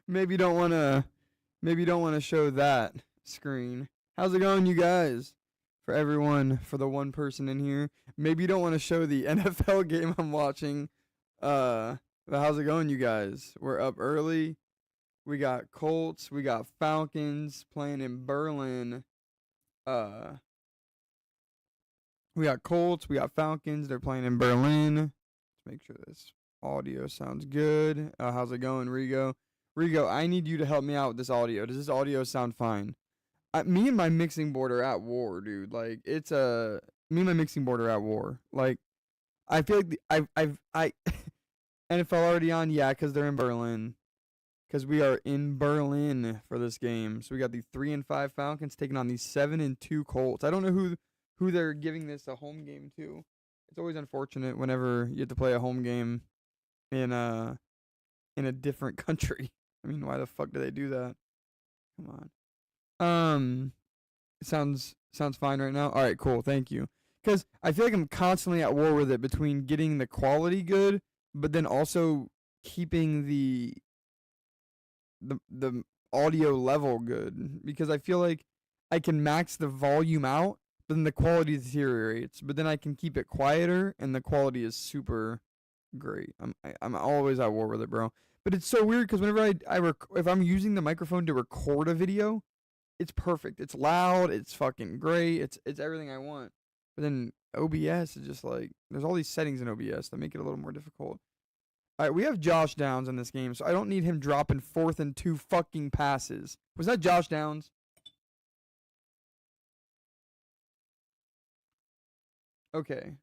maybe you don't want to. Maybe you don't want to show that screen. How's it going, you guys? For everyone, for the one person in here, maybe you don't want to show the NFL game I'm watching. But how's it going, you guys? We're up early. We got Colts. We got Falcons playing in Berlin. Uh, we got Colts. We got Falcons. They're playing in Berlin. Let's make sure this audio sounds good. How's it going, Rigo? Rigo, I need you to help me out with this audio. Does this audio sound fine? Me and my mixing board are at war, dude. Like, it's me and my mixing board are at war. Like, I feel like I NFL already on, yeah, because they're in Berlin. Because we are in Berlin for this game. So we got the 3-5 Falcons taking on the 7-2 Colts. I don't know who they're giving this a home game to. It's always unfortunate whenever you have to play a home game in a different country. I mean, why the fuck do they do that? Come on. It sounds fine right now. All right, cool. Thank you. Because I feel like I'm constantly at war with it between getting the quality good, but then also keeping the audio level good, because I feel like I can max the volume out, but then the quality deteriorates. But then I can keep it quieter, and the quality is super great. I'm always at war with it, bro. But it's so weird because whenever if I'm using the microphone to record a video, it's perfect. It's loud. It's fucking great. It's everything I want. But then OBS is just like, there's all these settings in OBS that make it a little more difficult. All right, we have Josh Downs in this game, so I don't need him dropping 4th and 2 fucking passes. Was that Josh Downs? Okay.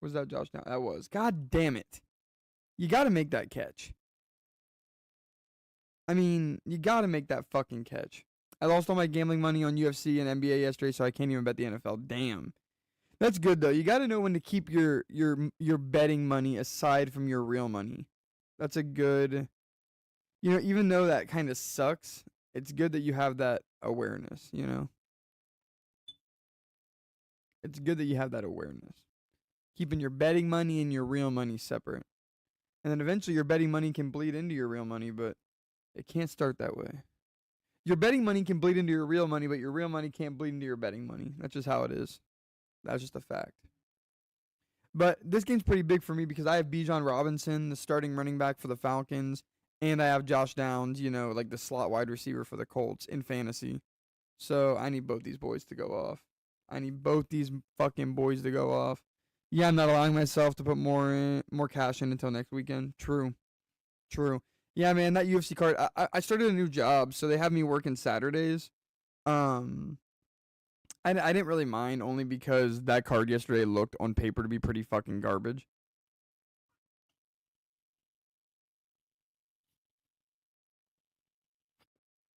Was that Josh Downs? That was. God damn it. You got to make that catch. I mean, you got to make that fucking catch. I lost all my gambling money on UFC and NBA yesterday, so I can't even bet the NFL. Damn. That's good, though. You got to know when to keep your betting money aside from your real money. That's a good... You know, even though that kind of sucks, it's good that you have that awareness, you know? It's good that you have that awareness. Keeping your betting money and your real money separate. And then eventually your betting money can bleed into your real money, but it can't start that way. Your betting money can bleed into your real money, but your real money can't bleed into your betting money. That's just how it is. That's just a fact. But this game's pretty big for me because I have Bijan Robinson, the starting running back for the Falcons, and I have Josh Downs, you know, like the slot wide receiver for the Colts in fantasy. So I need both these boys to go off. I need both these fucking boys to go off. Yeah, I'm not allowing myself to put more cash in until next weekend. True. Yeah, man, that UFC card. I started a new job, so they have me working Saturdays. I didn't really mind, only because that card yesterday looked on paper to be pretty fucking garbage.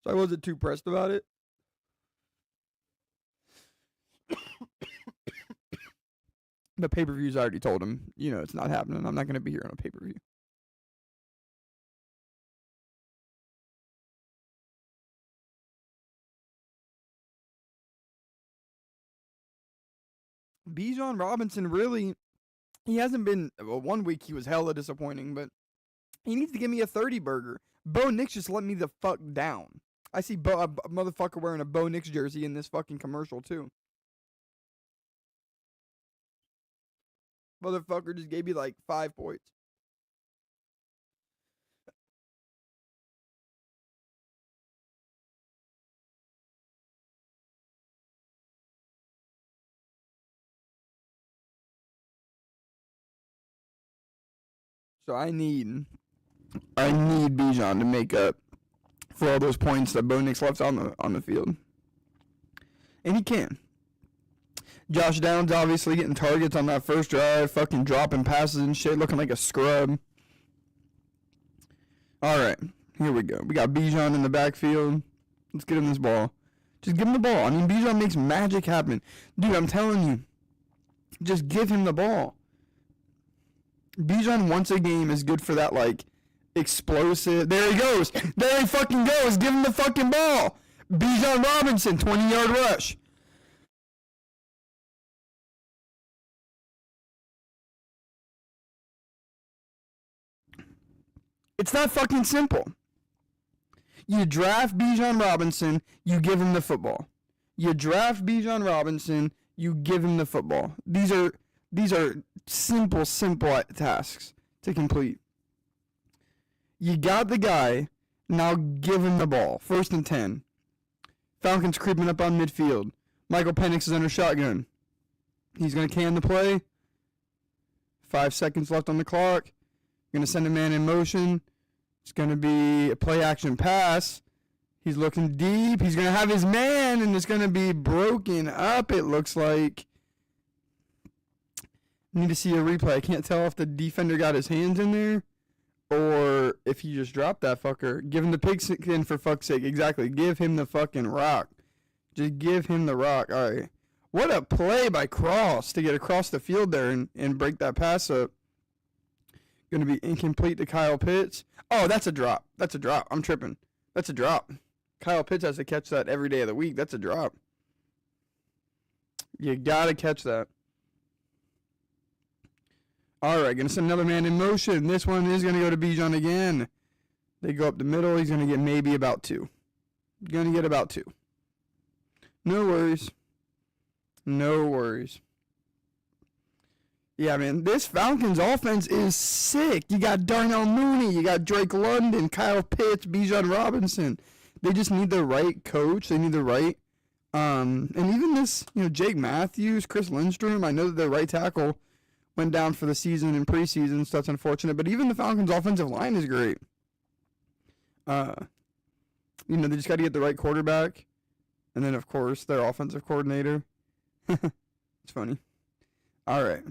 So I wasn't too pressed about it. The pay-per-views, I already told him, you know, it's not happening. I'm not going to be here on a pay-per-view. Bijan Robinson, really, he hasn't been, well, 1 week he was hella disappointing, but he needs to give me a 30 burger. Bo Nix just let me the fuck down. I see a motherfucker wearing a Bo Nix jersey in this fucking commercial, too. Motherfucker just gave me like 5 points. So I need Bijan to make up for all those points that Bo Nix left on the field. And he can. Josh Downs obviously getting targets on that first drive, fucking dropping passes and shit, looking like a scrub. All right, here we go. We got Bijan in the backfield. Let's get him this ball. Just give him the ball. I mean, Bijan makes magic happen. Dude, I'm telling you, just give him the ball. Bijan once a game is good for that, like, explosive. There he goes. There he fucking goes. Give him the fucking ball. Bijan Robinson, 20-yard rush. It's that fucking simple. You draft Bijan Robinson, you give him the football. You draft Bijan Robinson, you give him the football. These are simple tasks to complete. You got the guy, now give him the ball. 1st and 10. Falcons creeping up on midfield. Michael Penix is under shotgun. He's going to can the play. 5 seconds left on the clock. Going to send a man in motion. It's going to be a play action pass. He's looking deep. He's going to have his man, and it's going to be broken up, it looks like. Need to see a replay. I can't tell if the defender got his hands in there or if he just dropped that fucker. Give him the pigskin for fuck's sake. Exactly. Give him the fucking rock. Just give him the rock. All right. What a play by Cross to get across the field there and break that pass up. Going to be incomplete to Kyle Pitts. Oh, that's a drop. That's a drop. I'm tripping. That's a drop. Kyle Pitts has to catch that every day of the week. That's a drop. You got to catch that. All right, going to send another man in motion. This one is going to go to Bijan again. They go up the middle. He's going to get maybe about 2. Going to get about 2. No worries. No worries. Yeah, man, this Falcons offense is sick. You got Darnell Mooney. You got Drake London, Kyle Pitts, Bijan Robinson. They just need the right coach. They need the right, and even this, Jake Matthews, Chris Lindstrom. I know that their right tackle went down for the season in preseason, so that's unfortunate. But even the Falcons' offensive line is great. They just got to get the right quarterback, and then of course their offensive coordinator. It's funny. All right.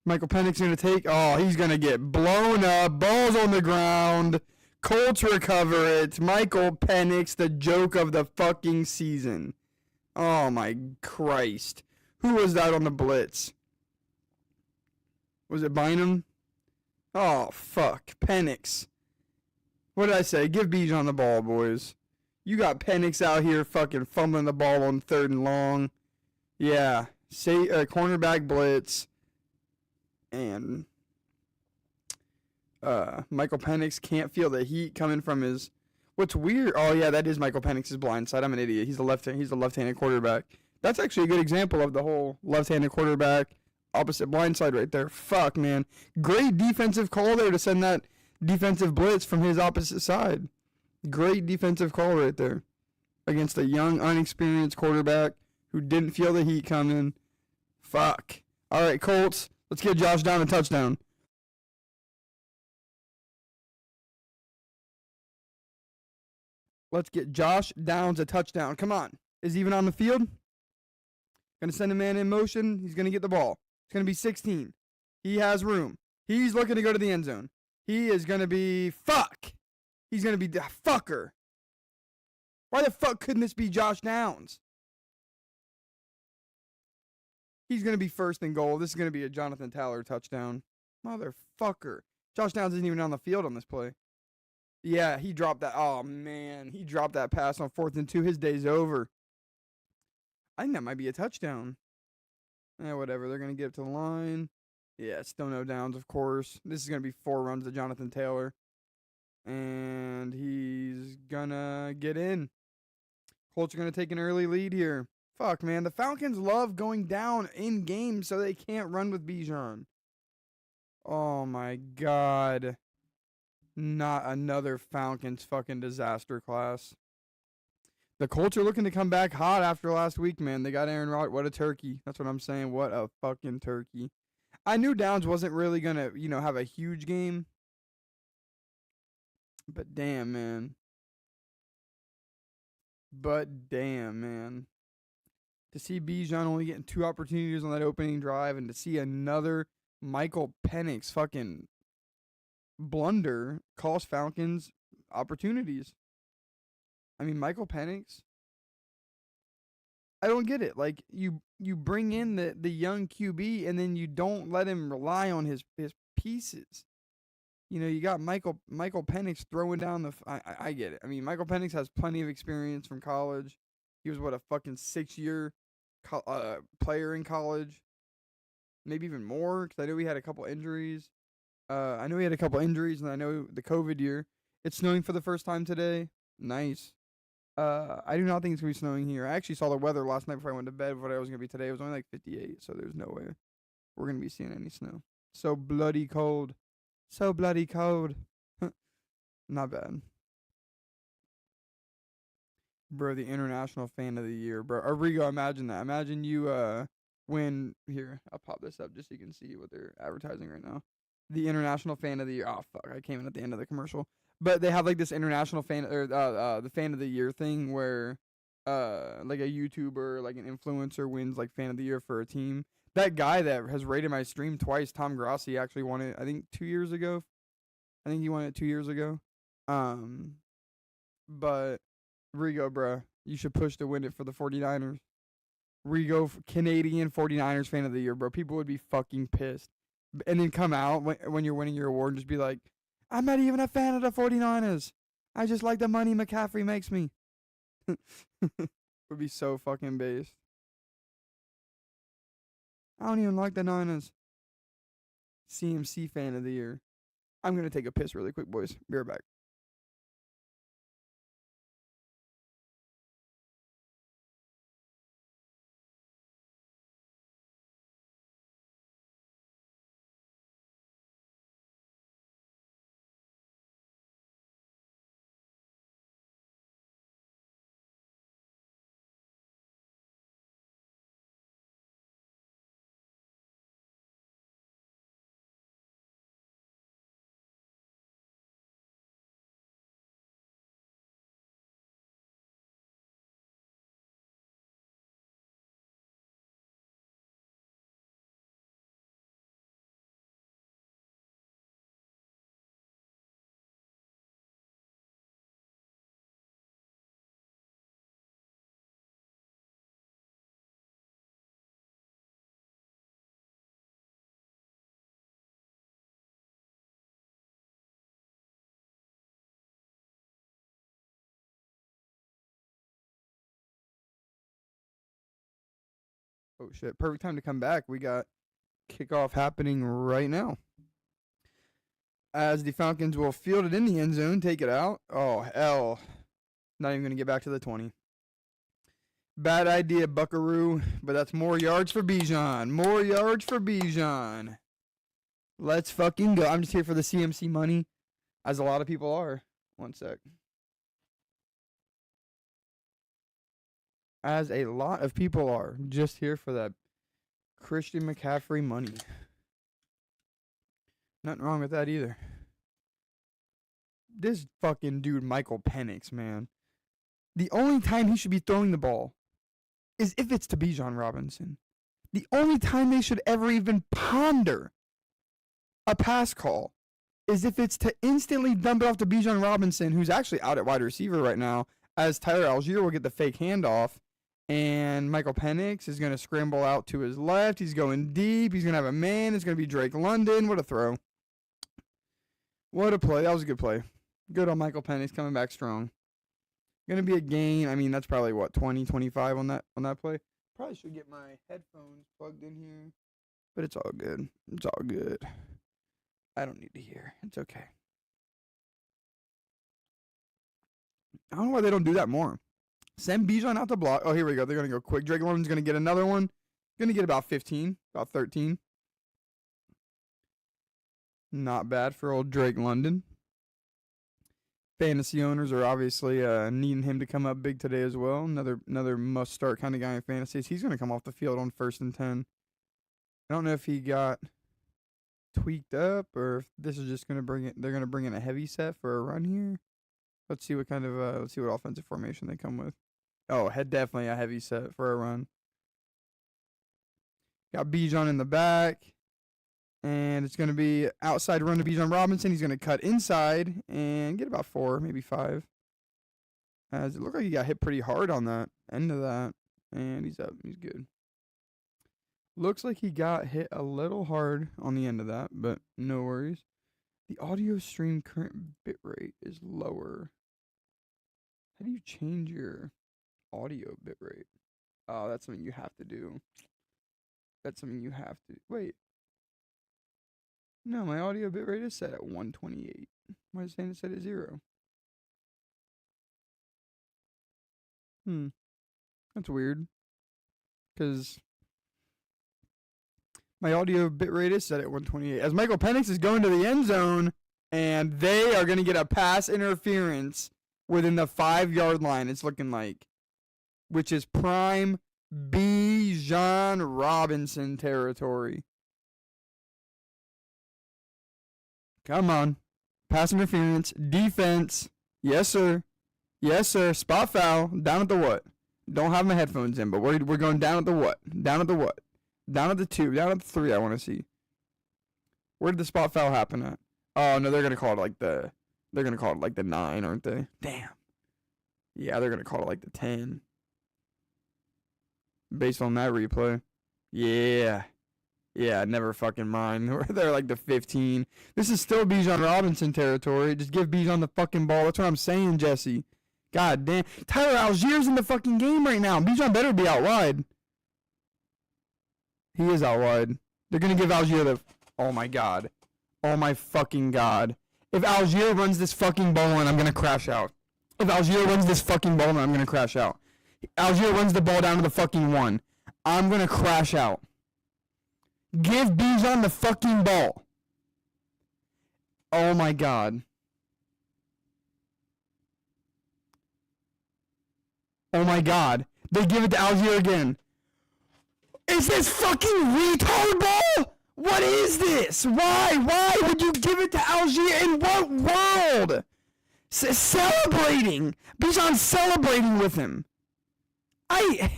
Michael Penix going to take. Oh, he's going to get blown up. Ball's on the ground. Colts recover it. Michael Penix, the joke of the fucking season. Oh, my Christ. Who was that on the blitz? Was it Bynum? Oh, fuck. Penix. What did I say? Give Bijan the ball, boys. You got Penix out here fucking fumbling the ball on 3rd and long. Yeah. Say cornerback blitz. And Michael Penix can't feel the heat coming from his. What's weird? Oh yeah, that is Michael Penix's blind side. I'm an idiot. He's the left-handed quarterback. That's actually a good example of the whole left-handed quarterback opposite blind side right there. Fuck, man. Great defensive call there to send that defensive blitz from his opposite side. Great defensive call right there against a young, unexperienced quarterback who didn't feel the heat coming. Fuck. All right, Colts. Let's get Josh Down a touchdown. Let's get Josh Downs a touchdown. Come on. Is he even on the field? Going to send a man in motion. He's going to get the ball. It's going to be 16. He has room. He's looking to go to the end zone. He is going to be... Fuck. He's going to be... Fucker. Why the fuck couldn't this be Josh Downs? He's going to be 1st and goal. This is going to be a Jonathan Taylor touchdown. Motherfucker. Josh Downs isn't even on the field on this play. Yeah, he dropped that. Oh, man. He dropped that pass on 4th and 2. His day's over. I think that might be a touchdown. Whatever. They're going to get it to the line. Yeah, still no downs, of course. This is going to be 4 runs to Jonathan Taylor. And he's going to get in. Colts are going to take an early lead here. Fuck, man. The Falcons love going down in games so they can't run with Bijan. Oh, my God. Not another Falcons fucking disaster class. The Colts are looking to come back hot after last week, man. They got Aaron Rodgers. What a turkey. That's what I'm saying. What a fucking turkey. I knew Downs wasn't really going to, have a huge game. But damn, man. To see Bijan only getting 2 opportunities on that opening drive and to see another Michael Penix fucking blunder cost Falcons opportunities. I mean, Michael Penix, I don't get it. Like, you bring in the young QB and then you don't let him rely on his pieces. You got Michael Penix throwing down the... I get it. I mean, Michael Penix has plenty of experience from college. He was, a fucking 6-year player in college. Maybe even more, because I know he had a couple injuries. I know he had a couple injuries, and I know the COVID year. It's snowing for the first time today. Nice. I do not think it's gonna be snowing here. I actually saw the weather last night before I went to bed. What it was gonna be today, it was only like 58, so there's no way we're gonna be seeing any snow. So bloody cold. So bloody cold. Not bad. Bro, the international fan of the year, bro. Arrigo, imagine that. Imagine you win here. I'll pop this up just so you can see what they're advertising right now. The international fan of the year. Oh fuck, I came in at the end of the commercial. But they have like this international fan or the fan of the year thing where like a YouTuber, like an influencer wins like fan of the year for a team. That guy that has rated my stream twice, Tom Grossi, actually won it I think 2 years ago. I think he won it 2 years ago. Um but Rigo, bruh, you should push to win it for the 49ers. Rigo, Canadian 49ers fan of the year, bro. People would be fucking pissed. And then come out when you're winning your award and just be like, I'm not even a fan of the 49ers. I just like the money McCaffrey makes me. Would be so fucking based. I don't even like the Niners. CMC fan of the year. I'm going to take a piss really quick, boys. Be right back. Oh, shit. Perfect time to come back. We got kickoff happening right now. As the Falcons will field it in the end zone, take it out. Oh, hell. Not even going to get back to the 20. Bad idea, Buckaroo, but that's more yards for Bijan. More yards for Bijan. Let's fucking go. I'm just here for the CMC money, as a lot of people are. One sec. As a lot of people are just here for that Christian McCaffrey money. Nothing wrong with that either. This fucking dude, Michael Penix, man. The only time he should be throwing the ball is if it's to Bijan Robinson. The only time they should ever even ponder a pass call is if it's to instantly dump it off to Bijan Robinson, who's actually out at wide receiver right now, as Tyler Algier will get the fake handoff, and Michael Penix is going to scramble out to his left. He's going deep. He's going to have a man. It's going to be Drake London. What a throw. What a play. That was a good play. Good on Michael Penix coming back strong. Going to be a gain. I mean, that's probably, what, 20, 25 on that play? Probably should get my headphones plugged in here. But it's all good. It's all good. I don't need to hear. It's okay. I don't know why they don't do that more. Send Bijan out to block. Oh, here we go. They're going to go quick. Drake London's going to get another one. Going to get about 15, about 13. Not bad for old Drake London. Fantasy owners are obviously needing him to come up big today as well. Another must-start kind of guy in fantasies. He's going to come off the field on 1st and 10. I don't know if he got tweaked up or if this is just going to bring it. They're going to bring in a heavy set for a run here. Let's see what kind of let's see what offensive formation they come with. Oh, definitely a heavy set for a run. Got Bijan in the back. And it's going to be outside run to Bijan Robinson. He's going to cut inside and get about 4, maybe 5. As it looked like he got hit pretty hard on that end of that. And he's up. He's good. Looks like he got hit a little hard on the end of that, but no worries. The audio stream current bitrate is lower. How do you change your audio bitrate? Oh, that's something you have to do. That's something you have to. Wait. No, my audio bitrate is set at 128. Why is it saying it's set at 0? That's weird. Because my audio bitrate is set at 128. As Michael Penix is going to the end zone, and they are going to get a pass interference within the 5-yard line, it's looking like. Which is prime Bijan Robinson territory. Come on. Pass interference. Defense. Yes, sir. Yes, sir. Spot foul. Down at the what? Don't have my headphones in, but we're going down at the what? Down at the what? Down at the 2. Down at the 3, I want to see. Where did the spot foul happen at? Oh, no, they're going to call it like the... They're going to call it like the 9, aren't they? Damn. Yeah, they're going to call it like the 10. Based on that replay. Yeah. Yeah, never fucking mind. They're like the 15. This is still Bijan Robinson territory. Just give Bijan the fucking ball. That's what I'm saying, Jesse. God damn. Tyler Algier's in the fucking game right now. Bijan better be out wide. He is out wide. They're going to give Algier the... Oh, my God. Oh, my fucking God. If Algier runs this fucking ball in, I'm going to crash out. If Algier runs this fucking ball in, I'm going to crash out. Algier runs the ball down to the fucking 1. I'm going to crash out. Give Bijan the fucking ball. Oh, my God. Oh, my God. They give it to Algier again. Is this fucking retard ball? What is this? Why? Why would you give it to Algier? In what world? Celebrating. Bijan's celebrating with him. I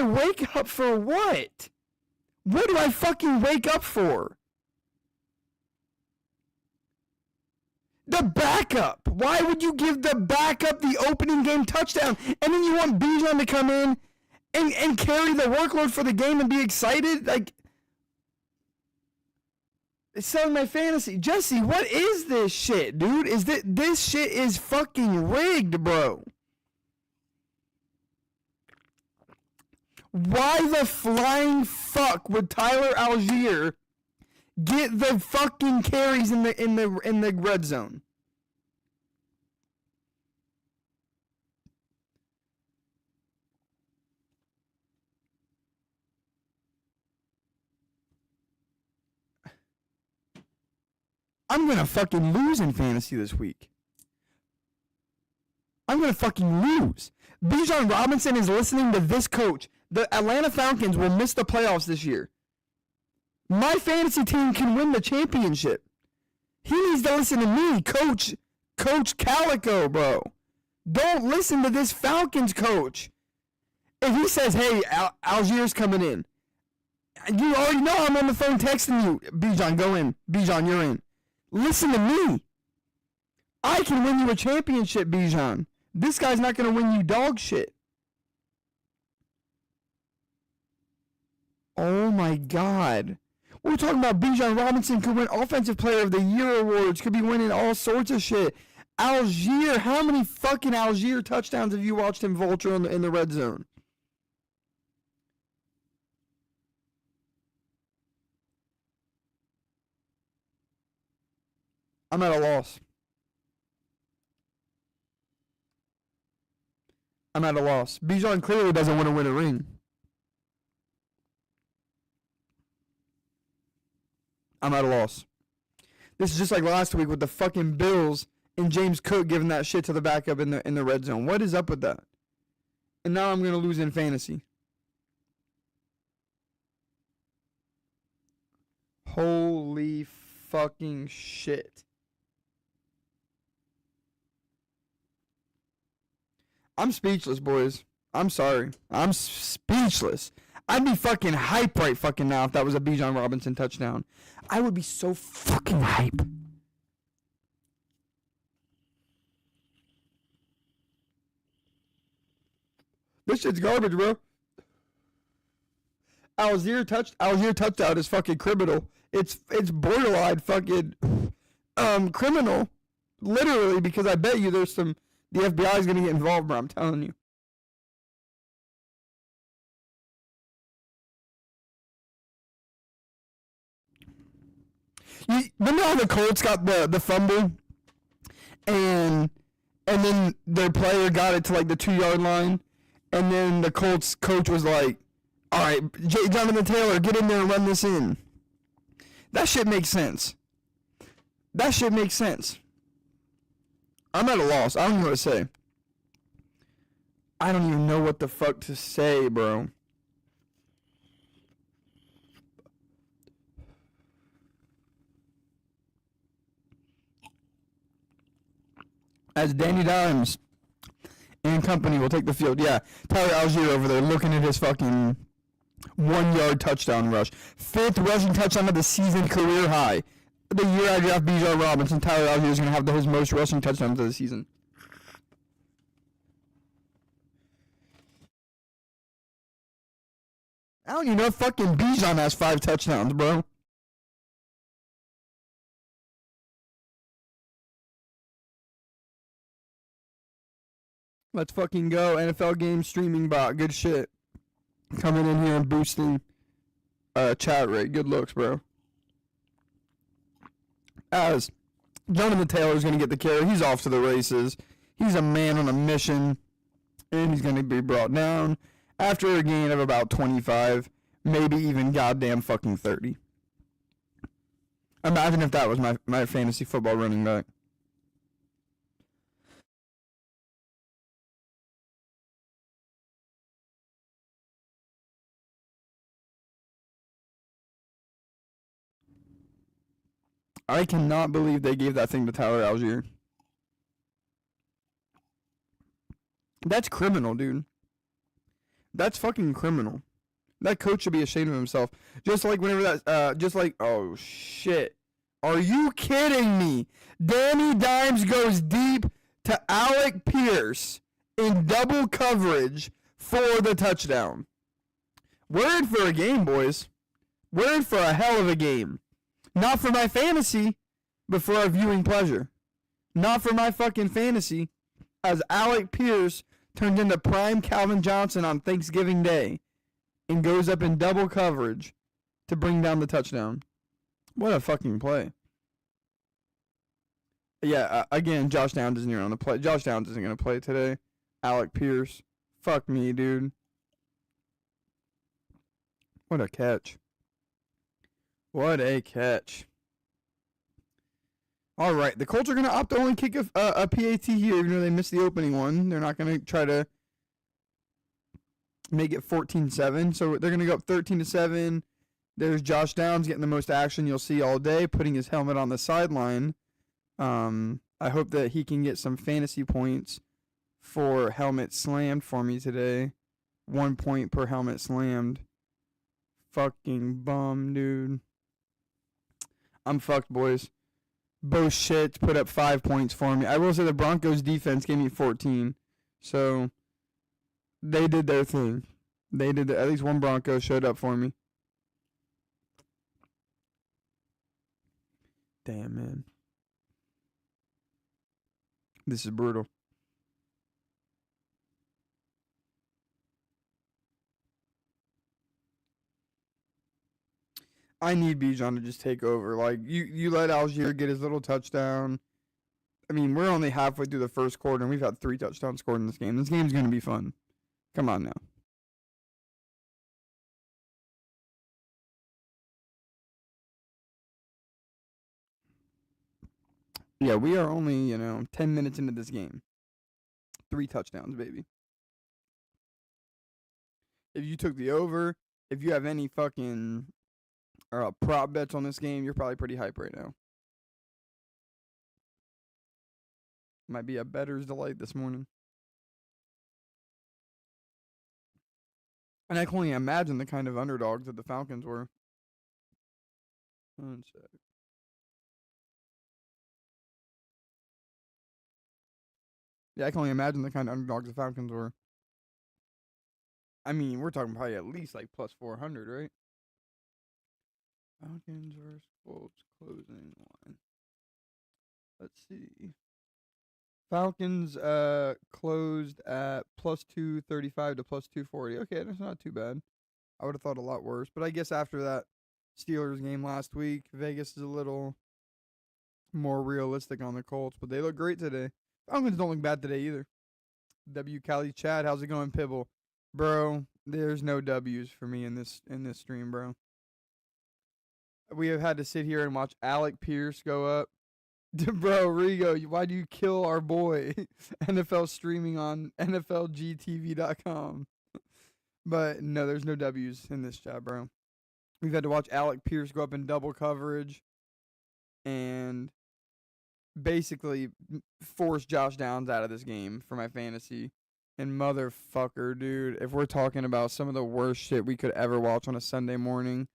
wake up for what? What do I fucking wake up for? The backup. Why would you give the backup the opening game touchdown? And then you want Bijan to come in and carry the workload for the game and be excited? Like, it's selling my fantasy. Jesse, what is this shit, dude? This shit is fucking rigged, bro. Why the flying fuck would Tyler Algier get the fucking carries in the red zone? I'm gonna fucking lose in fantasy this week. I'm gonna fucking lose. Bijan Robinson is listening to this coach. The Atlanta Falcons will miss the playoffs this year. My fantasy team can win the championship. He needs to listen to me, Coach Calico, bro. Don't listen to this Falcons coach. If he says, hey, Algier's coming in, you already know I'm on the phone texting you. Bijan, go in. Bijan, you're in. Listen to me. I can win you a championship, Bijan. This guy's not going to win you dog shit. Oh, my God. We're talking about Bijan Robinson could win Offensive Player of the Year awards, could be winning all sorts of shit. Algier, how many fucking Algier touchdowns have you watched him vulture in the red zone? I'm at a loss. I'm at a loss. Bijan clearly doesn't want to win a ring. I'm at a loss. This is just like last week with the fucking Bills and James Cook giving that shit to the backup in the red zone. What is up with that? And now I'm going to lose in fantasy. Holy fucking shit. I'm speechless, boys. I'm sorry. I'm speechless. I'd be fucking hype right fucking now if that was a Bijan Robinson touchdown. I would be so fucking hype. This shit's garbage, bro. Algier touchdown is fucking criminal. It's borderline fucking criminal. Literally, because I bet you there's some... The FBI is going to get involved, bro. I'm telling you. Remember how the Colts got the fumble, and then their player got it to like the 2-yard line, and then the Colts coach was like, "All right, Jonathan Taylor, get in there and run this in." That shit makes sense. That shit makes sense. I'm at a loss. I don't know what to say. I don't even know what the fuck to say, bro. As Danny Dimes and company will take the field. Yeah, Tyler Algier over there looking at his fucking 1-yard touchdown rush. 5th rushing touchdown of the season, career high. The year I draft Bijan Robinson, Tyler Algier is going to have his most rushing touchdowns of the season. I don't even know if fucking Bijan has 5 touchdowns, bro. Let's fucking go. NFL game streaming bot. Good shit. Coming in here and boosting chat rate. Good looks, bro. As Jonathan Taylor is going to get the carry. He's off to the races. He's a man on a mission. And he's going to be brought down after a gain of about 25. Maybe even goddamn fucking 30. Imagine if that was my fantasy football running back. I cannot believe they gave that thing to Tyler Algier. That's criminal, dude. That's fucking criminal. That coach should be ashamed of himself. Just like whenever that, oh shit. Are you kidding me? Danny Dimes goes deep to Alec Pierce in double coverage for the touchdown. We're in for a game, boys. We're in for a hell of a game. Not for my fantasy, but for our viewing pleasure. Not for my fucking fantasy, as Alec Pierce turns into prime Calvin Johnson on Thanksgiving Day and goes up in double coverage to bring down the touchdown. What a fucking play. Yeah, again, Josh Downs isn't even on the play. Josh Downs isn't going to play today. Alec Pierce. Fuck me, dude. What a catch. What a catch. All right, the Colts are going to opt to only kick a PAT here, even though they missed the opening one. They're not going to try to make it 14-7. So they're going to go up 13-7. There's Josh Downs getting the most action you'll see all day, putting his helmet on the sideline. I hope that he can get some fantasy points for helmet slammed for me today. 1 point per helmet slammed. Fucking bum, dude. I'm fucked, boys. Both shits put up 5 points for me. I will say the Broncos defense gave me 14. So they did their thing. At least one Bronco showed up for me. Damn, man. This is brutal. I need Bijan to just take over. Like, you let Algier get his little touchdown. I mean, we're only halfway through the first quarter, and we've had 3 touchdowns scored in this game. This game's going to be fun. Come on now. Yeah, we are only, 10 minutes into this game. 3 touchdowns, baby. If you took the over, if you have any fucking prop bets on this game, you're probably pretty hype right now. Might be a bettor's delight this morning. And I can only imagine the kind of underdogs that the Falcons were. One sec. Yeah, I can only imagine the kind of underdogs the Falcons were. I mean, we're talking probably at least like plus 400, right? Falcons versus Colts closing line. Let's see. Falcons closed at plus 235 to plus 240. Okay, that's not too bad. I would have thought a lot worse, but I guess after that Steelers game last week. Vegas is a little more realistic on the Colts, but they look great today. Falcons don't look bad today either. W. Cali Chad, how's it going, Pibble? Bro, there's no W's for me in this stream, bro. We have had to sit here and watch Alec Pierce go up. Bro, Rigo, why do you kill our boy? NFL streaming on NFLGTV.com. But no, there's no W's in this chat, bro. We've had to watch Alec Pierce go up in double coverage and basically force Josh Downs out of this game for my fantasy. And motherfucker, dude, if we're talking about some of the worst shit we could ever watch on a Sunday morning,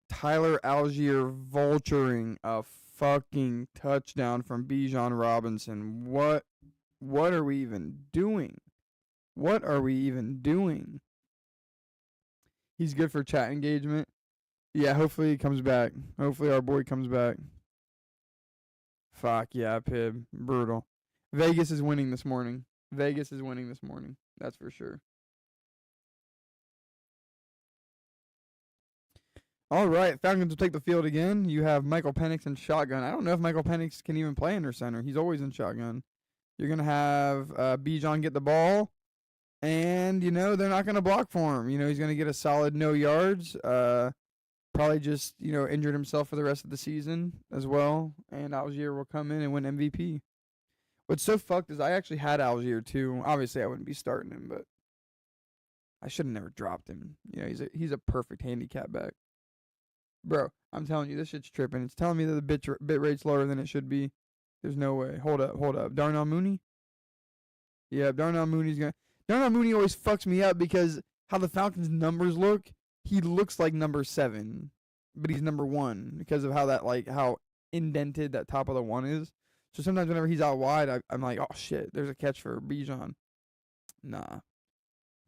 Tyler Algier vulturing a fucking touchdown from Bijan Robinson. What are we even doing? What are we even doing? He's good for chat engagement. Yeah, hopefully he comes back. Hopefully our boy comes back. Fuck yeah, Pib. Brutal. Vegas is winning this morning. Vegas is winning this morning. That's for sure. All right, Falcons will take the field again. You have Michael Penix in shotgun. I don't know if Michael Penix can even play under center. He's always in shotgun. You're going to have Bijan get the ball, and, they're not going to block for him. He's going to get a solid no yards. Probably just, injured himself for the rest of the season as well, and Algier will come in and win MVP. What's so fucked is I actually had Algier too. Obviously, I wouldn't be starting him, but I should have never dropped him. He's a perfect handicap back. Bro, I'm telling you, this shit's tripping. It's telling me that the bit rate's lower than it should be. There's no way. Hold up. Darnell Mooney? Yeah, Darnell Mooney always fucks me up because how the Falcons' numbers look, he looks like number 7, but he's number 1 because of how how indented that top of the 1 is. So sometimes whenever he's out wide, I'm like, oh shit, there's a catch for Bijan. Nah.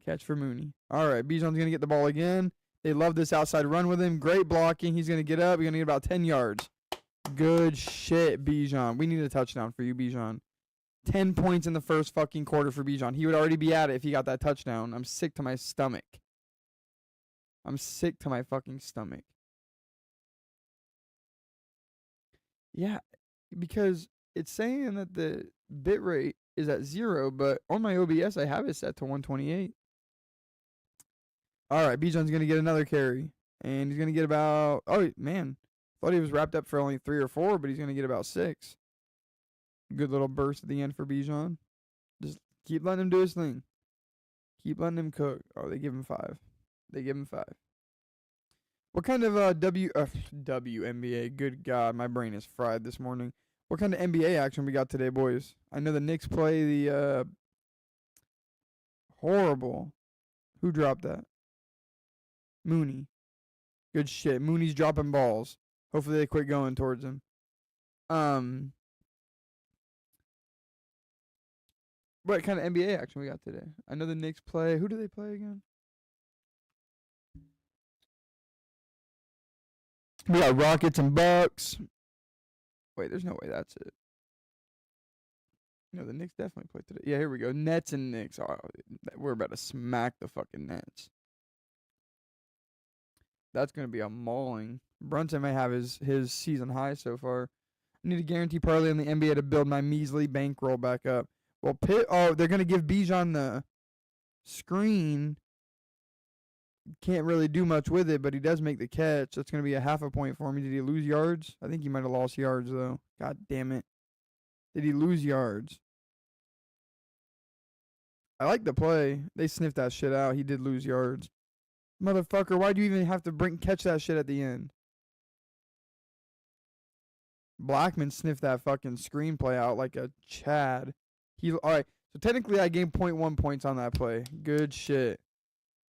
Catch for Mooney. All right, Bijan's going to get the ball again. They love this outside run with him. Great blocking. He's going to get up. He's going to get about 10 yards. Good shit, Bijan. We need a touchdown for you, Bijan. 10 points in the first fucking quarter for Bijan. He would already be at it if he got that touchdown. I'm sick to my stomach. I'm sick to my fucking stomach. Yeah, because it's saying that the bit rate is at 0, but on my OBS I have it set to 128. All right, Bijan's going to get another carry, and he's going to get about, oh, man, thought he was wrapped up for only 3 or 4, but he's going to get about 6. Good little burst at the end for Bijan. Just keep letting him do his thing. Keep letting him cook. Oh, they give him 5. What kind of WNBA? Good God, my brain is fried this morning. What kind of NBA action we got today, boys? I know the Knicks play the horrible. Who dropped that? Mooney. Good shit. Mooney's dropping balls. Hopefully they quit going towards him. What kind of NBA action we got today? I know the Knicks play. Who do they play again? We got Rockets and Bucks. Wait, there's no way that's it. No, the Knicks definitely play today. Yeah, here we go. Nets and Knicks. Oh, we're about to smack the fucking Nets. That's going to be a mauling. Brunson may have his season high so far. I need a guarantee parlay in the NBA to build my measly bankroll back up. Well, they're going to give Bijan the screen. Can't really do much with it, but he does make the catch. That's going to be a half a point for me. Did he lose yards? I think he might have lost yards, though. God damn it. Did he lose yards? I like the play. They sniffed that shit out. He did lose yards. Motherfucker, why do you even have to catch that shit at the end? Blackman sniffed that fucking screenplay out like a Chad. All right, so technically I gained 0.1 points on that play. Good shit.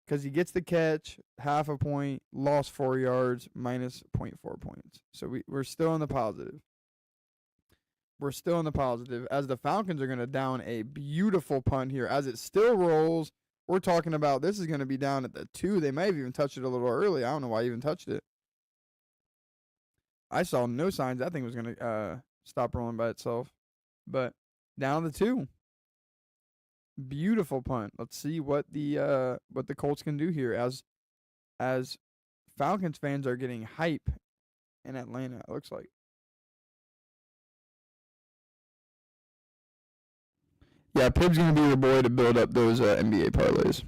Because he gets the catch, half a point, lost 4 yards, minus 0.4 points. So we're still in the positive. We're still in the positive. As the Falcons are going to down a beautiful punt here. As it still rolls, we're talking about this is going to be down at the 2. They may have even touched it a little early. I don't know why I even touched it. I saw no signs that thing was going to stop rolling by itself. But down the 2. Beautiful punt. Let's see what the Colts can do here as Falcons fans are getting hype in Atlanta, it looks like. Yeah, Pib's going to be your boy to build up those NBA parlays.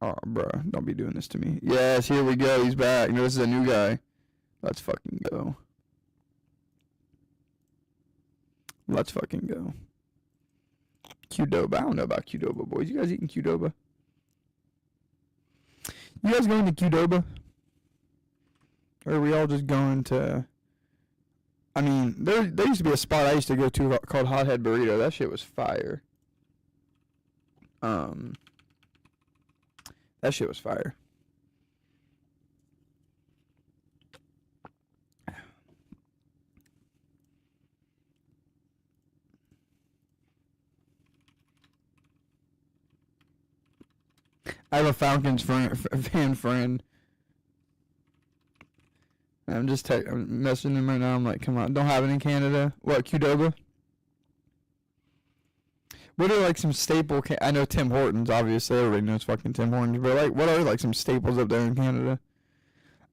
Oh, bro, don't be doing this to me. Yes, here we go. He's back. No, this is a new guy. Let's fucking go. Let's fucking go. Qdoba. I don't know about Qdoba, boys. You guys eating Qdoba? You guys going to Qdoba? Or are we all just going to... I mean, there used to be a spot I used to go to called Hothead Burrito. That shit was fire. That shit was fire. I have a Falcons fan friend. I'm just I'm messaging him right now. I'm like, come on, don't have it in Canada. What, Qdoba? What are like some staple? I know Tim Hortons, obviously. Everybody knows fucking Tim Hortons. But like, what are like some staples up there in Canada?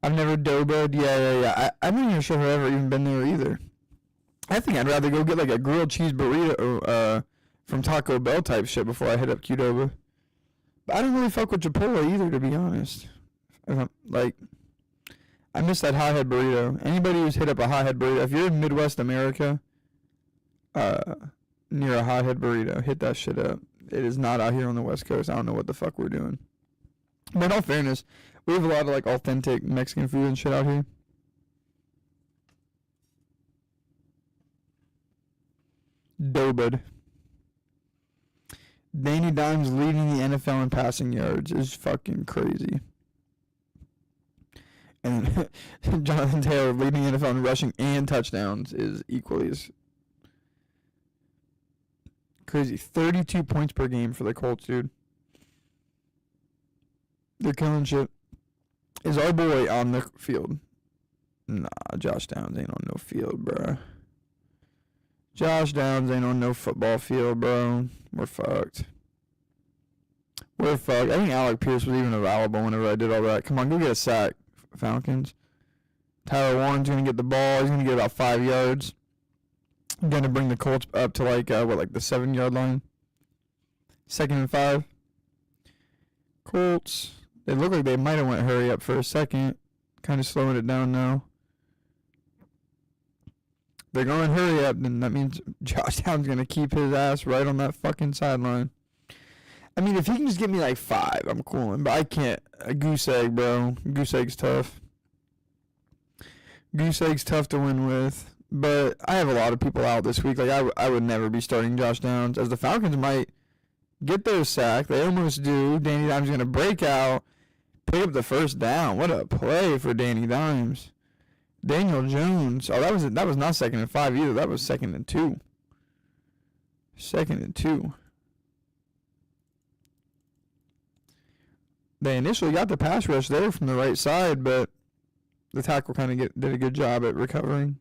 I've never Doba'd. Yeah. I'm not even sure if I've ever even been there either. I think I'd rather go get like a grilled cheese burrito from Taco Bell type shit before I hit up Qdoba. But I don't really fuck with Chipotle either, to be honest. Like, I miss that hothead burrito. Anybody who's hit up a hothead burrito, if you're in Midwest America, near a hothead burrito, hit that shit up. It is not out here on the West Coast. I don't know what the fuck we're doing. But in all fairness, we have a lot of like authentic Mexican food and shit out here. Doba'd. Danny Dimes leading the NFL in passing yards is fucking crazy. And Jonathan Taylor leading the NFL in rushing and touchdowns is equally as crazy. 32 points per game for the Colts, dude. They're killing shit. Is our boy on the field? Nah, Josh Downs ain't on no field, bro. Josh Downs ain't on no football field, bro. We're fucked. We're fucked. I think Alec Pierce was even available whenever I did all that. Come on, go get a sack, Falcons. Tyler Warren's going to get the ball. He's going to get about 5 yards. Going to bring the Colts up to like the 7-yard line. 2nd and 5. Colts. They look like they might have went hurry up for a second. Kind of slowing it down now. They're going hurry up, then that means Josh Downs going to keep his ass right on that fucking sideline. I mean, if he can just get me like 5, I'm cool. But I can't. A goose egg, bro. Goose egg's tough. Goose egg's tough to win with. But I have a lot of people out this week. Like, I would never be starting Josh Downs. As the Falcons might get their sack. They almost do. Danny Dimes going to break out. Pick up the first down. What a play for Danny Dimes. Daniel Jones. Oh, that was not 2nd and 5 either. That was 2nd and 2. 2nd and 2. They initially got the pass rush there from the right side, but the tackle kind of did a good job at recovering.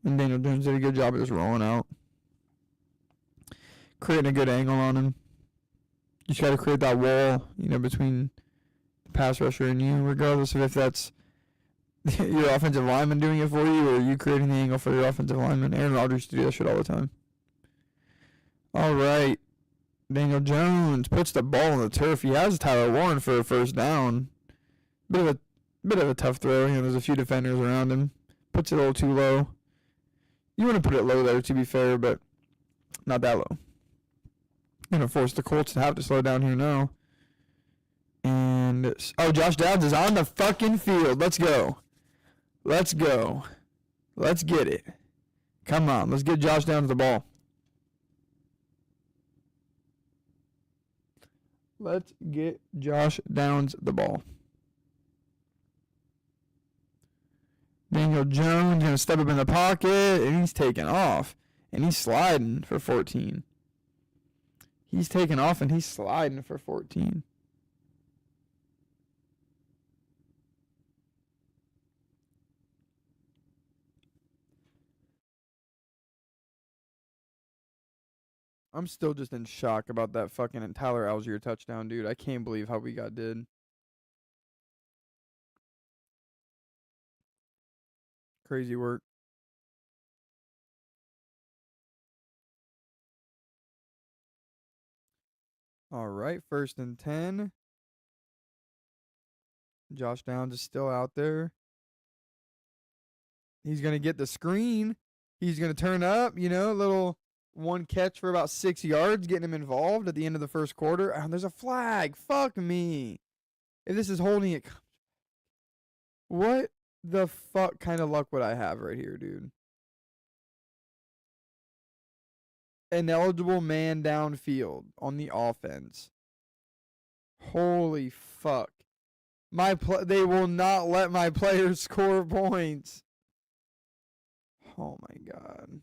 And Daniel Jones did a good job at just rolling out. Creating a good angle on him. You just got to create that wall, between the pass rusher and you, regardless of if that's your offensive lineman doing it for you or you creating the angle for your offensive lineman. Aaron Rodgers used to do that shit all the time. All right. Daniel Jones puts the ball on the turf. He has Tyler Warren for a first down. Bit of a tough throw. There's a few defenders around him. Puts it a little too low. You want to put it low there, to be fair, but not that low. Going to force the Colts to have to slow down here now. And, Josh Downs is on the fucking field. Let's go. Let's go. Let's get it. Come on. Let's get Josh Downs the ball. Let's get Josh Downs the ball. Daniel Jones going to step up in the pocket, and he's taking off. And he's sliding for 14. He's taking off, and he's sliding for 14. I'm still just in shock about that fucking Tyler Algier touchdown, dude. I can't believe how we got did. Crazy work. All right, 1st and 10. Josh Downs is still out there. He's going to get the screen. He's going to turn up, little one catch for about 6 yards, getting him involved at the end of the first quarter. And there's a flag. Fuck me. If this is holding it, what the fuck kind of luck would I have right here, dude? An eligible man downfield on the offense. Holy fuck. They will not let my players score points. Oh my god.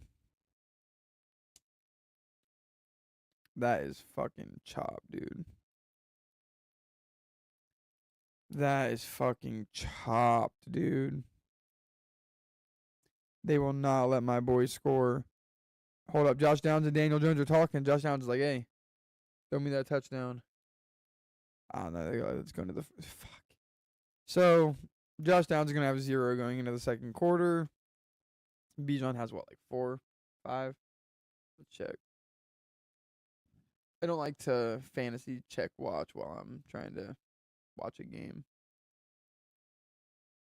That is fucking chop, dude. That is fucking chopped, dude. They will not let my boys score. Hold up. Josh Downs and Daniel Jones are talking. Josh Downs is like, hey, throw me that touchdown. Oh, no. Let's go into the fuck. So, Josh Downs is going to have 0 going into the second quarter. Bijan has what, like 4, 5? Let's check. I don't like to fantasy check watch while I'm trying to watch a game.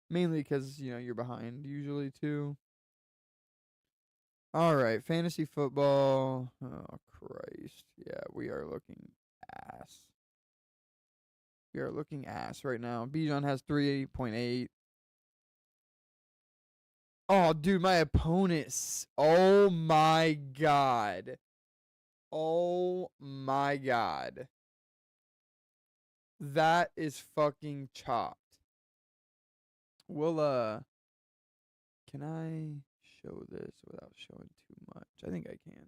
Mainly because, you're behind usually too. All right, fantasy football. Oh, Christ. Yeah, we are looking ass. We are looking ass right now. Bijan has 3.8. Oh, dude, my opponents. Oh, my God. Oh, my God. That is fucking chopped. We'll, can I show this without showing too much? I think I can.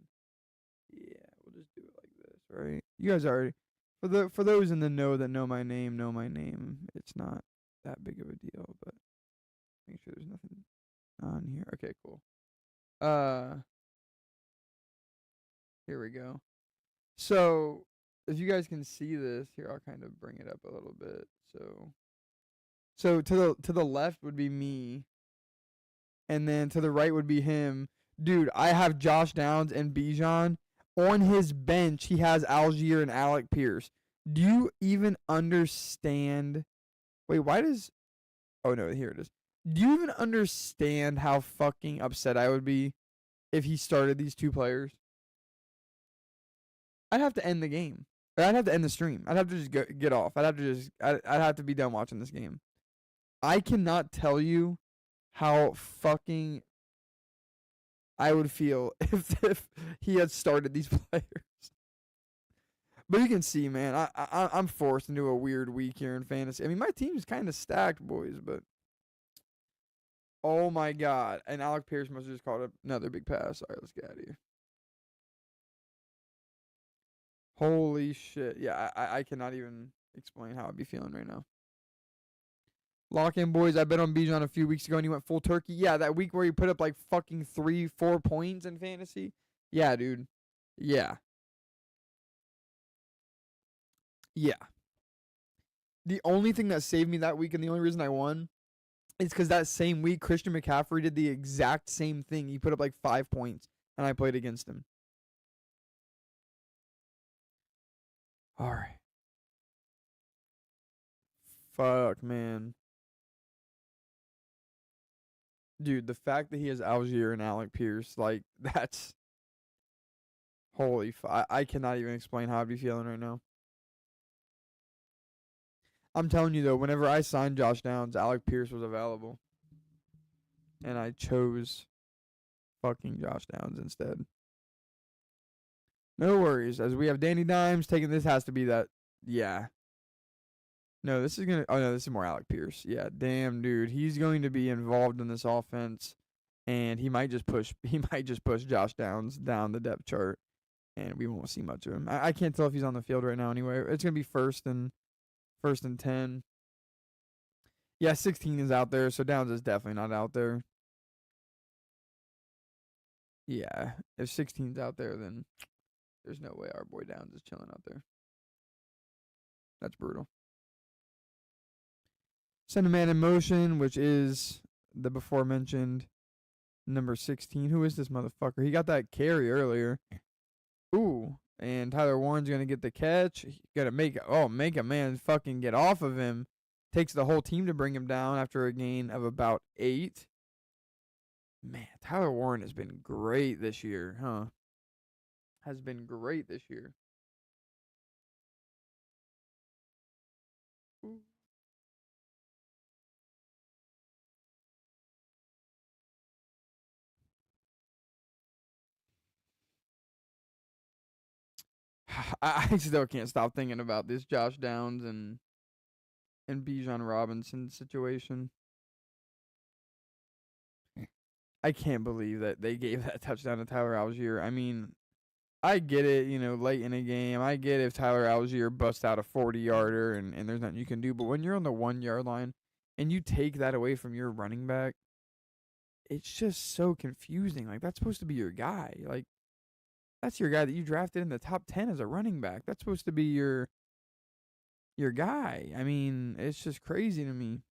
Yeah, we'll just do it like this, right? You guys already, for those in the know that know my name. It's not that big of a deal, but make sure there's nothing on here. Okay, cool. Here we go. So, if you guys can see this, here I'll kind of bring it up a little bit. So to the left would be me, and then to the right would be him. Dude, I have Josh Downs and Bijan. On his bench, he has Algier and Alec Pierce. Do you even understand? Wait, why does... Oh, no, here it is. Do you even understand how fucking upset I would be if he started these two players? I'd have to end the game. Or I'd have to end the stream. I'd have to just get off. I'd have to be done watching this game. I cannot tell you how fucking I would feel if he had started these players. But you can see, man, I'm forced into a weird week here in fantasy. I mean, my team's kind of stacked, boys, but oh my god. And Alec Pierce must have just caught another big pass. All right, let's get out of here. Holy shit. Yeah, I cannot even explain how I'd be feeling right now. Lock in, boys. I bet on Bijan a few weeks ago and he went full turkey. Yeah, that week where he put up like fucking 3-4 points in fantasy. Yeah, dude. Yeah. Yeah. The only thing that saved me that week and the only reason I won is because that same week Christian McCaffrey did the exact same thing. He put up like 5 points and I played against him. All right. Fuck, man. Dude, the fact that he has Algier and Alec Pierce, like, that's... Holy I cannot even explain how I'd be feeling right now. I'm telling you, though, whenever I signed Josh Downs, Alec Pierce was available. And I chose fucking Josh Downs instead. No worries, as we have Danny Dimes taking this has to be that. Yeah. No, this is gonna. Oh no, this is more Alec Pierce. Yeah, damn, dude, he's going to be involved in this offense, and he might just push. He might just push Josh Downs down the depth chart, and we won't see much of him. I can't tell if he's on the field right now. Anyway, it's gonna be first and 10. Yeah, 16 is out there, so Downs is definitely not out there. Yeah, if 16's out there, then There's no way our boy Downs is chilling out there. That's brutal. Send a man in motion, which is the before mentioned number 16. Who is this motherfucker? He got that carry earlier. Ooh. And Tyler Warren's going to get the catch. Got to make a man fucking get off of him. Takes the whole team to bring him down after a gain of about 8. Man, Tyler Warren has been great this year, huh? Has been great this year. Ooh. I still can't stop thinking about this Josh Downs and Bijan Robinson situation. I can't believe that they gave that touchdown to Tyler Algier. I mean, I get it, late in a game. I get if Tyler Algier busts out a 40-yarder and there's nothing you can do. But when you're on the 1-yard line and you take that away from your running back, it's just so confusing. Like, that's supposed to be your guy. Like, that's your guy that you drafted in the top 10 as a running back. That's supposed to be your guy. I mean, it's just crazy to me.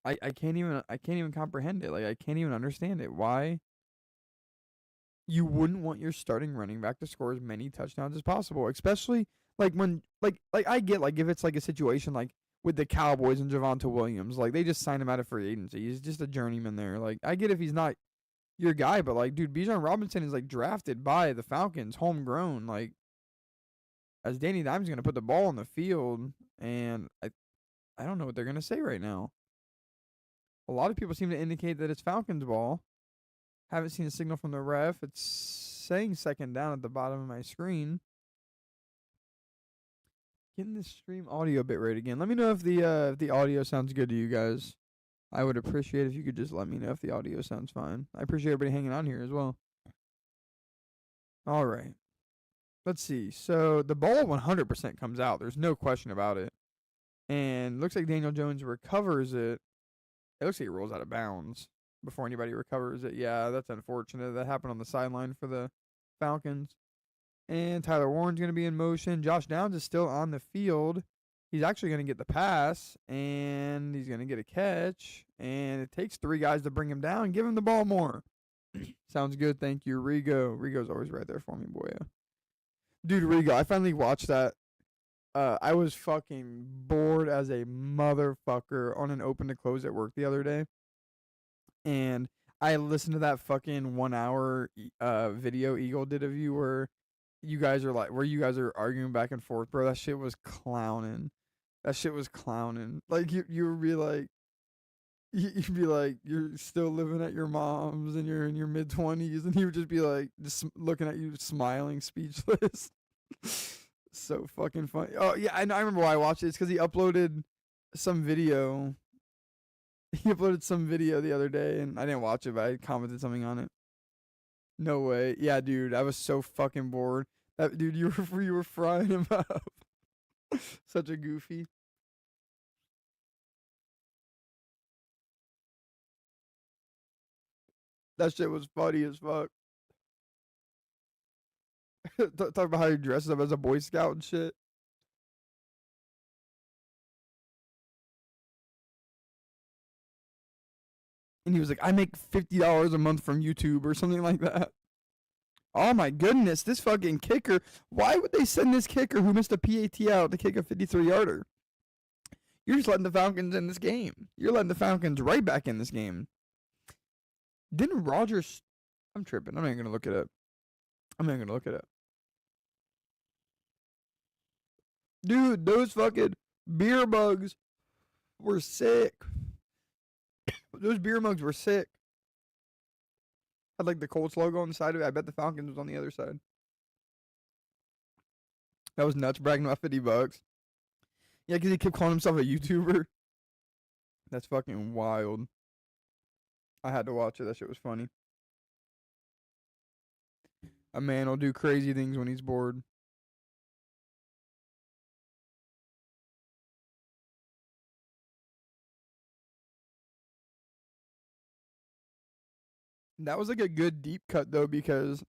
I can't even comprehend it. Like, I can't even understand it. Why you wouldn't want your starting running back to score as many touchdowns as possible, especially like when like I get like if it's like a situation like with the Cowboys and Javonte Williams, like they just signed him out of free agency. He's just a journeyman there. Like I get if he's not your guy, but like dude, Bijan Robinson is like drafted by the Falcons, homegrown. Like as Danny Dimes gonna put the ball on the field, and I don't know what they're gonna say right now. A lot of people seem to indicate that it's Falcons ball. Haven't seen a signal from the ref. It's saying second down at the bottom of my screen. Getting this stream audio bit rate again. Let me know if the audio sounds good to you guys. I would appreciate if you could just let me know if the audio sounds fine. I appreciate everybody hanging on here as well. All right. Let's see. So the ball 100% comes out. There's no question about it. And looks like Daniel Jones recovers it. It looks like it rolls out of bounds before anybody recovers it. Yeah, that's unfortunate. That happened on the sideline for the Falcons. And Tyler Warren's going to be in motion. Josh Downs is still on the field. He's actually going to get the pass, and he's going to get a catch. And it takes 3 guys to bring him down. Give him the ball more. Sounds good. Thank you, Rigo. Rigo's always right there for me, boy. Dude, Rigo, I finally watched that. I was fucking bored as a motherfucker on an open to close at work the other day. And I listened to that fucking 1 hour video Eagle did of you where you guys are arguing back and forth, bro. That shit was clowning. Like you would be like you'd be like you're still living at your mom's and you're in your mid-20s, and he would just be like just looking at you smiling, speechless. So fucking funny. Oh yeah, I remember why I watched it. It's because he uploaded some video. He uploaded some video the other day, and I didn't watch it, but I commented something on it. No way. Yeah, dude, I was so fucking bored. That dude, you were frying him up. Such a goofy. That shit was funny as fuck. Talk about how he dresses up as a Boy Scout and shit. And he was like, I make $50 a month from YouTube or something like that. Oh my goodness, this fucking kicker. Why would they send this kicker who missed a PAT out to kick a 53-yarder? You're just letting the Falcons in this game. You're letting the Falcons right back in this game. Didn't Rodgers... I'm tripping. I'm not even going to look it up. Dude, those fucking beer mugs were sick. Those beer mugs were sick. Had like the Colts logo on the side of it. I bet the Falcons was on the other side. That was nuts, bragging about $50. Yeah, because he kept calling himself a YouTuber. That's fucking wild. I had to watch it. That shit was funny. A man will do crazy things when he's bored. That was like a good deep cut though, because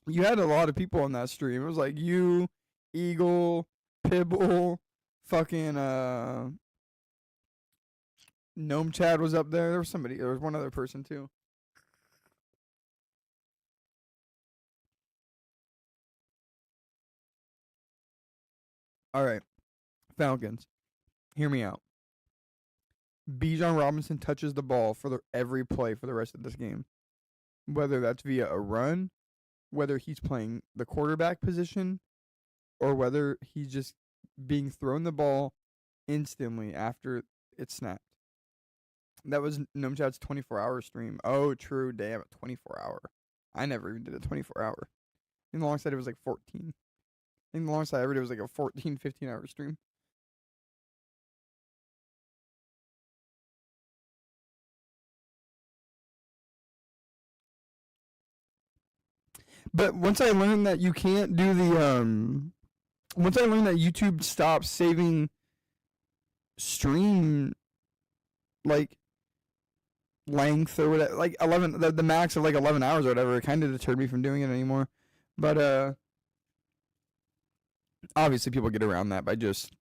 You had a lot of people on that stream. It was like you, Eagle, Pibble, fucking Gnome Chad was up there. There was somebody. There was one other person too. All right, Falcons. Hear me out. Bijan Robinson touches the ball for every play for the rest of this game, whether that's via a run, whether he's playing the quarterback position, or whether he's just being thrown the ball instantly after it's snapped. That was Numchad's 24-hour stream. Oh, true. Damn it, 24-hour. I never even did a 24-hour. I think the longest I did was like 14. I think the longest I ever did was like a 14, 15-hour stream. But once I learned that you can't do the once I learned that YouTube stops saving stream like length or whatever, like 11, the max of like 11 hours or whatever, it kind of deterred me from doing it anymore. But obviously people get around that by just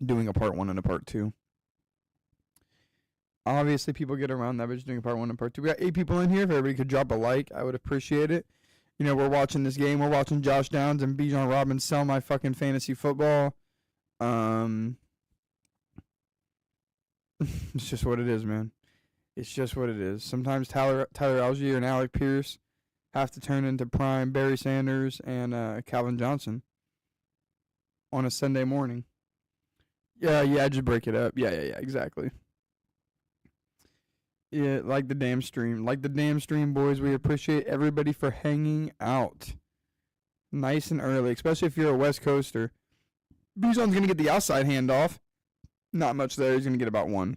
doing a part 1 and a part 2. Obviously people get around that by just doing a part 1 and part 2. We got 8 people in here. If everybody could drop a like, I would appreciate it. You know, we're watching this game. We're watching Josh Downs and Bijan Robinson sell my fucking fantasy football. It's just what it is, man. It's just what it is. Sometimes Tyler Algier and Alec Pierce have to turn into prime Barry Sanders and Calvin Johnson on a Sunday morning. Yeah, just break it up. Yeah, exactly. Yeah, like the damn stream. Like the damn stream, boys. We appreciate everybody for hanging out. Nice and early, especially if you're a West Coaster. Bijan's going to get the outside handoff. Not much there. He's going to get about 1.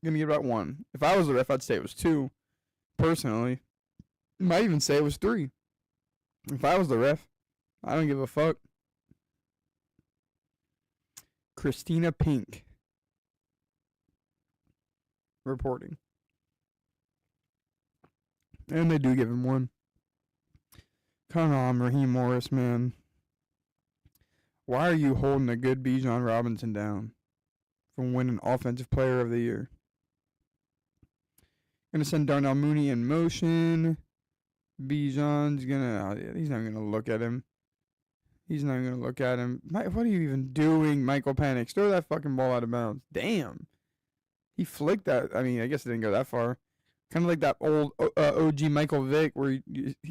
If I was the ref, I'd say it was 2. Personally. Might even say it was 3. If I was the ref, I don't give a fuck. Christina Pink reporting. And they do give him 1. Come on, Raheem Morris, man. Why are you holding a good Bijan Robinson down from winning Offensive Player of the Year? Gonna send Darnell Mooney in motion. Bijan's he's not gonna look at him. What are you even doing, Michael Penix? Throw that fucking ball out of bounds. Damn. He flicked that. I mean, I guess it didn't go that far. Kind of like that old OG Michael Vick, where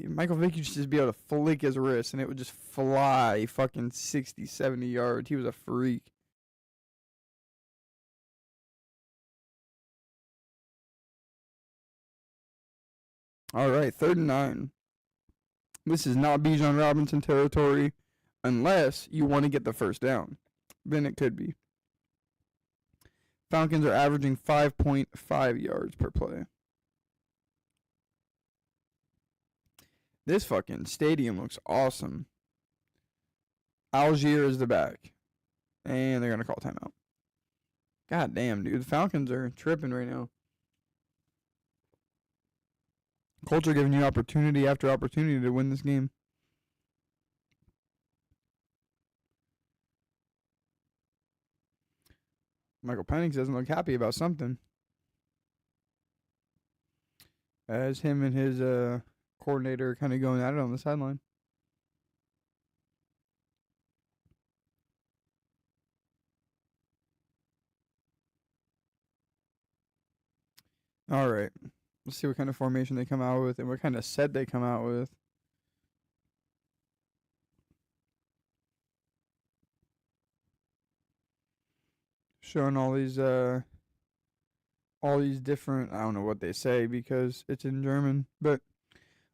Michael Vick used to just be able to flick his wrist and it would just fly fucking 60, 70 yards. He was a freak. All right, 3rd and 9. This is not Bijan Robinson territory unless you want to get the first down. Then it could be. Falcons are averaging 5.5 yards per play. This fucking stadium looks awesome. Algier is the back. And they're going to call timeout. God damn, dude. The Falcons are tripping right now. Colts are giving you opportunity after opportunity to win this game. Michael Penix doesn't look happy about something. As him and his coordinator are kind of going at it on the sideline. All right. Let's see what kind of formation they come out with and what kind of set they come out with. Showing all these different, I don't know what they say because it's in German, but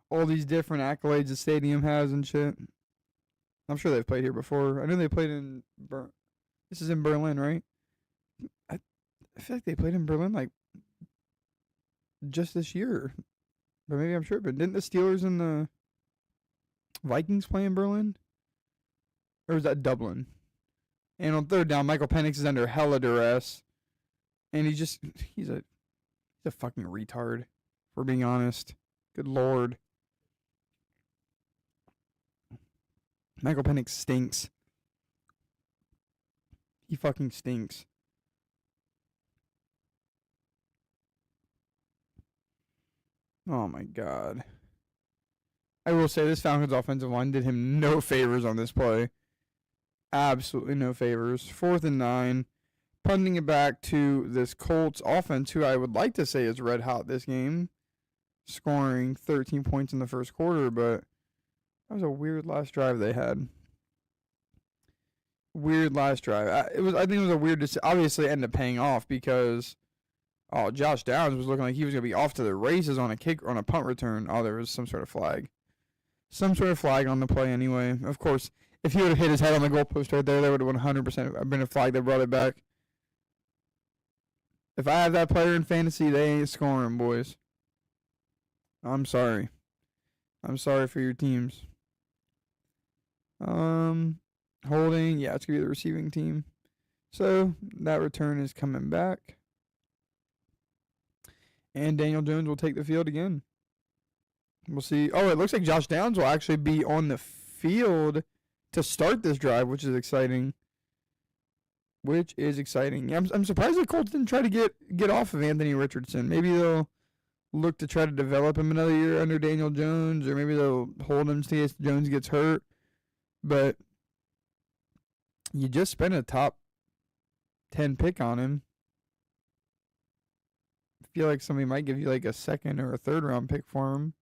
all these different accolades the stadium has and shit. I'm sure they've played here before. I know they played in this is in Berlin, right? I feel like they played in Berlin like just this year. But maybe I'm sure. But didn't the Steelers and the Vikings play in Berlin? Or was that Dublin? And on 3rd down, Michael Penix is under hella duress. And he's a fucking retard, if we're being honest. Good lord. Michael Penix stinks. He fucking stinks. Oh my god. I will say this Falcons offensive line did him no favors on this play. Absolutely no favors. 4th and 9. Punting it back to this Colts offense, who I would like to say is red hot this game. Scoring 13 points in the first quarter, but that was a weird last drive they had. Weird last drive. I think it was a weird decision. Obviously, it ended up paying off because Josh Downs was looking like he was gonna be off to the races on a punt return. Oh, there was some sort of flag. Some sort of flag on the play anyway. Of course, if he would have hit his head on the goalpost right there, that would have 100% been a flag that brought it back. If I have that player in fantasy, they ain't scoring, boys. I'm sorry. I'm sorry for your teams. Holding, yeah, it's going to be the receiving team. So, that return is coming back. And Daniel Jones will take the field again. We'll see. Oh, it looks like Josh Downs will actually be on the field to start this drive, which is exciting. Yeah, I'm surprised the Colts didn't try to get off of Anthony Richardson. Maybe they'll look to try to develop him another year under Daniel Jones, or maybe they'll hold him in case Jones gets hurt. But you just spent a top 10 pick on him. I feel like somebody might give you like a second or a third round pick for him.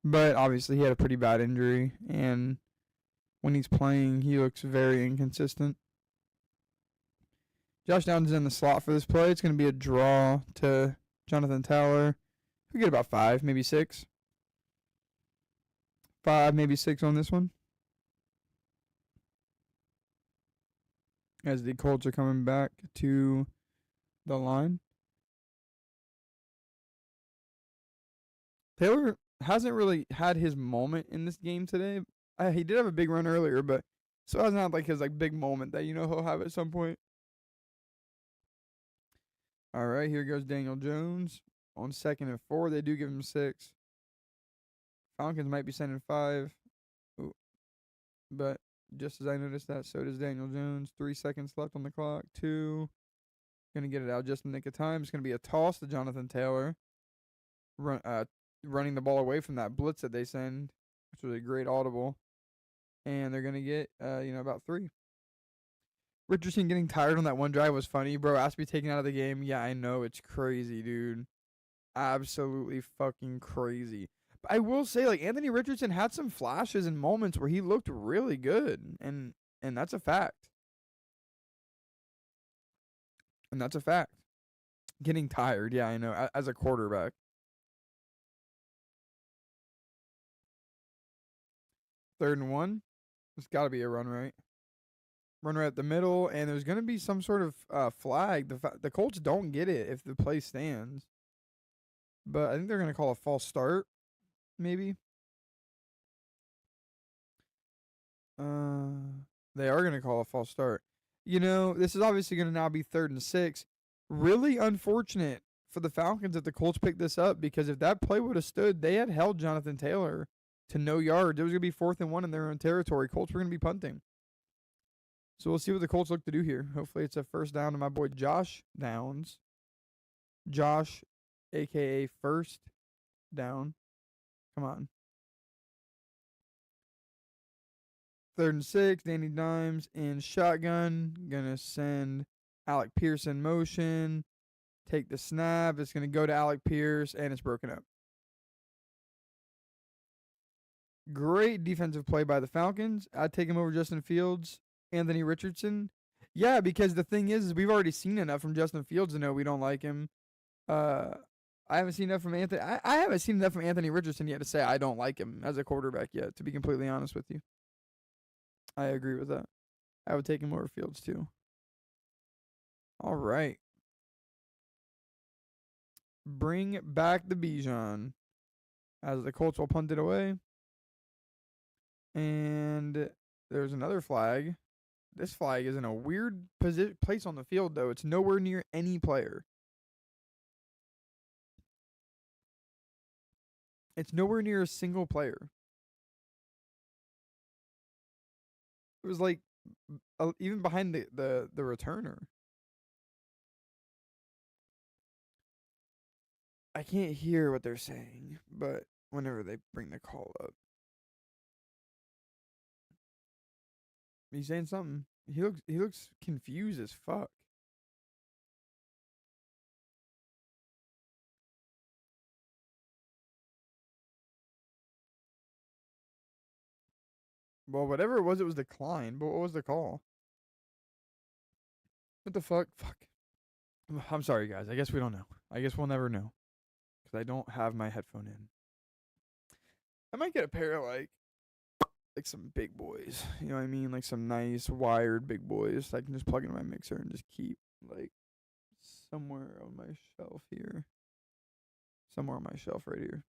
But obviously he had a pretty bad injury, and when he's playing, he looks very inconsistent. Josh Downs is in the slot for this play. It's going to be a draw to Jonathan Taylor. We get about 5, maybe 6. 5, maybe 6 on this one. As the Colts are coming back to the line. Taylor hasn't really had his moment in this game today. He did have a big run earlier, but so hasn't had like his big moment that he'll have at some point. All right, here goes Daniel Jones on 2nd and 4. They do give him 6. Falcons might be sending 5. Ooh. But just as I noticed that, so does Daniel Jones. 3 seconds left on the clock. 2. Going to get it out just in the nick of time. It's going to be a toss to Jonathan Taylor. Running the ball away from that blitz that they send, which was a great audible. And they're going to get, about 3. Richardson getting tired on that one drive was funny. Bro, asked to be taken out of the game. Yeah, I know. It's crazy, dude. Absolutely fucking crazy. But I will say, Anthony Richardson had some flashes and moments where he looked really good. And that's a fact. And that's a fact. Getting tired, yeah, I know, as a quarterback. 3rd and 1. It's got to be a run right. Run right at the middle, and there's going to be some sort of flag. The Colts don't get it if the play stands. But I think they're going to call a false start, maybe. They are going to call a false start. This is obviously going to now be 3rd and 6. Really unfortunate for the Falcons that the Colts picked this up, because if that play would have stood, they had held Jonathan Taylor to no yards. It was going to be 4th and 1 in their own territory. Colts were going to be punting. So we'll see what the Colts look to do here. Hopefully it's a first down to my boy Josh Downs. Josh, a.k.a. first down. Come on. 3rd and 6. Danny Dimes in shotgun. Going to send Alec Pierce in motion. Take the snap. It's going to go to Alec Pierce, and it's broken up. Great defensive play by the Falcons. I'd take him over Justin Fields. Anthony Richardson. Yeah, because the thing is we've already seen enough from Justin Fields to know we don't like him. I haven't seen enough from Anthony. I haven't seen enough from Anthony Richardson yet to say I don't like him as a quarterback yet, to be completely honest with you. I agree with that. I would take him over Fields too. All right. Bring back the Bijan as the Colts will punt it away. And there's another flag. This flag is in a weird place on the field, though. It's nowhere near any player. It's nowhere near a single player. It was like even behind the returner. I can't hear what they're saying, but whenever they bring the call up, he's saying something. He looks confused as fuck. Well, whatever it was declined. But what was the call? What the fuck? Fuck. I'm sorry, guys. I guess we don't know. I guess we'll never know because I don't have my headphone in. I might get a pair of like some big boys. You know what I mean? Like some nice wired big boys that I can just plug into my mixer and just keep like somewhere on my shelf here. Somewhere on my shelf right here.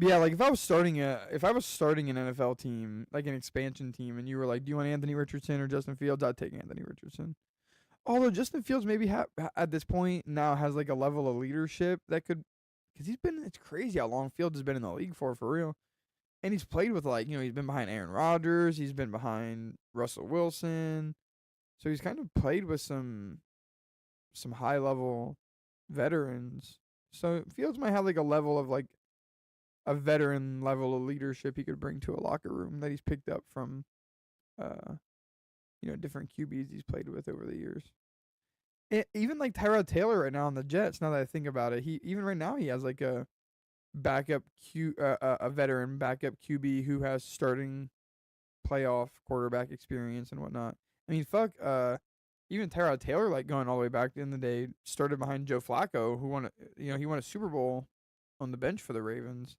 But yeah, like if I was starting an NFL team, like an expansion team, and you were like, "Do you want Anthony Richardson or Justin Fields?" I'd take Anthony Richardson. Although Justin Fields maybe at this point now has like a level of leadership that could, because it's crazy how long Fields has been in the league for real. And he's played with he's been behind Aaron Rodgers, he's been behind Russell Wilson. So he's kind of played with some high level veterans. So Fields might have like a level of like a veteran level of leadership he could bring to a locker room that he's picked up from different QBs he's played with over the years. Even like Tyrod Taylor right now on the Jets, now that I think about it, he even right now he has like a a veteran backup QB who has starting playoff quarterback experience and whatnot. I mean, fuck, even Tyrod Taylor, like going all the way back in the day, started behind Joe Flacco, who he won a Super Bowl on the bench for the Ravens.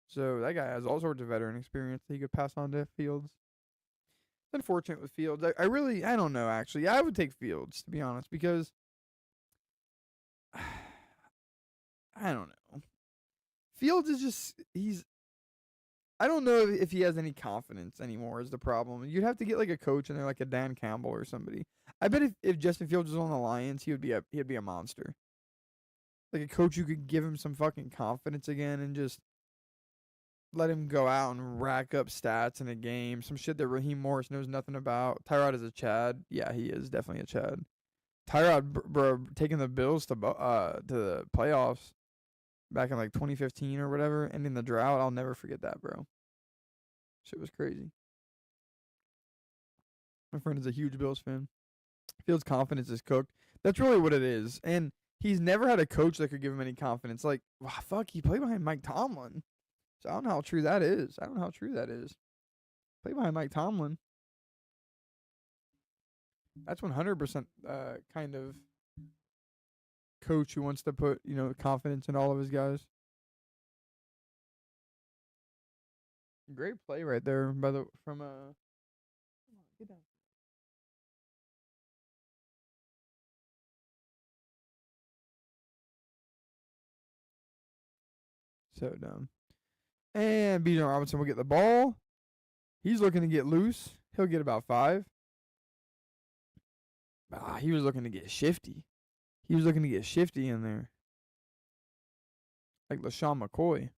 So that guy has all sorts of veteran experience that he could pass on to Fields. It's unfortunate with Fields. I don't know actually. I would take Fields to be honest because I don't know. Fields is just I don't know if he has any confidence anymore is the problem. You'd have to get like a coach in there like a Dan Campbell or somebody. I bet if Justin Fields was on the Lions, he'd be a monster. Like a coach who could give him some fucking confidence again and just let him go out and rack up stats in a game. Some shit that Raheem Morris knows nothing about. Tyrod is a Chad. Yeah, he is definitely a Chad. Tyrod, bro, taking the Bills to the playoffs back in like 2015 or whatever, ending the drought. I'll never forget that, bro. Shit was crazy. My friend is a huge Bills fan. Fields' confidence is cooked. That's really what it is. And he's never had a coach that could give him any confidence. Like, wow, fuck, he played behind Mike Tomlin. So I don't know how true that is. Play behind Mike Tomlin. That's 100% kind of coach who wants to put, confidence in all of his guys. Great play right there from get down. So dumb. And Bijan Robinson will get the ball. He's looking to get loose. He'll get about 5. He was looking to get shifty. In there. Like LaShawn McCoy.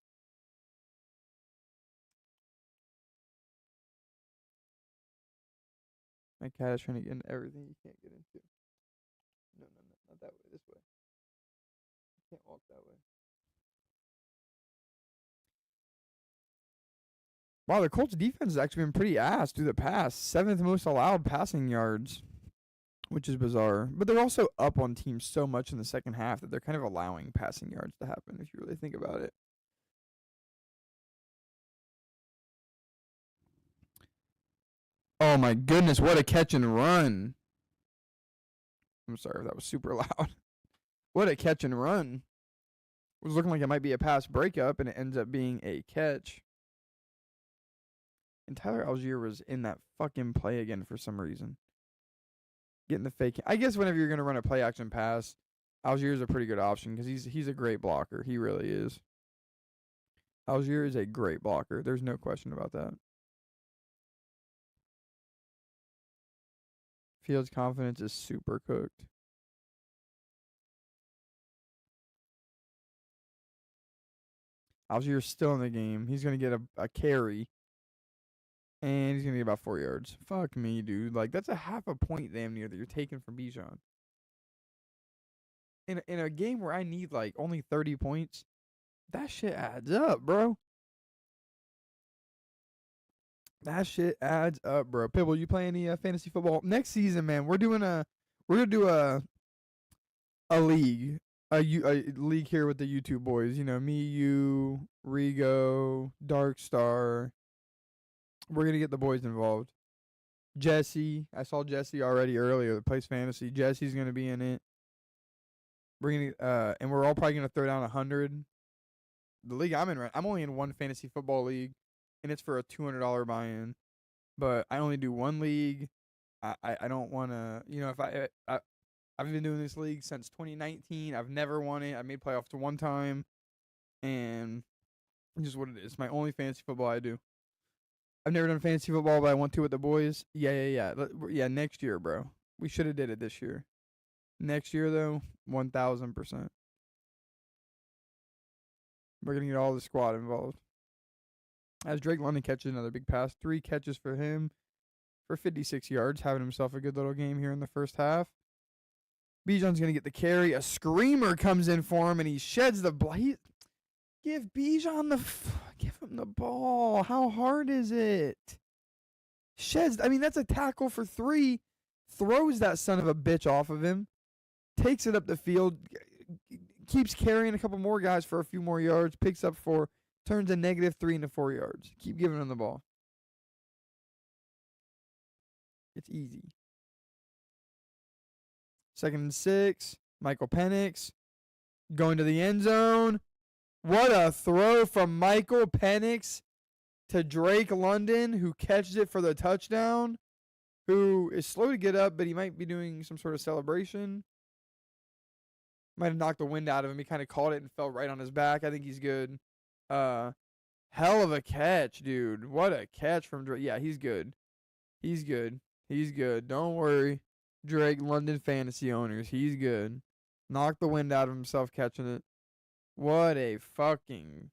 My cat is trying to get into everything you can't get into. No, not that way. This way. You can't walk that way. Wow, the Colts defense has actually been pretty ass through the pass. 7th most allowed passing yards, which is bizarre. But they're also up on teams so much in the second half that they're kind of allowing passing yards to happen if you really think about it. Oh my goodness, what a catch and run. I'm sorry if that was super loud. What a catch and run. It was looking like it might be a pass breakup, and it ends up being a catch. And Tyler Algier was in that fucking play again for some reason. Getting the fake. I guess whenever you're going to run a play action pass, Algier is a pretty good option because he's a great blocker. He really is. Algier is a great blocker. There's no question about that. Fields' confidence is super cooked. Algier's still in the game. He's going to get a carry. And he's going to get about 4 yards. Fuck me, dude. Like, that's a half a point damn near that you're taking from Bijan. In a game where I need, like, only 30 points, that shit adds up, bro. That shit adds up, bro. Pibble, you play any fantasy football? Next season, man, we're gonna do a league. A league here with the YouTube boys. You know, me, you, Rigo, Darkstar. We're gonna get the boys involved. Jesse, I saw Jesse already earlier that plays fantasy. Jesse's gonna be in it. We're gonna and we're all probably gonna throw down 100. The league I'm in, right? I'm only in one fantasy football league, and it's for a $200 buy-in. But I only do one league. I don't want to, you know, if I've been doing this league since 2019. I've never won it. I made playoffs to one time, and it's just what it is. It's my only fantasy football I do. I've never done fantasy football, but I want to with the boys. Yeah. Next year, bro. We should have did it this year. Next year, though, 1,000%. We're gonna get all the squad involved. As Drake London catches another big pass, 3 catches for him for 56 yards, having himself a good little game here in the first half. Bijan's going to get the carry. A screamer comes in for him, and he sheds the ball. Give Bijan give him the ball. How hard is it? I mean, that's a tackle for 3. Throws that son of a bitch off of him. Takes it up the field. Keeps carrying a couple more guys for a few more yards. Picks up 4. Turns a -3 into 4 yards. Keep giving him the ball. It's easy. 2nd and 6. Michael Penix going to the end zone. What a throw from Michael Penix to Drake London, who catches it for the touchdown, who is slow to get up, but he might be doing some sort of celebration. Might have knocked the wind out of him. He kind of caught it and fell right on his back. I think he's good. Hell of a catch, dude. What a catch from Drake. Yeah, he's good. He's good. He's good. Don't worry, Drake London fantasy owners. He's good. Knocked the wind out of himself catching it. What a fucking...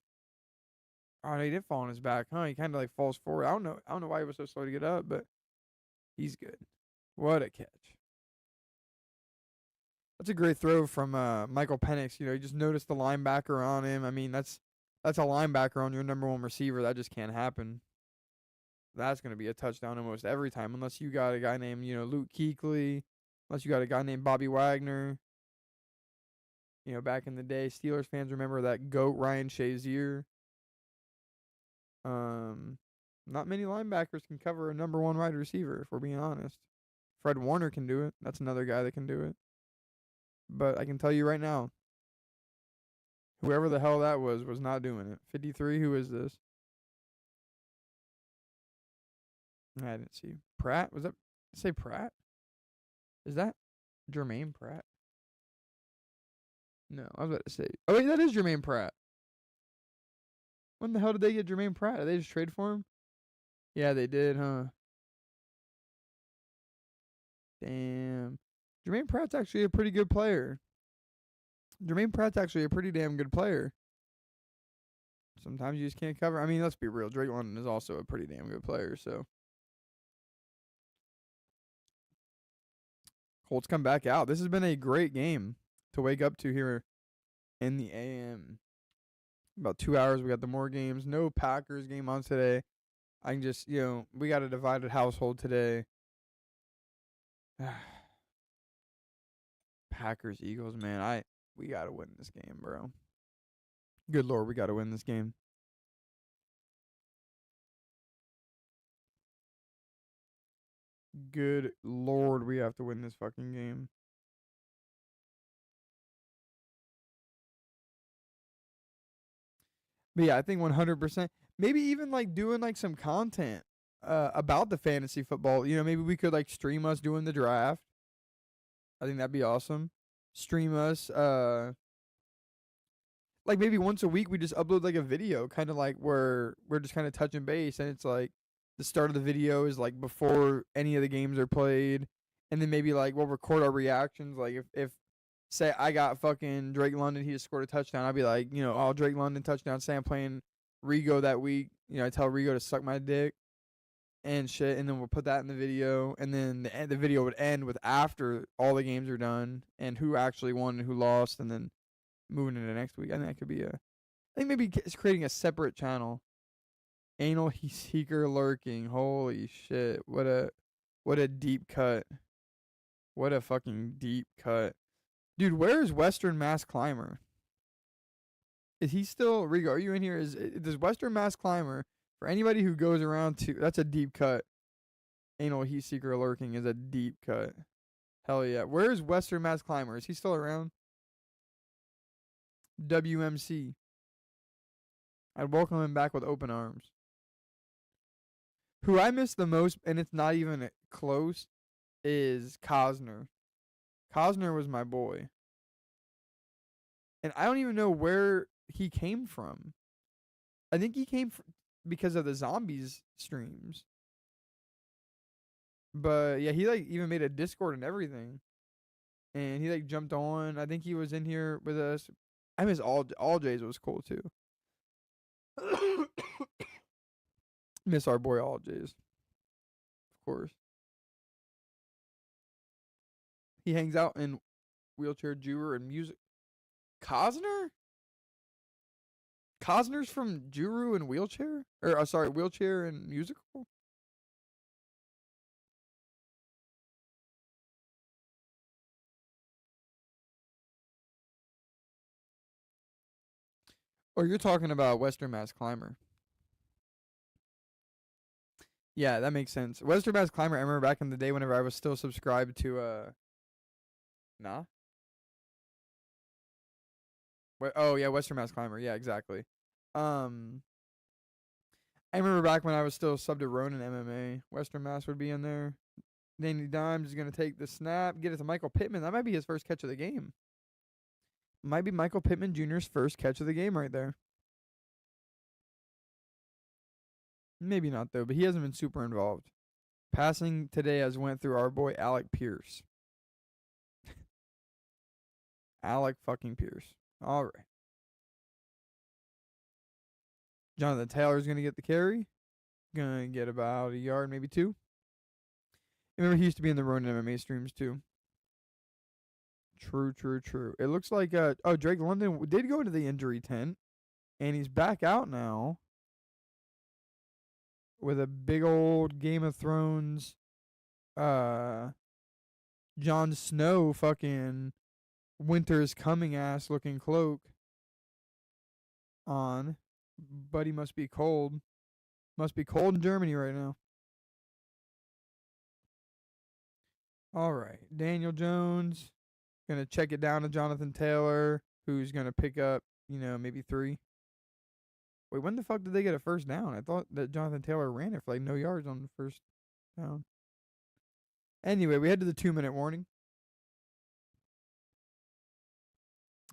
Oh, no, he did fall on his back, huh? He kind of like falls forward. I don't know why he was so slow to get up, but he's good. What a catch. That's a great throw from Michael Penix. You know, he just noticed the linebacker on him. I mean, that's a linebacker on your number 1 receiver. That just can't happen. That's going to be a touchdown almost every time, unless you got a guy named, you know, Luke Kuechly, unless you got a guy named Bobby Wagner. You know, back in the day, Steelers fans remember that GOAT Ryan Shazier. Not many linebackers can cover a number 1 wide receiver, if we're being honest. Fred Warner can do it. That's another guy that can do it. But I can tell you right now, whoever the hell that was not doing it. 53, who is this? I didn't see. Pratt? Was that? Say Pratt? Is that Jermaine Pratt? No, I was about to say. Oh, wait, that is Jermaine Pratt. When the hell did they get Jermaine Pratt? Did they just trade for him? Yeah, they did, huh? Damn. Jermaine Pratt's actually a pretty good player. Jermaine Pratt's actually a pretty damn good player. Sometimes you just can't cover. I mean, let's be real. Drake London is also a pretty damn good player, so. Colts come back out. This has been a great game to wake up to here in the AM. About 2 hours. We got the more games. No Packers game on today. I can just, you know, we got a divided household today. Packers, Eagles, man. We got to win this game, bro. Good Lord, we got to win this game. Good Lord, we have to win this fucking game. But yeah, I think 100%. Maybe even like doing like some content about the fantasy football. You know, maybe we could like stream us doing the draft. I think that'd be awesome. Stream us. Like maybe once a week we just upload like a video, kind of like where we're just kind of touching base, and it's like the start of the video is like before any of the games are played, and then maybe like we'll record our reactions. Like if say I got fucking Drake London, he just scored a touchdown, I'd be like, you know, oh, Drake London touchdown. Say I'm playing Rigo that week, you know, I tell Rigo to suck my dick. and shit, and then we'll put that in the video, and then the video would end with after all the games are done and who actually won and who lost, and then moving into next week. I think that could be I think maybe it's creating a separate channel. Anal seeker lurking. Holy shit! What a deep cut. What a fucking deep cut, dude. Where is Western Mass Climber? Is he still Rigo? Are you in here? Does Western Mass Climber, for anybody who goes around to, that's a deep cut. Anal heat seeker lurking is a deep cut. Hell yeah. Where's Western Mass Climber? Is he still around? WMC. I'd welcome him back with open arms. Who I miss the most, and it's not even close, is Cosner. Cosner was my boy. And I don't even know where he came from. I think he came because of the zombies streams. But yeah, he like even made a Discord and everything. And he like jumped on. I think he was in here with us. I miss all J's was cool too. Miss our boy All J's. Of course. He hangs out in Wheelchair Juror and Music. Cosner? Cosner's from Juru and Wheelchair? Or sorry, Wheelchair and Musical? Or you're talking about Western Mass Climber. Yeah, that makes sense. Western Mass Climber, I remember back in the day whenever I was still subscribed to Nah. Oh yeah, Western Mass Climber. Yeah, exactly. I remember back when I was still subbed to Ronin MMA. Western Mass would be in there. Danny Dimes is gonna take the snap, get it to Michael Pittman. That might be his first catch of the game. Might be Michael Pittman Jr.'s first catch of the game right there. Maybe not though, but he hasn't been super involved. Passing today has went through our boy Alec Pierce. Alec fucking Pierce. All right. Jonathan Taylor's going to get the carry. Going to get about a yard, maybe two. Remember, he used to be in the Ronin MMA streams, too. True. It looks like, Drake London did go into the injury tent. And he's back out now. With a big old Game of Thrones, Jon Snow fucking Winter's Coming ass looking cloak on. Buddy must be cold. Must be cold in Germany right now. All right. Daniel Jones. Going to check it down to Jonathan Taylor, who's going to pick up, maybe 3. Wait, when the fuck did they get a first down? I thought that Jonathan Taylor ran it for like no yards on the first down. Anyway, we head to the 2-minute warning.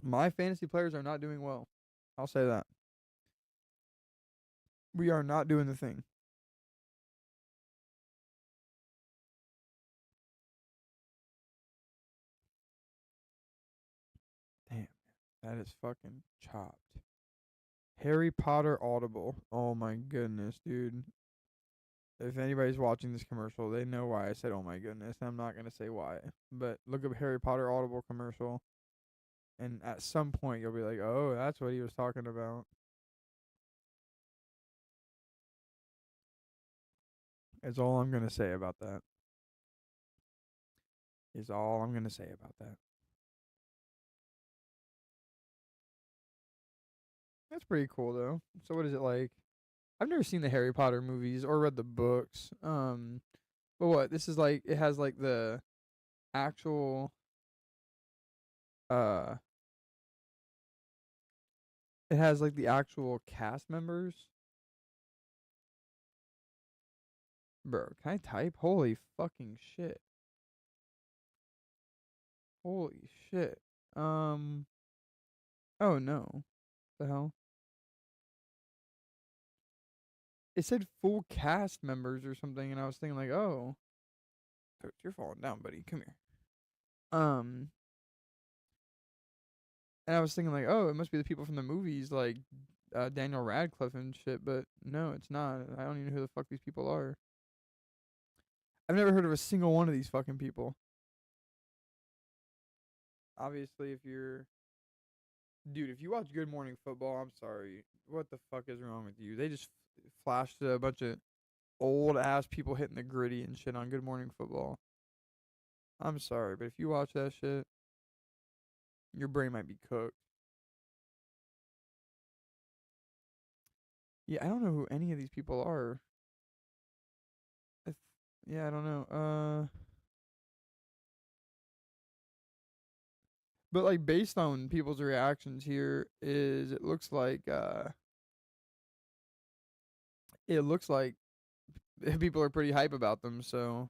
My fantasy players are not doing well. I'll say that. We are not doing the thing. Damn, that is fucking chopped. Harry Potter Audible. Oh my goodness, dude. If anybody's watching this commercial, they know why I said oh my goodness. I'm not going to say why. But look up Harry Potter Audible commercial. And at some point, you'll be like, oh, that's what he was talking about. Is all I'm going to say about that. Is all I'm going to say about that. That's pretty cool, though. So what is it like? I've never seen the Harry Potter movies or read the books. But what? This is like, it has like the actual, it has like the actual cast members. Bro, can I type? Holy fucking shit. Holy shit. Oh no. The hell? It said full cast members or something, and I was thinking like, oh, Coach, you're falling down, buddy. Come here. And I was thinking like, oh, it must be the people from the movies, like Daniel Radcliffe and shit. But no, it's not. I don't even know who the fuck these people are. I've never heard of a single one of these fucking people. Obviously, if you watch Good Morning Football, I'm sorry. What the fuck is wrong with you? They just flashed a bunch of old ass people hitting the gritty and shit on Good Morning Football. I'm sorry, but if you watch that shit, your brain might be cooked. Yeah, I don't know who any of these people are. Yeah, I don't know. But like based on people's reactions here, it looks like people are pretty hype about them. So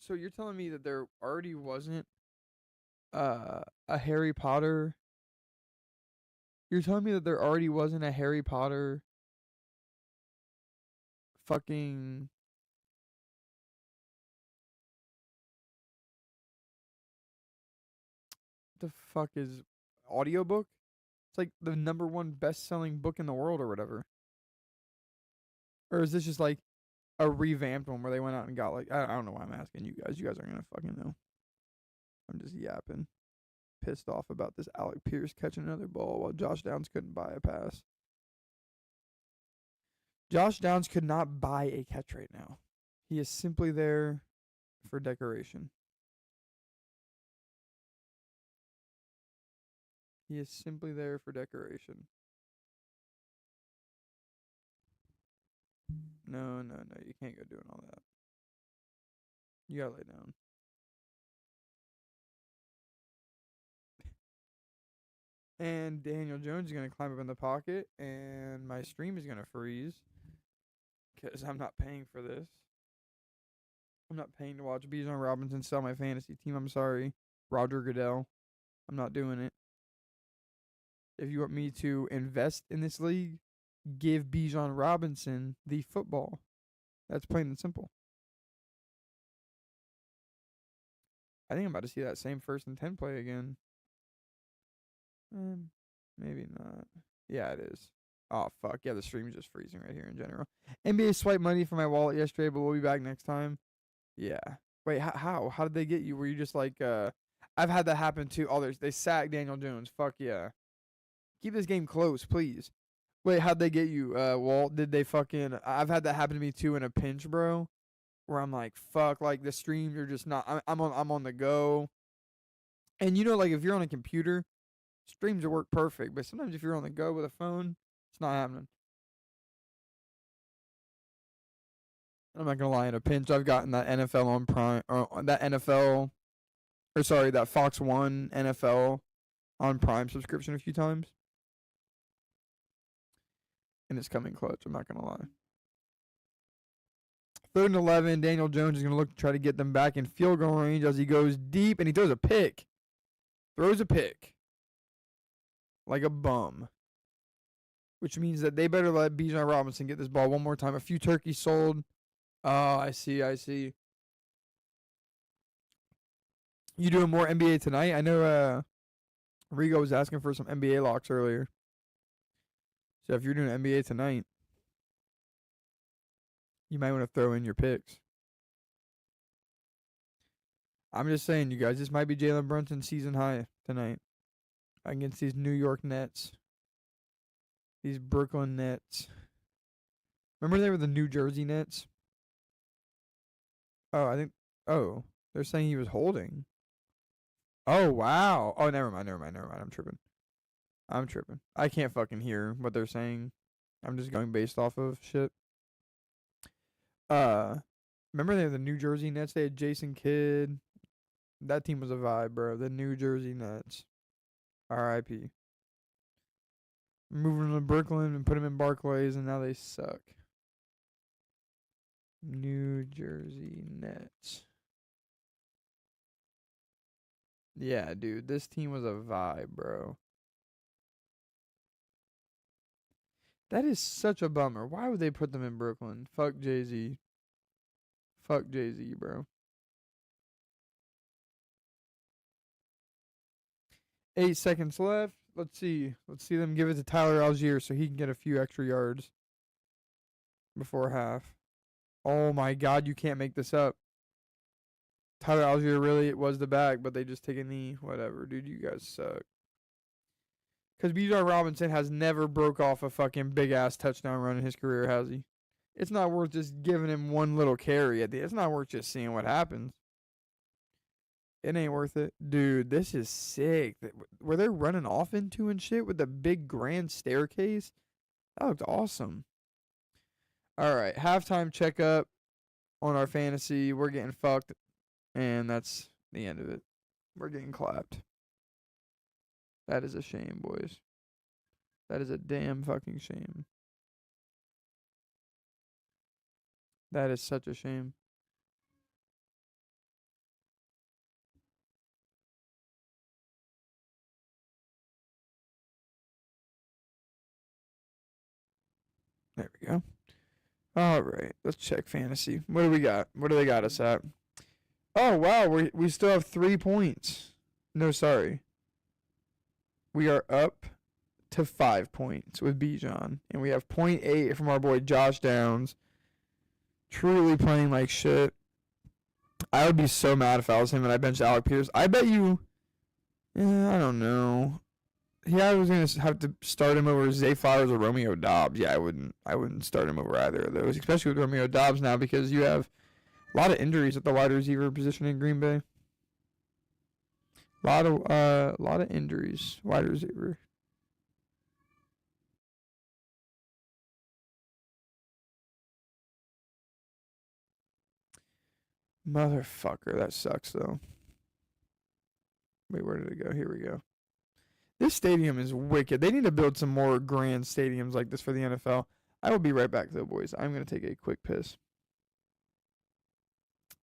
you're telling me that there already wasn't a Harry Potter? You're telling me that there already wasn't a Harry Potter fucking the fuck is audiobook? It's like the number one best selling book in the world or whatever. Or is this just like a revamped one where they went out and got like I don't know why I'm asking you guys. You guys aren't gonna fucking know. I'm just yapping. Pissed off about this Alec Pierce catching another ball while Josh Downs couldn't buy a pass. Josh Downs could not buy a catch right now. He is simply there for decoration. He is simply there for decoration. No. You can't go doing all that. You gotta lay down. And Daniel Jones is going to climb up in the pocket, and my stream is going to freeze because I'm not paying for this. I'm not paying to watch Bijan Robinson sell my fantasy team. I'm sorry. Roger Goodell. I'm not doing it. If you want me to invest in this league, give Bijan Robinson the football. That's plain and simple. I think I'm about to see that same 1st and 10 play again. Maybe not. Yeah, it is. Oh, fuck. Yeah, the stream is just freezing right here in general. NBA swiped money from my wallet yesterday, but we'll be back next time. Yeah. Wait, how? How did they get you? Were you just like, I've had that happen too. Oh, they sacked Daniel Jones. Fuck yeah. Keep this game close, please. Wait, how'd they get you, Walt? Did they fucking... I've had that happen to me too in a pinch, bro. Where I'm like, fuck, like the streams are just not... I'm on the go. And you know, like if you're on a computer, streams will work perfect. But sometimes if you're on the go with a phone, it's not happening. I'm not gonna lie, in a pinch, I've gotten that NFL on Prime, or that Fox One NFL on Prime subscription a few times, and it's coming clutch. I'm not gonna lie. 3rd and 11. Daniel Jones is gonna look to try to get them back in field goal range as he goes deep and he throws a pick. Like a bum. Which means that they better let Bijan Robinson get this ball one more time. A few turkeys sold. Oh, I see. You doing more NBA tonight? I know Rigo was asking for some NBA locks earlier. So if you're doing NBA tonight, you might want to throw in your picks. I'm just saying, you guys, this might be Jalen Brunson's season high tonight against these New York Nets. These Brooklyn Nets. Remember they were the New Jersey Nets? Oh, they're saying he was holding. Oh, wow. Oh, never mind. I'm tripping. I can't fucking hear what they're saying. I'm just going based off of shit. Remember they were the New Jersey Nets? They had Jason Kidd. That team was a vibe, bro. The New Jersey Nets. R.I.P. Moving to Brooklyn and put them in Barclays, and now they suck. New Jersey Nets. Yeah, dude, this team was a vibe, bro. That is such a bummer. Why would they put them in Brooklyn? Fuck Jay-Z. Fuck Jay-Z, bro. 8 seconds left. Let's see them give it to Tyler Algier so he can get a few extra yards before half. Oh my God, you can't make this up. Tyler Algier really was the back, but they just take a knee. Whatever, dude. You guys suck. Because Bijan Robinson has never broke off a fucking big ass touchdown run in his career, has he? It's not worth just giving him one little carry at the. It's not worth just seeing what happens. It ain't worth it, dude. This is sick. Were they running off into and shit with the big grand staircase? That looked awesome. All right, halftime checkup on our fantasy. We're getting fucked, and that's the end of it. We're getting clapped. That is a shame, boys. That is a damn fucking shame. That is such a shame. There we go. All right, let's check fantasy. What do we got? What do they got us at? Oh wow, we still have 3 points. No, sorry. We are up to 5 points with Bijan, and we have 0.8 from our boy Josh Downs. Truly playing like shit. I would be so mad if I was him and I benched Alec Pierce. I bet you. I don't know. Yeah, I was gonna have to start him over Zay Flowers or Romeo Dobbs. Yeah, I wouldn't start him over either of those, especially with Romeo Dobbs now because you have a lot of injuries at the wide receiver position in Green Bay. A lot of injuries, wide receiver. Motherfucker, that sucks though. Wait, where did it go? Here we go. This stadium is wicked. They need to build some more grand stadiums like this for the NFL. I will be right back though, boys. I'm gonna take a quick piss.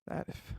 That if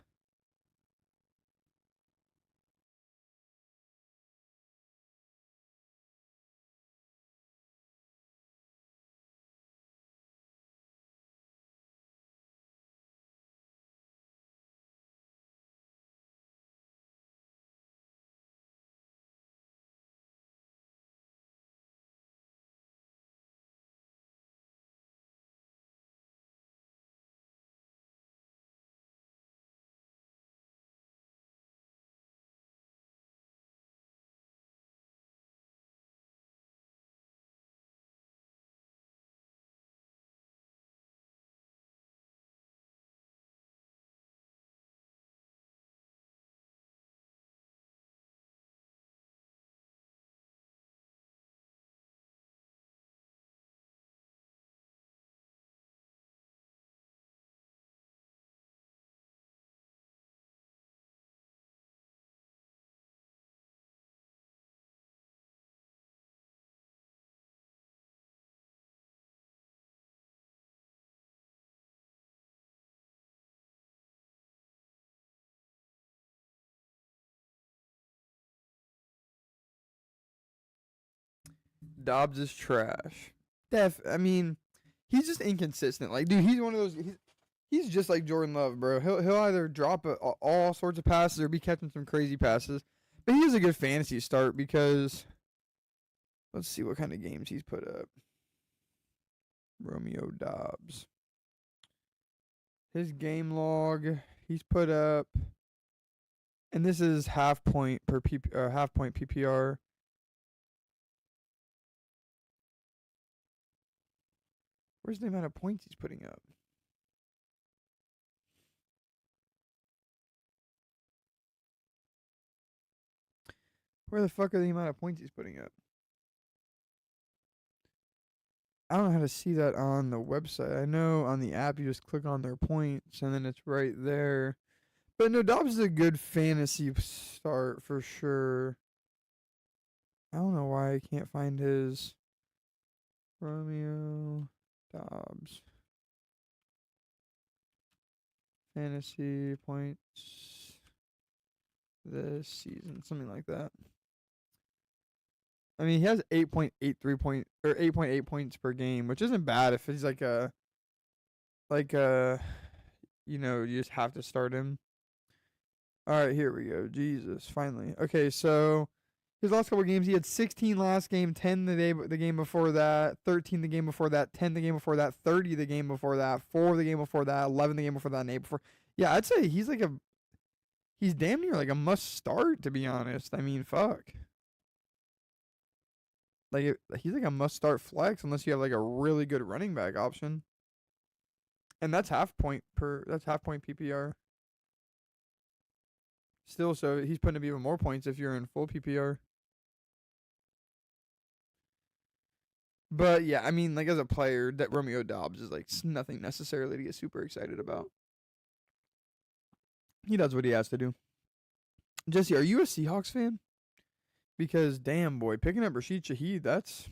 Dobbs is trash. I mean, he's just inconsistent. Like, dude, he's one of those. He's just like Jordan Love, bro. He'll either drop all sorts of passes or be catching some crazy passes. But he has a good fantasy start because let's see what kind of games he's put up. Romeo Dobbs. His game log, he's put up, and this is half point PPR. Where's the amount of points he's putting up? Where the fuck are the amount of points he's putting up? I don't know how to see that on the website. I know on the app you just click on their points and then it's right there. But no, Dobbs is a good fantasy start for sure. I don't know why I can't find his Romeo Dobbs fantasy points this season, something like that. I mean, he has 8.8 points per game, which isn't bad if he's like you just have to start him. All right, here we go. Jesus, finally. Okay, so His last couple games, he had 16 last game, 10 the game before that, 13 the game before that, 10 the game before that, 30 the game before that, 4 the game before that, 11 the game before that, and 8 before. Yeah, I'd say he's damn near like a must start, to be honest. I mean, fuck. He's like a must start flex unless you have like a really good running back option. And that's half point PPR. Still, so he's putting up even more points if you're in full PPR. But yeah, I mean, like as a player, that Romeo Doubs is like nothing necessarily to get super excited about. He does what he has to do. Jesse, are you a Seahawks fan? Because damn boy, picking up Rashid Shaheed, that's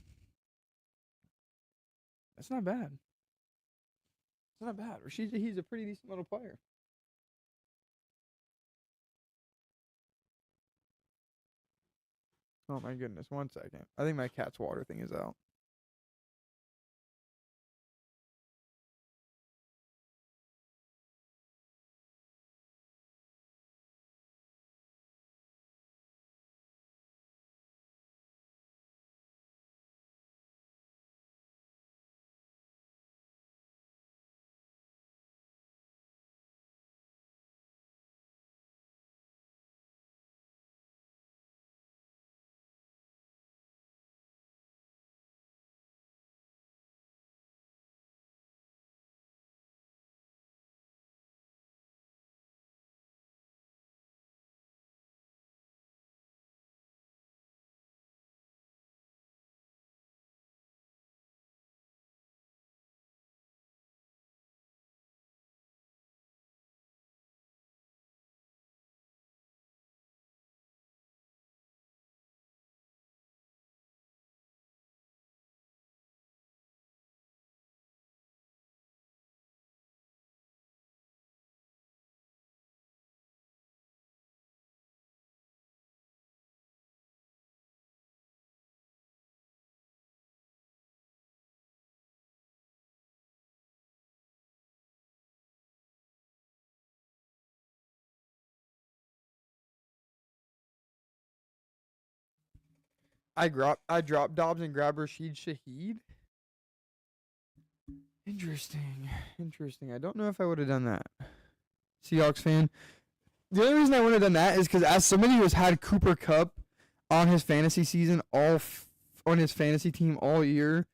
not bad. It's not bad. Rashid Shaheed's a pretty decent little player. Oh my goodness, 1 second. I think my cat's water thing is out. I dropped Dobbs and grabbed Rashid Shaheed. Interesting. I don't know if I would have done that. Seahawks fan. The only reason I would have done that is because as somebody who's had Cooper Kupp on his fantasy season on his fantasy team all year,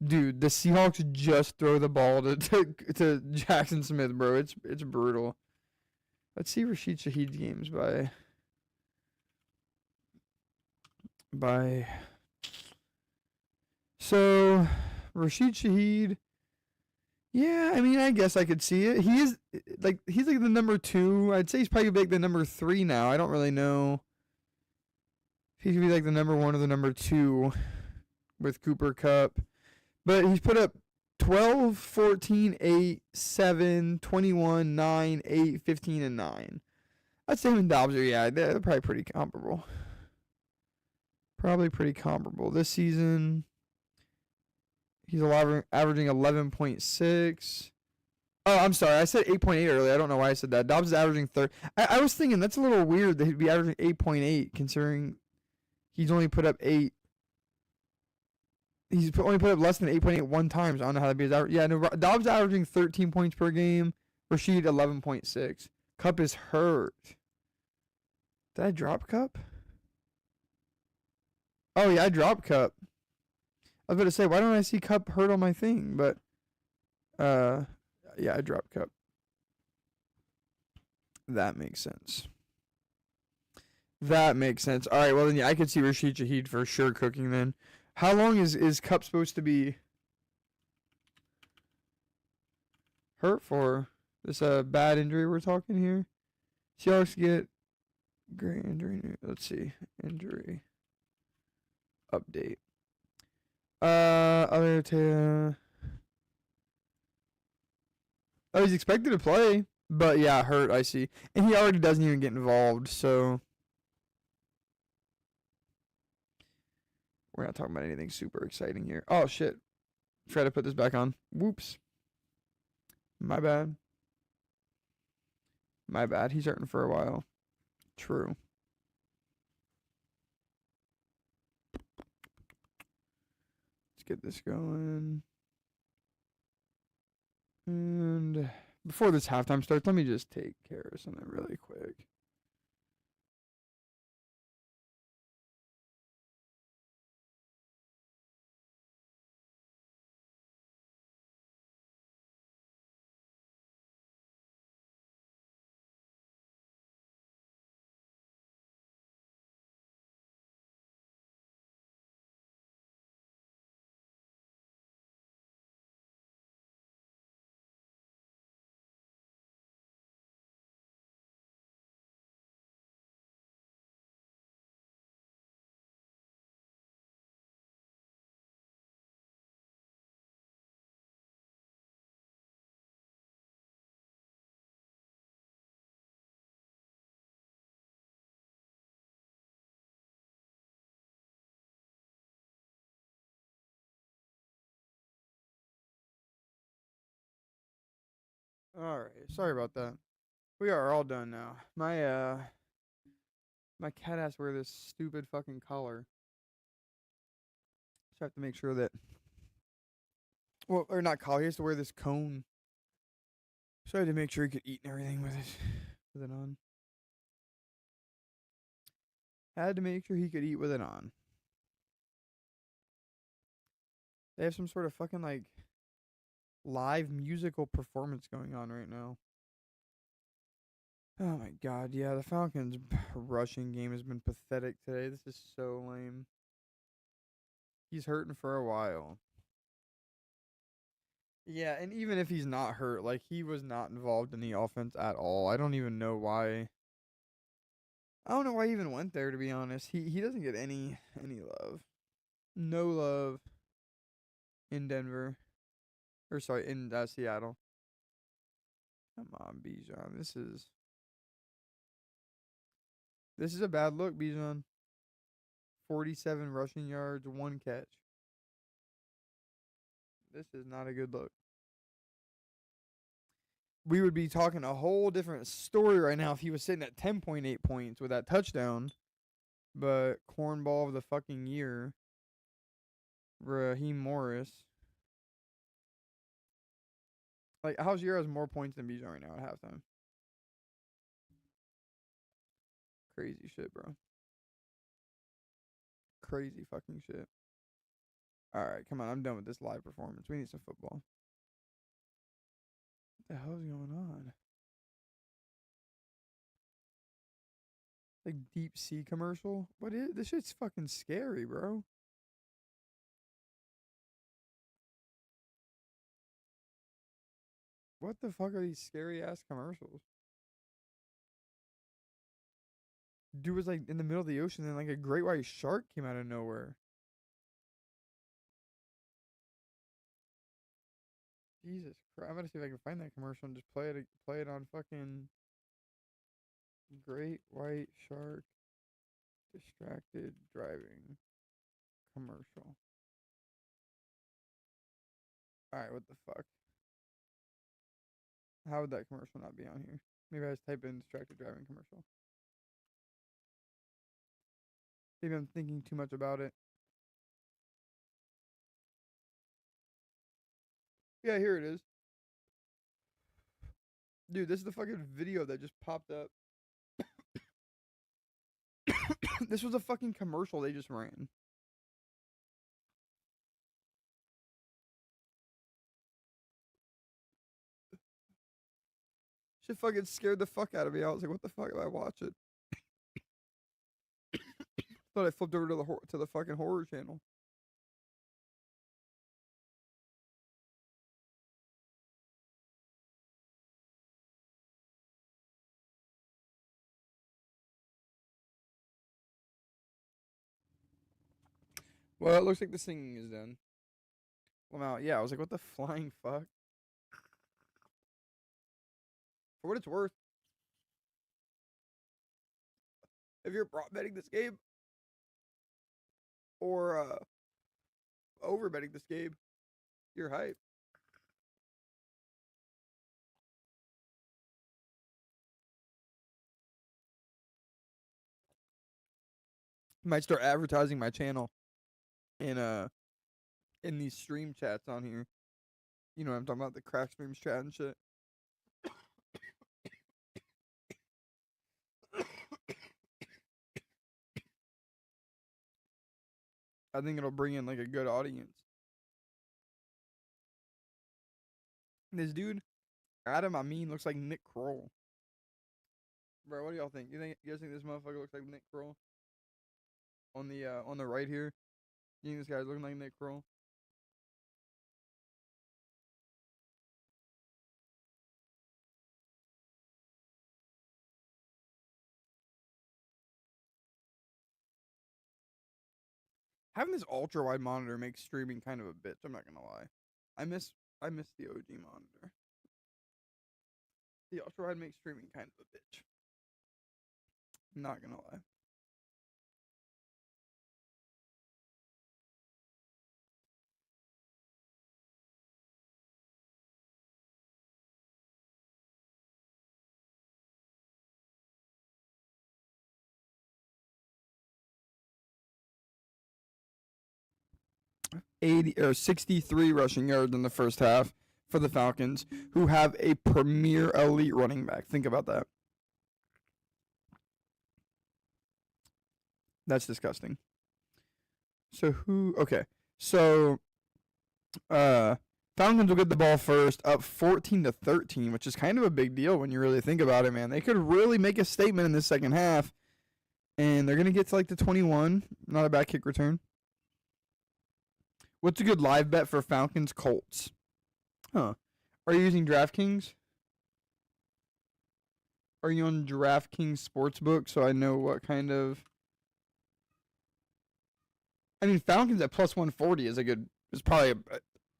dude, the Seahawks just throw the ball to Jackson Smith, bro. It's brutal. Let's see Rashid Shaheed's games by. So Rashid Shaheed. Yeah, I mean, I guess I could see it. He's like the number 2. I'd say he's probably like the number 3 now. I don't really know if he could be like the number 1 or the number 2 with Cooper Kupp. But he's put up 12, 14, 8, 7, 21, 9, 8, 15, and 9. I'd say him and Dobbs are, they're probably pretty comparable. This season, he's averaging 11.6. Oh, I'm sorry. I said 8.8 earlier. I don't know why I said that. Dobbs is averaging 30. I was thinking that's a little weird that he'd be averaging 8.8 considering he's only put up 8. He's only put up less than 8.8 one time. So I don't know how that be his average. Yeah, no, Dobbs averaging 13 points per game. Rashid 11.6. Kupp is hurt. Did I drop Kupp? Oh yeah, I dropped Kupp. I was about to say, why don't I see Kupp hurt on my thing? But yeah, I dropped Kupp. That makes sense. All right, well then yeah, I could see Rashid Shaheed for sure cooking then. How long is Kupp supposed to be hurt for? This bad injury we're talking here. Seahawks get great injury. Let's see. Injury update. He's expected to play, but yeah, hurt, I see. And he already doesn't even get involved, so we're not talking about anything super exciting here. Oh shit. Try to put this back on. Whoops. My bad. He's hurting for a while. True. get this going. And before this halftime starts, let me just take care of something really quick. All right, sorry about that. We are all done now. My cat has to wear this stupid fucking collar. So I have to make sure that, well, or not collar. He has to wear this cone. So I had to make sure he could eat and everything with it on. Had to make sure he could eat with it on. They have some sort of fucking like live musical performance going on right now. Oh my god, yeah, the Falcons rushing game has been pathetic today. This is so lame. He's hurting for a while. Yeah, and even if he's not hurt, like he was not involved in the offense at all. I don't even know why. I don't know why he even went there, to be honest. He doesn't get any love. No love in Denver. Or sorry, in Seattle. Come on, Bijan. This is a bad look, Bijan. 47 rushing yards, 1 catch. This is not a good look. We would be talking a whole different story right now if he was sitting at 10.8 points with that touchdown. But cornball of the fucking year, Raheem Morris. Like, Algier has more points than Bijan right now at halftime. Crazy shit, bro. Crazy fucking shit. Alright, come on. I'm done with this live performance. We need some football. What the hell is going on? Like, deep sea commercial? What is this? Shit's fucking scary, bro. What the fuck are these scary ass commercials? Dude was like in the middle of the ocean and like a great white shark came out of nowhere. Jesus Christ. I'm gonna see if I can find that commercial and just play it on fucking great white shark distracted driving commercial. Alright, what the fuck? How would that commercial not be on here? Maybe I just type in distracted driving commercial. Maybe I'm thinking too much about it. Yeah, here it is. Dude, this is the fucking video that just popped up. This was a fucking commercial they just ran. Shit fucking scared the fuck out of me. I was like, what the fuck if I watch it? Thought I flipped over to the fucking horror channel. Well, it looks like the singing is done. Well, yeah, I was like, what the flying fuck? For what it's worth, if you're prop betting this game or over betting this game, you're hype. Might start advertising my channel in in these stream chats on here. You know what I'm talking about, the crack streams chat and shit. I think it'll bring in like a good audience. This dude, Adam Amin, looks like Nick Kroll. Bro, what do y'all think? You guys think this motherfucker looks like Nick Kroll? On the right here? You think this guy's looking like Nick Kroll? Having this ultra wide monitor makes streaming kind of a bitch, I'm not gonna lie. I miss the OG monitor. The ultra wide makes streaming kind of a bitch. I'm not gonna lie. '80 or '63 rushing yards in the first half for the Falcons, who have a premier elite running back. Think about that. That's disgusting. So okay. So Falcons will get the ball first, up 14-13, which is kind of a big deal when you really think about it, man. They could really make a statement in the second half, and they're gonna get to like the 21. Not a bad kick return. What's a good live bet for Falcons Colts? Huh. Are you using DraftKings? Are you on DraftKings Sportsbook so I know what kind of... I mean, Falcons at plus 140 is probably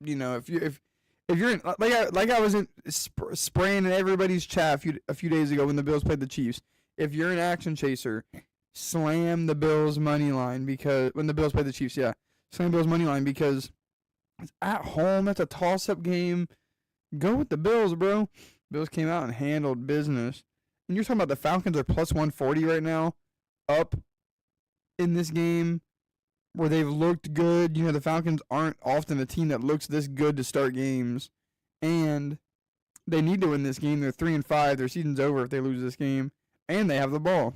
you know, if you're in, like I was in spraying in everybody's chat a few days ago when the Bills played the Chiefs. If you're an action chaser, slam the Bills money line, because when the Bills played the Chiefs, yeah. Slam Bills money line because it's at home. That's a toss-up game. Go with the Bills, bro. Bills came out and handled business. And you're talking about the Falcons are plus 140 right now, up in this game where they've looked good. You know, the Falcons aren't often a team that looks this good to start games. And they need to win this game. They're 3-5. Their season's over if they lose this game. And they have the ball.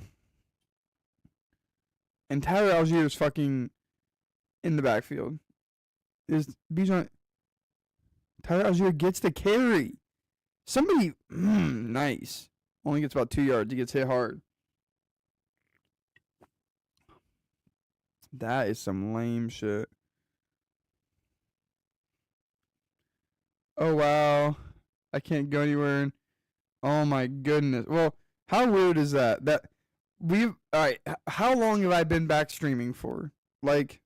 And Tyler Algier's fucking... in the backfield. Is Bijan... Tyler Algier gets the carry. Somebody... nice. Only gets about 2 yards. He gets hit hard. That is some lame shit. Oh, wow. I can't go anywhere. Oh, my goodness. Well, how weird is that? Alright, how long have I been back streaming for? Like...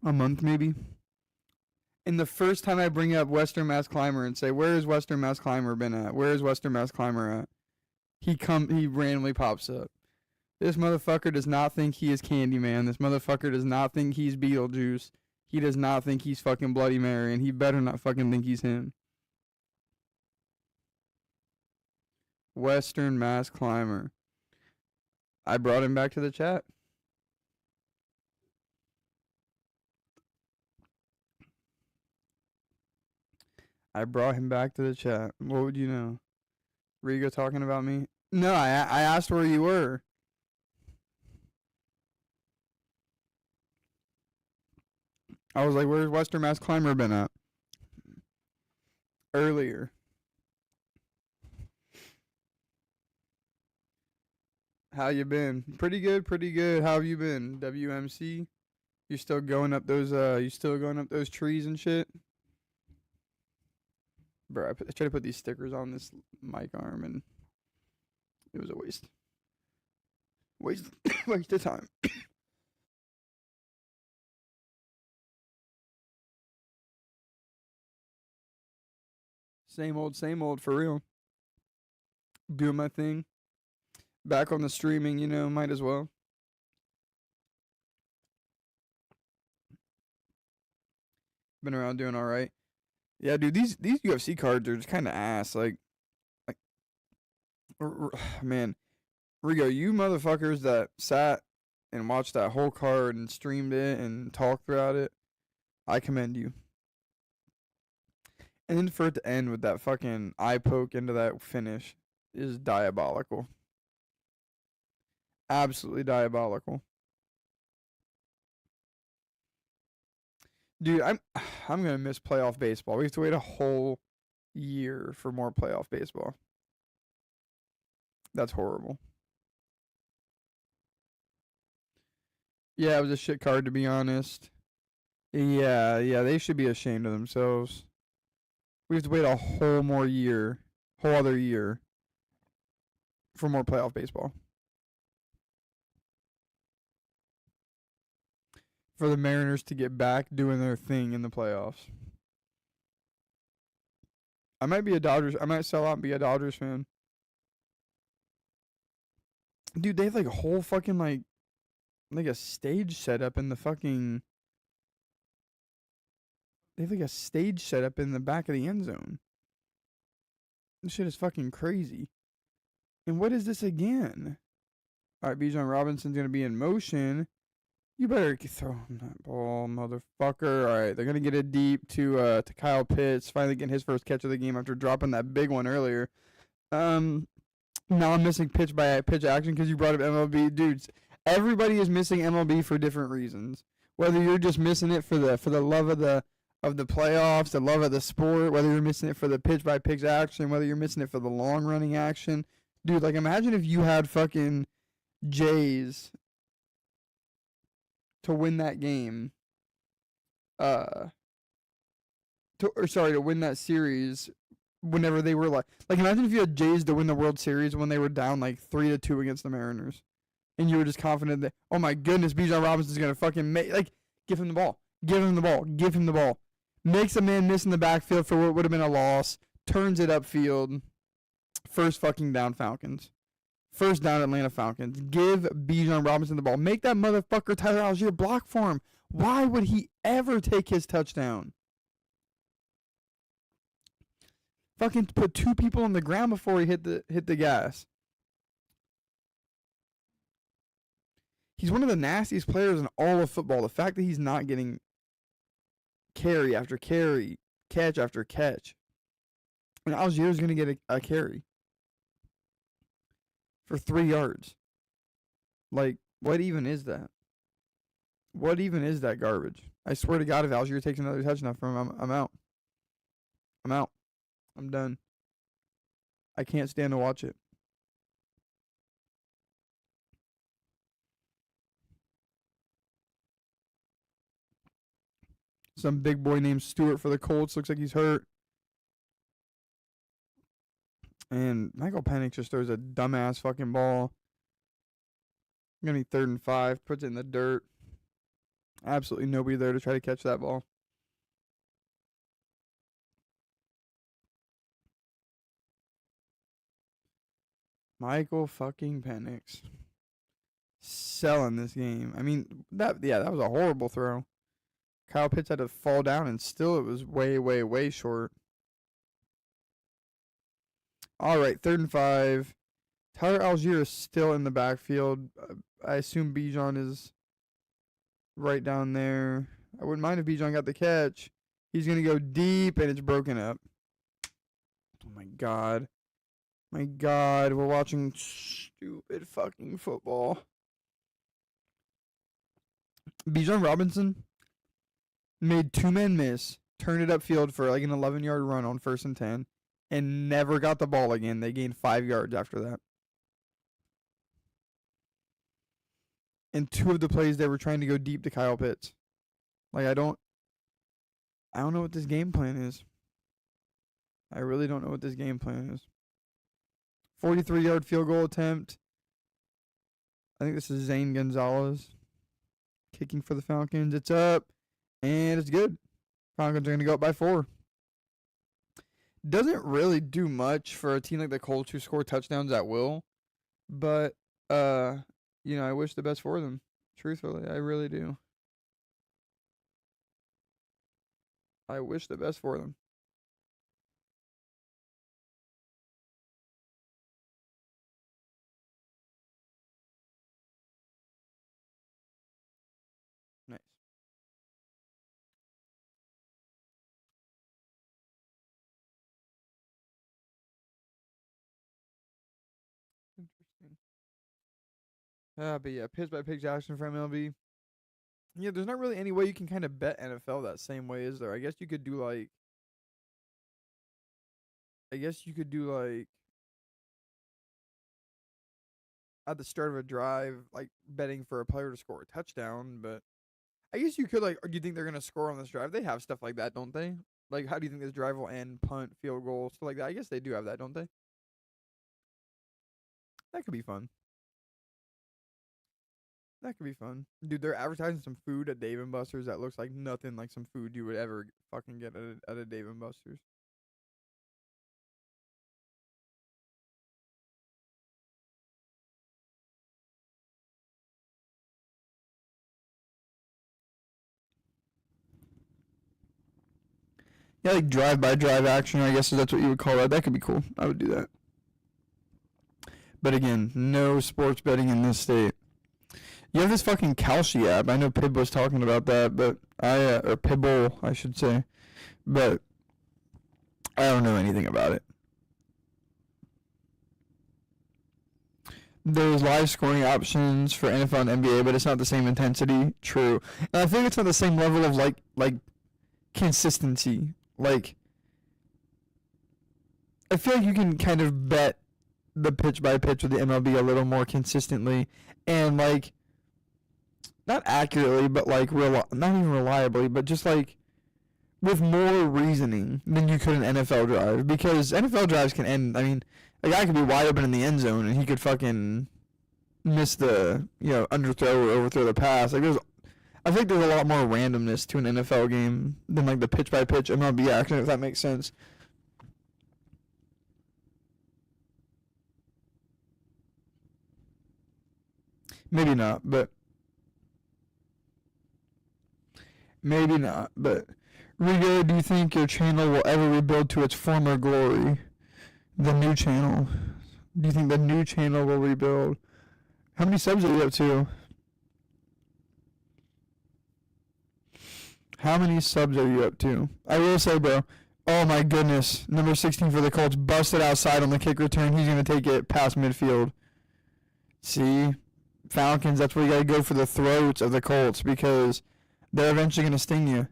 a month maybe. And the first time I bring up Western Mass Climber and say, where has Western Mass Climber been at? Where is Western Mass Climber at? He randomly pops up. This motherfucker does not think he is Candyman. This motherfucker does not think he's Beetlejuice. He does not think he's fucking Bloody Mary, and he better not fucking think he's him. Western Mass Climber. I brought him back to the chat. I brought him back to the chat. What would you know? Rigo talking about me? No, I asked where you were. I was like, where's Western Mass Climber been at? Earlier. How you been? Pretty good, pretty good. How have you been? WMC? You still going up those trees and shit? Bro, I tried to put these stickers on this mic arm and it was a waste. Waste of time. Same old for real. Doing my thing. Back on the streaming, you know, might as well. Been around doing all right. Yeah, dude, these UFC cards are just kind of ass. Like, man, Rigo, you motherfuckers that sat and watched that whole card and streamed it and talked throughout it, I commend you. And then for it to end with that fucking eye poke into that finish is diabolical. Absolutely diabolical. Dude, I'm gonna miss playoff baseball. We have to wait a whole year for more playoff baseball. That's horrible. Yeah, it was a shit card to be honest. Yeah, they should be ashamed of themselves. We have to wait a whole other year for more playoff baseball. For the Mariners to get back doing their thing in the playoffs. I might sell out and be a Dodgers fan. Dude, they have like a whole fucking like a stage set up in the fucking. They have like a stage set up in the back of the end zone. This shit is fucking crazy. And what is this again? Alright, Bijan Robinson's gonna be in motion. You better throw him that ball, motherfucker. Alright, they're gonna get it deep to Kyle Pitts, finally getting his first catch of the game after dropping that big one earlier. Now I'm missing pitch action because you brought up MLB. Dudes, everybody is missing MLB for different reasons. Whether you're just missing it for the love of the playoffs, the love of the sport, whether you're missing it for the pitch action, whether you're missing it for the long running action. Dude, like imagine if you had fucking Jays to win that game. To win that series whenever they were like imagine if you had Jays to win the World Series when they were down like 3-2 against the Mariners. And you were just confident that, oh my goodness, Bijan Robinson's gonna fucking give him the ball. Give him the ball. Makes a man miss in the backfield for what would have been a loss. Turns it upfield. First fucking down Falcons. First down Atlanta Falcons. Give Bijan Robinson the ball. Make that motherfucker Tyler Algier block for him. Why would he ever take his touchdown? Fucking put 2 people on the ground before he hit the gas. He's one of the nastiest players in all of football. The fact that he's not getting carry after carry, catch after catch. And Algier's going to get a carry for 3 yards. Like, what even is that? What even is that garbage? I swear to God, if Algier takes another touchdown from him, I'm out. I'm out. I'm done. I can't stand to watch it. Some big boy named Stewart for the Colts. Looks like he's hurt. And Michael Penix just throws a dumbass fucking ball. Gonna be 3rd and 5. Puts it in the dirt. Absolutely nobody there to try to catch that ball. Michael fucking Penix. Selling this game. I mean, that was a horrible throw. Kyle Pitts had to fall down, and still it was way, way, way short. All right, 3rd and 5. Tyler Algier is still in the backfield. I assume Bijan is right down there. I wouldn't mind if Bijan got the catch. He's going to go deep, and it's broken up. Oh, my God. My God, we're watching stupid fucking football. Bijan Robinson made 2 men miss, turned it upfield for like an 11-yard run on 1st and 10, and never got the ball again. They gained 5 yards after that. And 2 of the plays they were trying to go deep to Kyle Pitts. Like I don't know what this game plan is. I really don't know what this game plan is. 43-yard field goal attempt. I think this is Zane Gonzalez kicking for the Falcons. It's up, and it's good. Falcons are going to go up by 4. Doesn't really do much for a team like the Colts who score touchdowns at will, but I wish the best for them. Truthfully, I really do. I wish the best for them. But yeah, pitch by pitch action for MLB. Yeah, there's not really any way you can kind of bet NFL that same way, is there? I guess you could do like. I guess you could do like at the start of a drive, like betting for a player to score a touchdown. But I guess you could like. Or do you think they're gonna score on this drive? They have stuff like that, don't they? Like, how do you think this drive will end? Punt, field goal, stuff like that. I guess they do have that, don't they? That could be fun. That could be fun. Dude, they're advertising some food at Dave and Buster's that looks like nothing like some food you would ever fucking get at a Dave and Buster's. Yeah, like drive by drive action, I guess that's what you would call that. That could be cool. I would do that. But again, no sports betting in this state. You have this fucking Kalshi app. I know Pib was talking about that, but or Pibble, I should say. But I don't know anything about it. There's live scoring options for NFL and NBA, but it's not the same intensity. True. And I think it's not the same level of like consistency. Like, I feel like you can kind of bet the pitch by pitch with the MLB a little more consistently and like not accurately, but like not even reliably, but just like with more reasoning than you could an NFL drive, because NFL drives can end. I mean, a guy could be wide open in the end zone and he could fucking miss the underthrow or overthrow the pass. Like I think there's a lot more randomness to an NFL game than like the pitch by pitch MLB action, if that makes sense. Maybe not, but Rigo, do you think your channel will ever rebuild to its former glory? The new channel. Do you think the new channel will rebuild? How many subs are you up to? How many subs are you up to? I will say, bro. Oh my goodness. Number 16 for the Colts busted outside on the kick return. He's going to take it past midfield. See? Falcons, that's where you got to go for the throats of the Colts, because they're eventually going to sting you.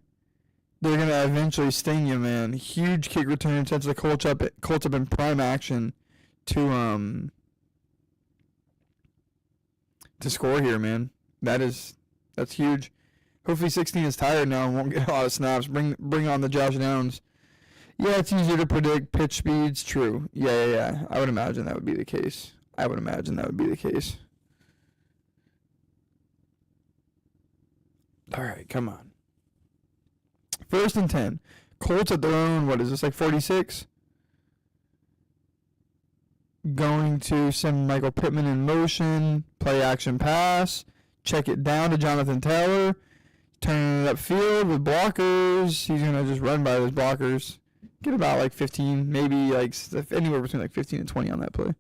They're going to eventually sting you, man. Huge kick return sets the Colts up in prime action to score here, man. That's huge. Hopefully 16 is tired now and won't get a lot of snaps. Bring on the Josh Downs. Yeah, it's easier to predict pitch speeds. True. Yeah. I would imagine that would be the case. All right, come on. 1st and 10. Colts at their own, what is this, like 46? Going to send Michael Pittman in motion. Play action pass. Check it down to Jonathan Taylor. Turning it upfield with blockers. He's going to just run by those blockers. Get about like 15, maybe like anywhere between like 15 and 20 on that play.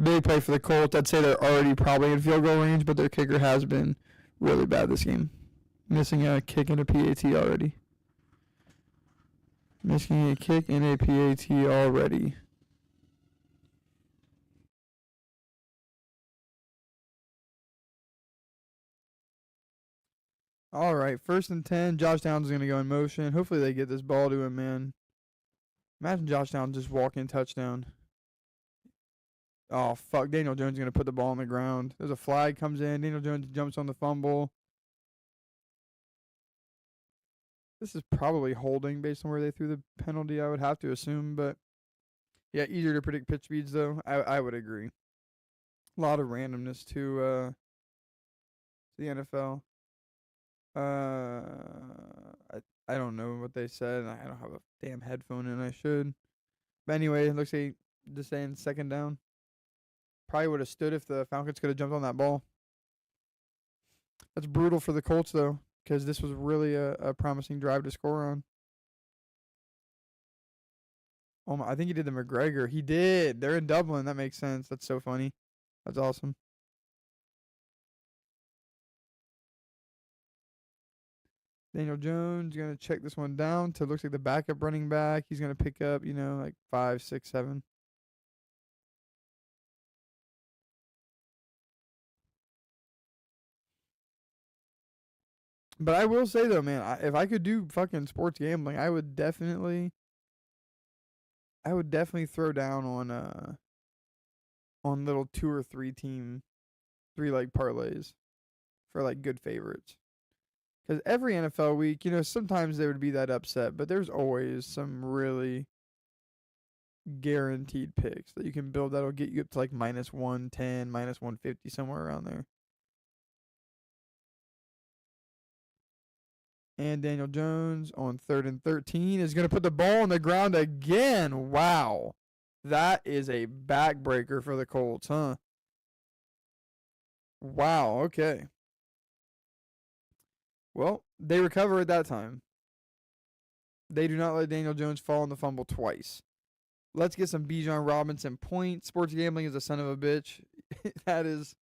Big play for the Colts. I'd say they're already probably in field goal range, but their kicker has been really bad this game. Missing a kick and a PAT already. All right, 1st and 10. Josh Downs is going to go in motion. Hopefully they get this ball to him, man. Imagine Josh Downs just walking touchdown. Oh, fuck. Daniel Jones is going to put the ball on the ground. There's a flag comes in. Daniel Jones jumps on the fumble. This is probably holding based on where they threw the penalty, I would have to assume. But, yeah, easier to predict pitch speeds, though. I would agree. A lot of randomness to the NFL. I don't know what they said. I don't have a damn headphone in. I should. But anyway, it looks like just saying 2nd down. Probably would have stood if the Falcons could have jumped on that ball. That's brutal for the Colts, though, because this was really a promising drive to score on. Oh my, I think he did the McGregor. He did. They're in Dublin. That makes sense. That's so funny. That's awesome. Daniel Jones going to check this one down to looks like the backup running back. He's going to pick up, like 5, 6, 7. But I will say though, man, if I could do fucking sports gambling, I would definitely throw down on little 3 leg parlays for like good favorites. Because every NFL week, sometimes there would be that upset, but there's always some really guaranteed picks that you can build that'll get you up to like -110, -150, somewhere around there. And Daniel Jones on 3rd and 13 is going to put the ball on the ground again. Wow. That is a backbreaker for the Colts, huh? Wow, okay. Well, they recover at that time. They do not let Daniel Jones fall on the fumble twice. Let's get some Bijan Robinson points. Sports gambling is a son of a bitch. that is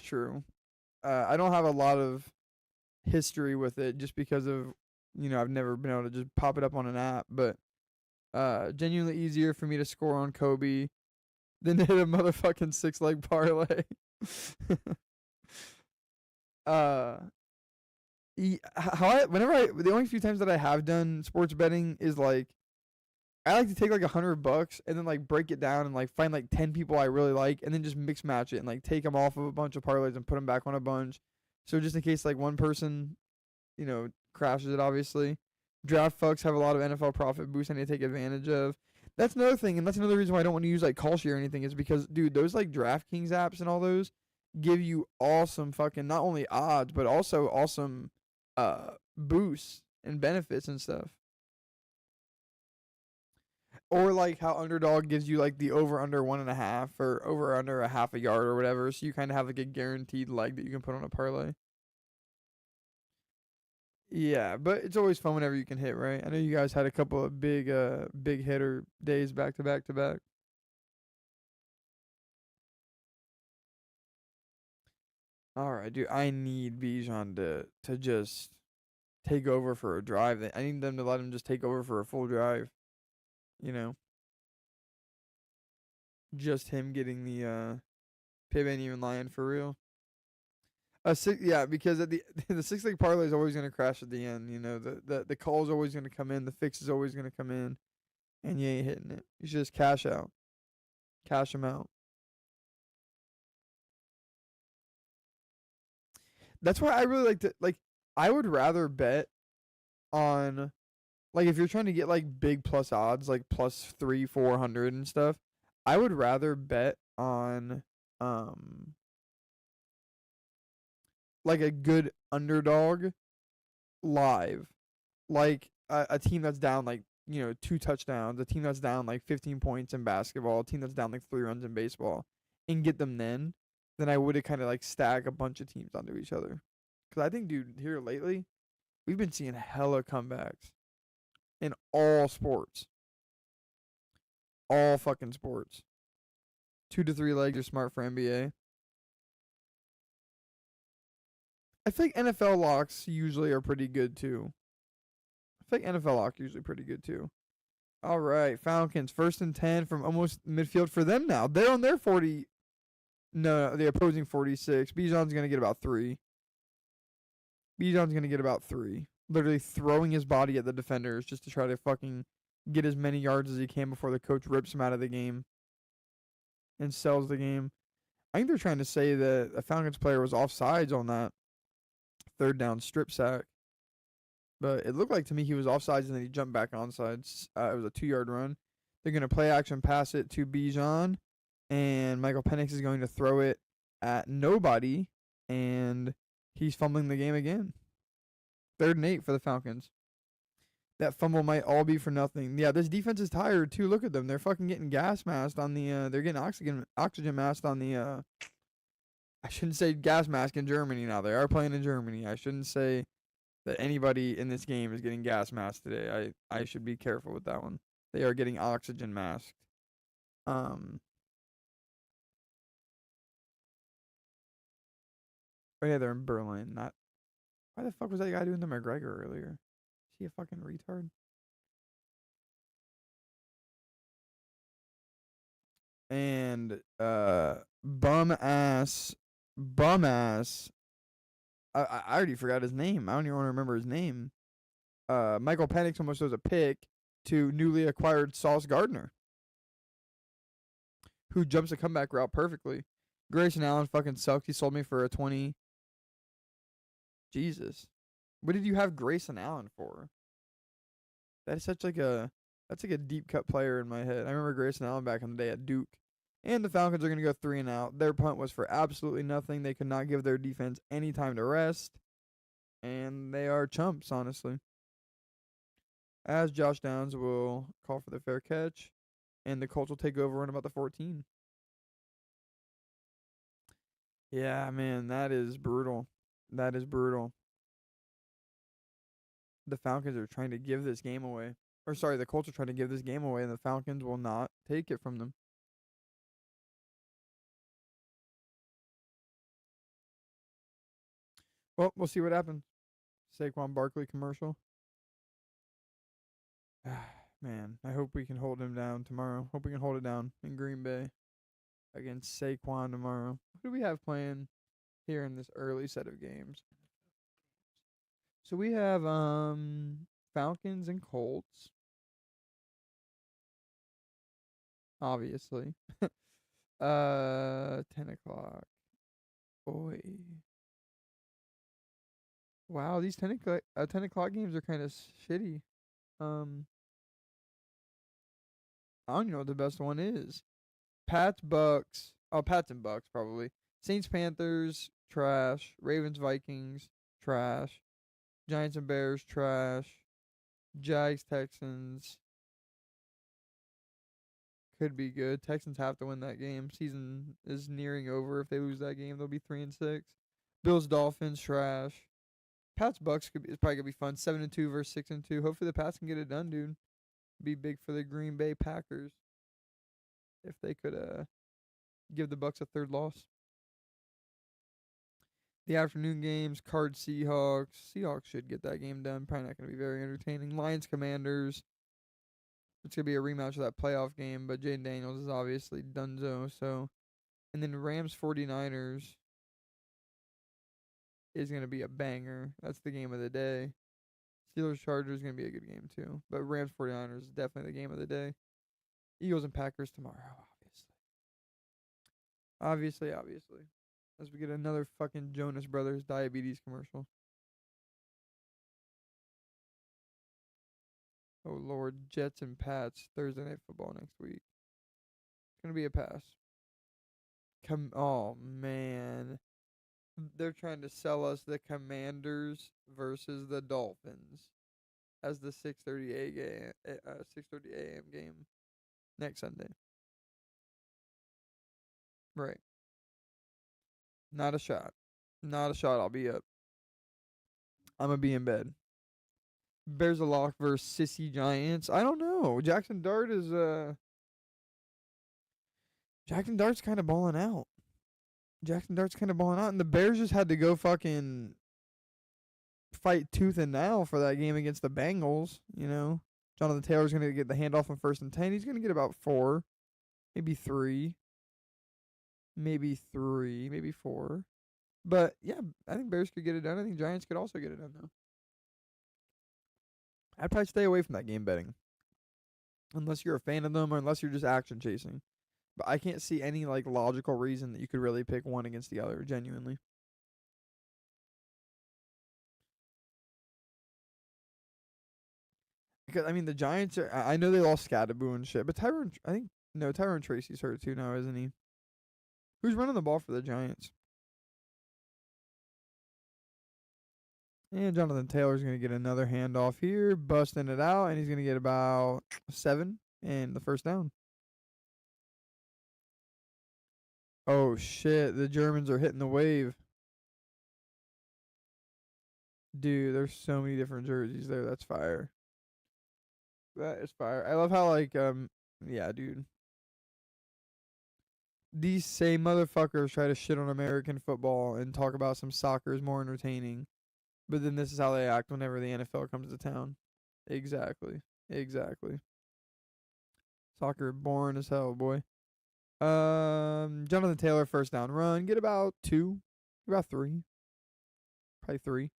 true. I don't have a lot of history with it just because of I've never been able to just pop it up on an app, but genuinely easier for me to score on Kobe than to hit a motherfucking 6-leg parlay. The only few times that I have done sports betting is like I like to take like $100 and then like break it down and like find like 10 people I really like and then just mix match it and like take them off of a bunch of parlays and put them back on a bunch. So just in case like one person, crashes it, obviously. Draft fucks have a lot of NFL profit boosts I need to take advantage of. That's another thing, and that's another reason why I don't want to use like Call-Sheet or anything is because, dude, those like DraftKings apps and all those give you awesome fucking not only odds but also awesome boosts and benefits and stuff. Or like how Underdog gives you like the over under 1.5 or over under a half a yard or whatever, so you kind of have like a guaranteed leg that you can put on a parlay. Yeah, but it's always fun whenever you can hit, right? I know you guys had a couple of big hitter days back to back to back. All right, dude. I need Bijan to just take over for a drive. I need them to let him just take over for a full drive. You know, just him getting the Piv ain't even lying for real. Yeah, because at the 6-leg parlay is always gonna crash at the end. The call is always gonna come in, the fix is always gonna come in, and you ain't hitting it. You should just cash out, cash them out. That's why I really like to like. I would rather bet on like if you're trying to get like big plus odds, like plus 300-400 and stuff. I would rather bet on like a good underdog live, like a team that's down like 2 touchdowns, a team that's down like 15 points in basketball, a team that's down like 3 runs in baseball, and get them then I would have kind of like stack a bunch of teams onto each other. Because I think, dude, here lately, we've been seeing hella comebacks in all sports. All fucking sports. 2 to 3 legs are smart for NBA. I think NFL locks usually are pretty good too. I think NFL lock usually pretty good too. All right, Falcons 1st and 10 from almost midfield for them now. They're on their 40. No, the opposing 46. Bijan's gonna get about 3. Bijan's gonna get about 3. Literally throwing his body at the defenders just to try to fucking get as many yards as he can before the coach rips him out of the game and sells the game. I think they're trying to say that a Falcons player was offsides on that 3rd down strip sack. But it looked like to me he was offsides and then he jumped back onsides. It was a 2-yard run. They're going to play action pass it to Bijan. And Michael Penix is going to throw it at nobody. And he's fumbling the game again. 3rd and 8 for the Falcons. That fumble might all be for nothing. Yeah, this defense is tired too. Look at them. They're fucking getting gas masked on the they're getting oxygen masked on the I shouldn't say gas mask in Germany now. They are playing in Germany. I shouldn't say that anybody in this game is getting gas masked today. I should be careful with that one. They are getting oxygen masked. Oh yeah, they're in Berlin. Not why the fuck was that guy doing the McGregor earlier? Is he a fucking retard? And bum ass I already forgot his name. I don't even want to remember his name. Michael Penix almost throws a pick to newly acquired Sauce Gardner, who jumps a comeback route perfectly. Grayson Allen fucking sucks. He sold me for a 20. Jesus. What did you have Grayson Allen for? That is such like a that's like a deep cut player in my head. I remember Grayson Allen back in the day at Duke. And the Falcons are going to go 3 and out. Their punt was for absolutely nothing. They could not give their defense any time to rest. And they are chumps, honestly. As Josh Downs will call for the fair catch. And the Colts will take over on about the 14. Yeah, man, that is brutal. That is brutal. The Falcons are trying to give this game away. Or sorry, the Colts are trying to give this game away, and the Falcons will not take it from them. Well, we'll see what happens. Saquon Barkley commercial. Man, I hope we can hold him down tomorrow. Hope we can hold it down in Green Bay against Saquon tomorrow. Who do we have playing here in this early set of games? So we have Falcons and Colts. Obviously. 10 o'clock. Boy. Wow, these 10 o'clock games are kind of shitty. I don't even know what the best one is. Pats, Bucks. Oh, Pats and Bucks, probably. Saints, Panthers, trash. Ravens, Vikings, trash. Giants and Bears, trash. Jags, Texans. Could be good. Texans have to win that game. Season is nearing over. If they lose that game, they'll be 3-6. Bills, Dolphins, trash. Pats, Bucks is probably gonna be fun. 7-2 versus 6-2. Hopefully the Pats can get it done, dude. Be big for the Green Bay Packers if they could give the Bucks a third loss. The afternoon games, Cards, Seahawks. Seahawks should get that game done. Probably not going to be very entertaining. Lions, Commanders. It's going to be a rematch of that playoff game, but Jaden Daniels is obviously donezo. So, and then Rams, 49ers is going to be a banger. That's the game of the day. Steelers, Chargers is going to be a good game too. But Rams, 49ers is definitely the game of the day. Eagles and Packers tomorrow, obviously. Obviously. As we get another fucking Jonas Brothers diabetes commercial. Oh, Lord. Jets and Pats. Thursday Night Football next week. It's going to be a pass. Oh, man. They're trying to sell us the Commanders versus the Dolphins as the 6:30 a.m. game next Sunday. Right. Not a shot. Not a shot. I'll be up. I'm going to be in bed. Bears a lock versus Sissy Giants. I don't know. Jackson Dart's kind of balling out. And the Bears just had to go fucking fight tooth and nail for that game against the Bengals, you know. Jonathan Taylor's going to get the handoff on 1st and 10. He's going to get about 4, maybe 3. Maybe 4. But, yeah, I think Bears could get it done. I think Giants could also get it done, though. I'd probably stay away from that game betting. Unless you're a fan of them or unless you're just action chasing. But I can't see any, like, logical reason that you could really pick one against the other, genuinely. Because, I mean, the Giants are... I know they lost Scadaboo and shit, but Tyrone Tracy's hurt too now, isn't he? Who's running the ball for the Giants? And Jonathan Taylor's going to get another handoff here, busting it out, and he's going to get about 7 and the first down. Oh, shit. The Germans are hitting the wave. Dude, there's so many different jerseys there. That's fire. That is fire. I love how, like, yeah, dude. These same motherfuckers try to shit on American football and talk about some soccer is more entertaining. But then this is how they act whenever the NFL comes to town. Exactly. Soccer boring as hell, boy. Jonathan Taylor, first down run. Get about 2. About 3. Probably 3.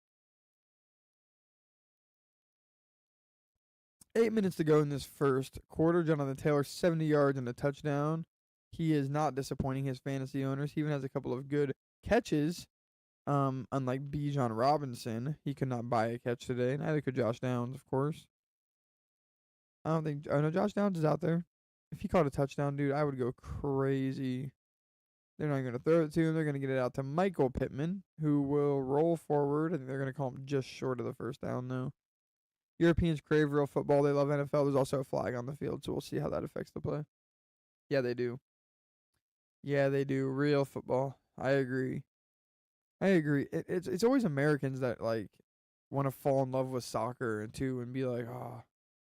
8 minutes to go in this first quarter. Jonathan Taylor, 70 yards and a touchdown. He is not disappointing his fantasy owners. He even has a couple of good catches. Unlike Bijan Robinson, he could not buy a catch today. Neither could Josh Downs, of course. I don't think. Oh no, Josh Downs is out there. If he caught a touchdown, dude, I would go crazy. They're not going to throw it to him. They're going to get it out to Michael Pittman, who will roll forward. I think they're going to call him just short of the first down, though. Europeans crave real football. They love NFL. There's also a flag on the field, so we'll see how that affects the play. Yeah, they do. Yeah, they do. Real football. I agree. It's always Americans that like want to fall in love with soccer and too and be like, oh,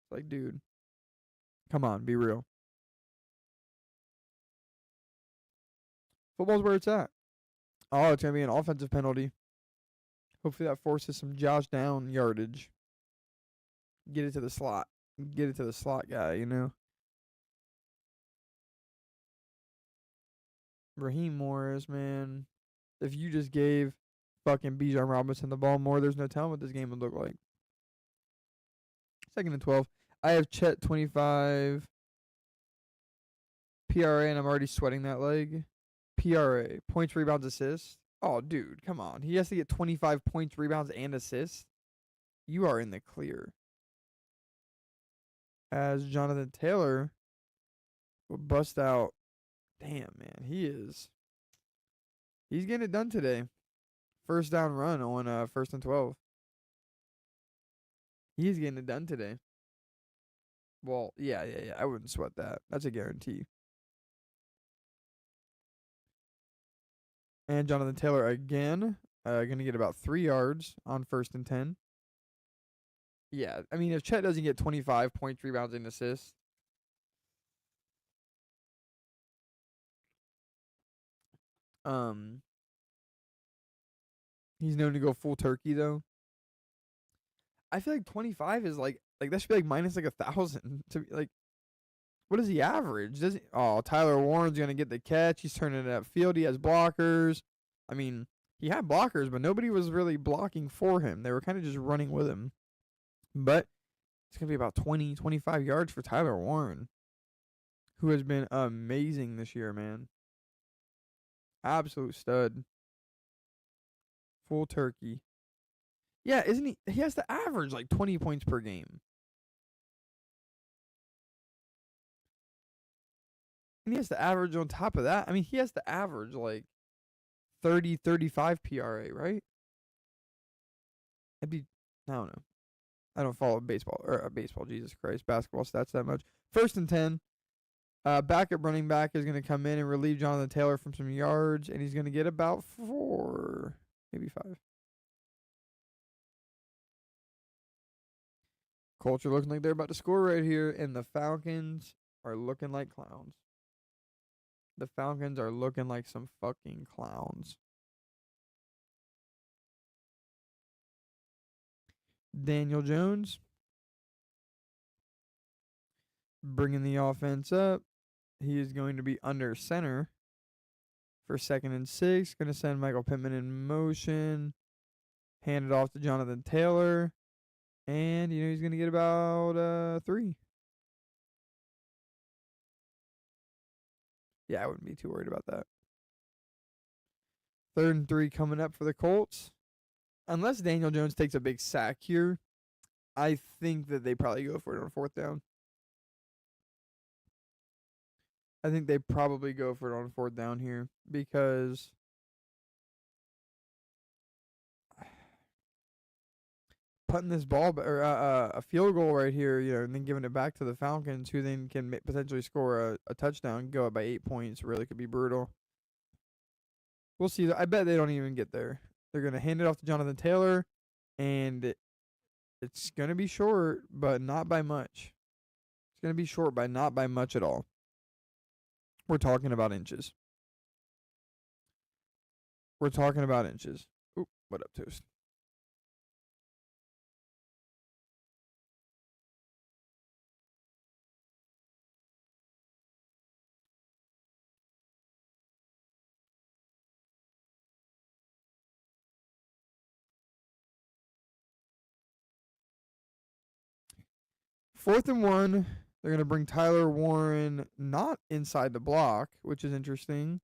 it's like, dude, come on, be real. Football's where it's at. Oh, it's gonna be an offensive penalty. Hopefully that forces some Josh Down yardage. Get it to the slot. Get it to the slot guy, you know. Raheem Morris, man. If you just gave fucking Bijan Robinson the ball more, there's no telling what this game would look like. 2nd and 12. I have Chet 25 PRA, and I'm already sweating that leg. PRA, points, rebounds, assists. Oh, dude, come on. He has to get 25 points, rebounds, and assists. You are in the clear. As Jonathan Taylor will bust out. Damn, man, he's getting it done today. First down run on 1st and 12. He's getting it done today. Well, yeah. I wouldn't sweat that. That's a guarantee. And Jonathan Taylor again, going to get about 3 yards on 1st and 10. Yeah, I mean, if Chet doesn't get 25 points, rebounds, and assists, he's known to go full turkey though. I feel like 25 is like that should be like minus like 1,000 to be like. What does he average? Does he? Oh, Tyler Warren's gonna get the catch. He's turning it upfield. He has blockers. I mean, he had blockers, but nobody was really blocking for him. They were kind of just running with him. But it's gonna be about 20, 25 yards for Tyler Warren, who has been amazing this year, man. Absolute stud. Full turkey. Yeah, isn't he? He has to average like 20 points per game. And he has to average on top of that. I mean, he has to average like 30, 35 PRA, right? It'd be, I don't know. I don't follow baseball, Jesus Christ, basketball stats that much. 1st and 10. Backup running back is going to come in and relieve Jonathan Taylor from some yards, and he's going to get about 4, maybe 5. Colts are looking like they're about to score right here, and the Falcons are looking like clowns. The Falcons are looking like some fucking clowns. Daniel Jones bringing the offense up. He is going to be under center for 2nd and 6. Going to send Michael Pittman in motion. Hand it off to Jonathan Taylor. And, he's going to get about 3. Yeah, I wouldn't be too worried about that. 3rd and 3 coming up for the Colts. Unless Daniel Jones takes a big sack here, I think that they probably go for it on 4th down. I think they probably go for it on 4th down here because putting this ball or a field goal right here, and then giving it back to the Falcons, who then can potentially score a touchdown, go up by 8 points, really could be brutal. We'll see. I bet they don't even get there. They're going to hand it off to Jonathan Taylor, and it's going to be short, but not by much. It's going to be short by not by much at all. We're talking about inches. We're talking about inches. Oop, what up, Toast? 4th and 1. They're going to bring Tyler Warren not inside the block, which is interesting.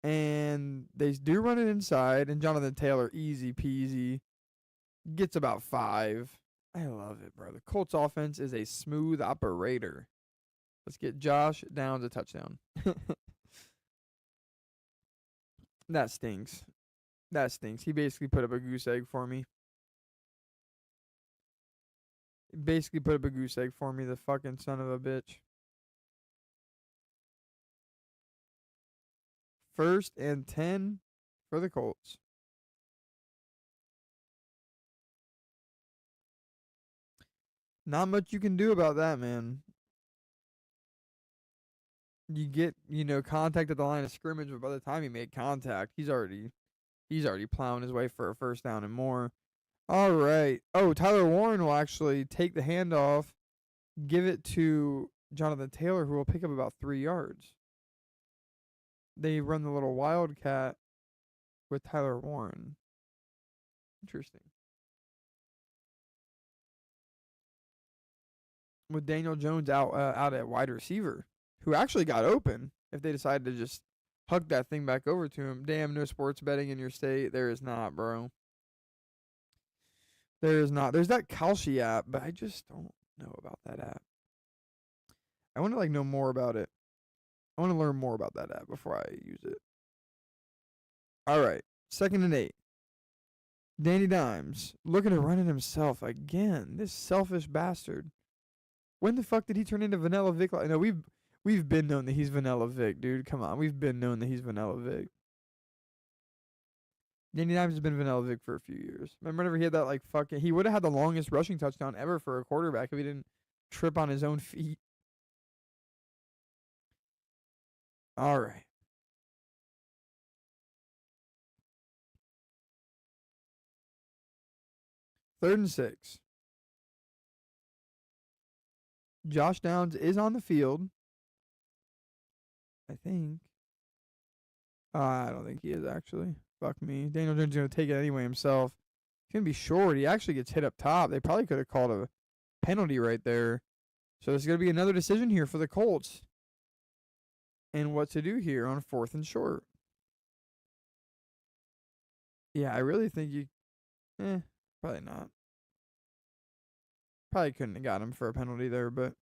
And they do run it inside, and Jonathan Taylor, easy peasy, gets about 5. I love it, bro. The Colts offense is a smooth operator. Let's get Josh Downs a touchdown. That stinks. That stinks. He basically put up a goose egg for me. The fucking son of a bitch. 1st and 10 for the Colts. Not much you can do about that, man. You get, contact at the line of scrimmage, but by the time he made contact, he's already plowing his way for a 1st down and more. All right. Oh, Tyler Warren will actually take the handoff, give it to Jonathan Taylor, who will pick up about 3 yards. They run the little wildcat with Tyler Warren. Interesting. With Daniel Jones out at wide receiver, who actually got open. If they decided to just huck that thing back over to him, damn, no sports betting in your state. There is not, bro. There is not. There's that Kalshi app, but I just don't know about that app. I want to know more about it. I want to learn more about that app before I use it. All right, 2nd and 8. Danny Dimes looking to run it himself again. This selfish bastard. When the fuck did he turn into Vanilla Vic? No, we've been known that he's Vanilla Vic, dude. Come on, we've been known that he's Vanilla Vic. Danny Dimes has been Vanilla Vic for a few years. Remember whenever he had that he would have had the longest rushing touchdown ever for a quarterback if he didn't trip on his own feet. All right. Third and 6. Josh Downs is on the field. I think. I don't think he is, actually. Fuck me. Daniel Jones is going to take it anyway himself. He's going to be short. He actually gets hit up top. They probably could have called a penalty right there. So there's going to be another decision here for the Colts. And what to do here on 4th and short. Yeah, I really think probably not. Probably couldn't have got him for a penalty there, but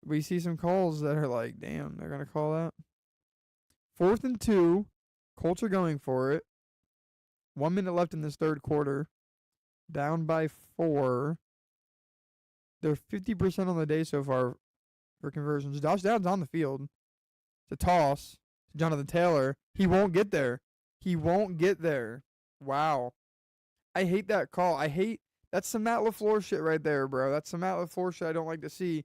we see some calls that are like, damn, they're going to call that. 4th and 2. Colts are going for it. 1 minute left in this 3rd quarter. Down by 4. They're 50% on the day so far for conversions. Josh Downs on the field. It's a toss to Jonathan Taylor. He won't get there. Wow. I hate that call. That's some Matt LaFleur shit right there, bro. That's some Matt LaFleur shit I don't like to see.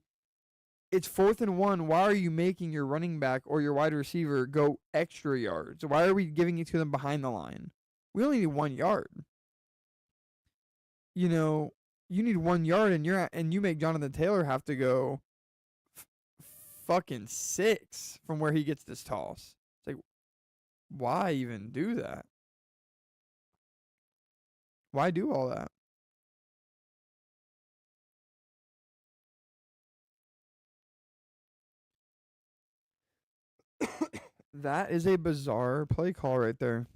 It's 4th and 1. Why are you making your running back or your wide receiver go extra yards? Why are we giving it to them behind the line? We only need 1 yard. You need 1 yard and you make Jonathan Taylor have to go fucking 6 from where he gets this toss. It's like, why even do that? Why do all that? That is a bizarre play call right there.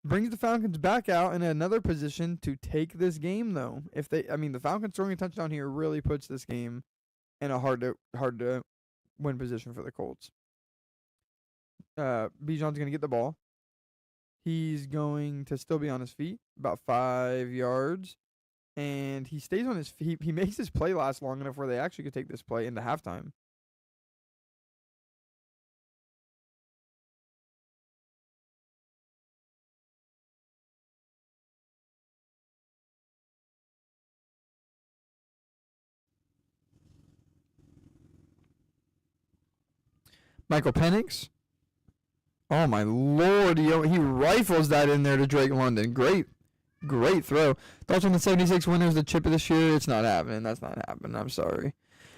Brings the Falcons back out in another position to take this game, though. The Falcons throwing a touchdown here really puts this game in a hard to win position for the Colts. Bijan's gonna get the ball. He's going to still be on his feet, about 5 yards, and he stays on his feet. He makes his play last long enough where they actually could take this play into halftime. Michael Penix. Oh my lord, he rifles that in there to Drake London. Great throw. Thoughts on the 76 winners, the chip of this year? It's not happening. That's not happening. I'm sorry.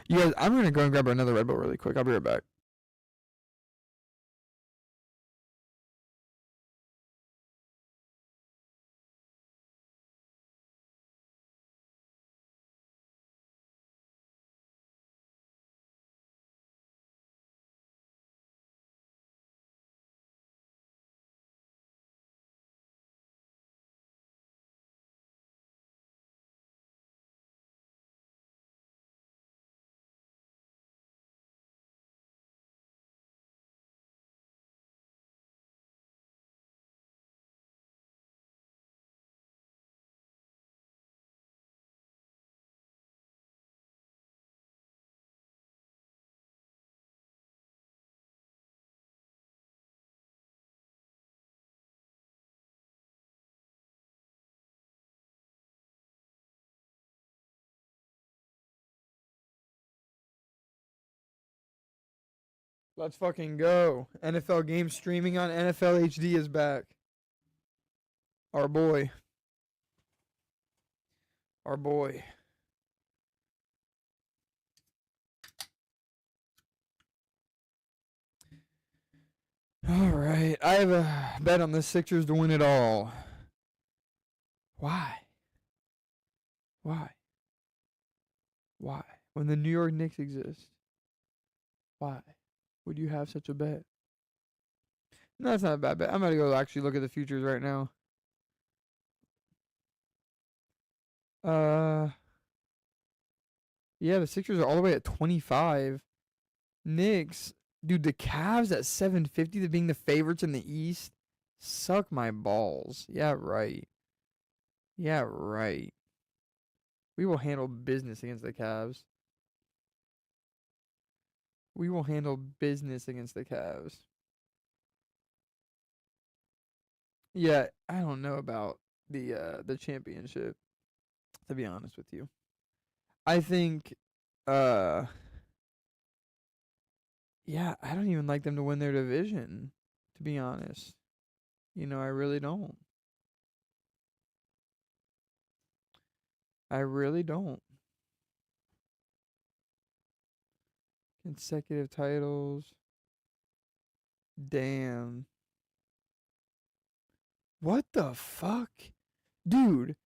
You guys, I'm going to go and grab another Red Bull really quick. I'll be right back. Let's fucking go. NFL game streaming on NFL HD is back. Our boy. Our boy. All right. I have a bet on the Sixers to win it all. Why? Why? Why? When the New York Knicks exist. Why would you have such a bet? No, that's not a bad bet. I'm going to go actually look at the futures right now. Yeah, the Sixers are all the way at 25. Knicks, dude, the Cavs at 750 to being the favorites in the East. Suck my balls. Yeah, right. Yeah, right. We will handle business against the Cavs. We will handle business against the Cavs. Yeah, I don't know about the championship, to be honest with you. I think yeah, I don't even like them to win their division, to be honest. You know, I really don't. I really don't. Consecutive titles. Damn. What the fuck? Dude,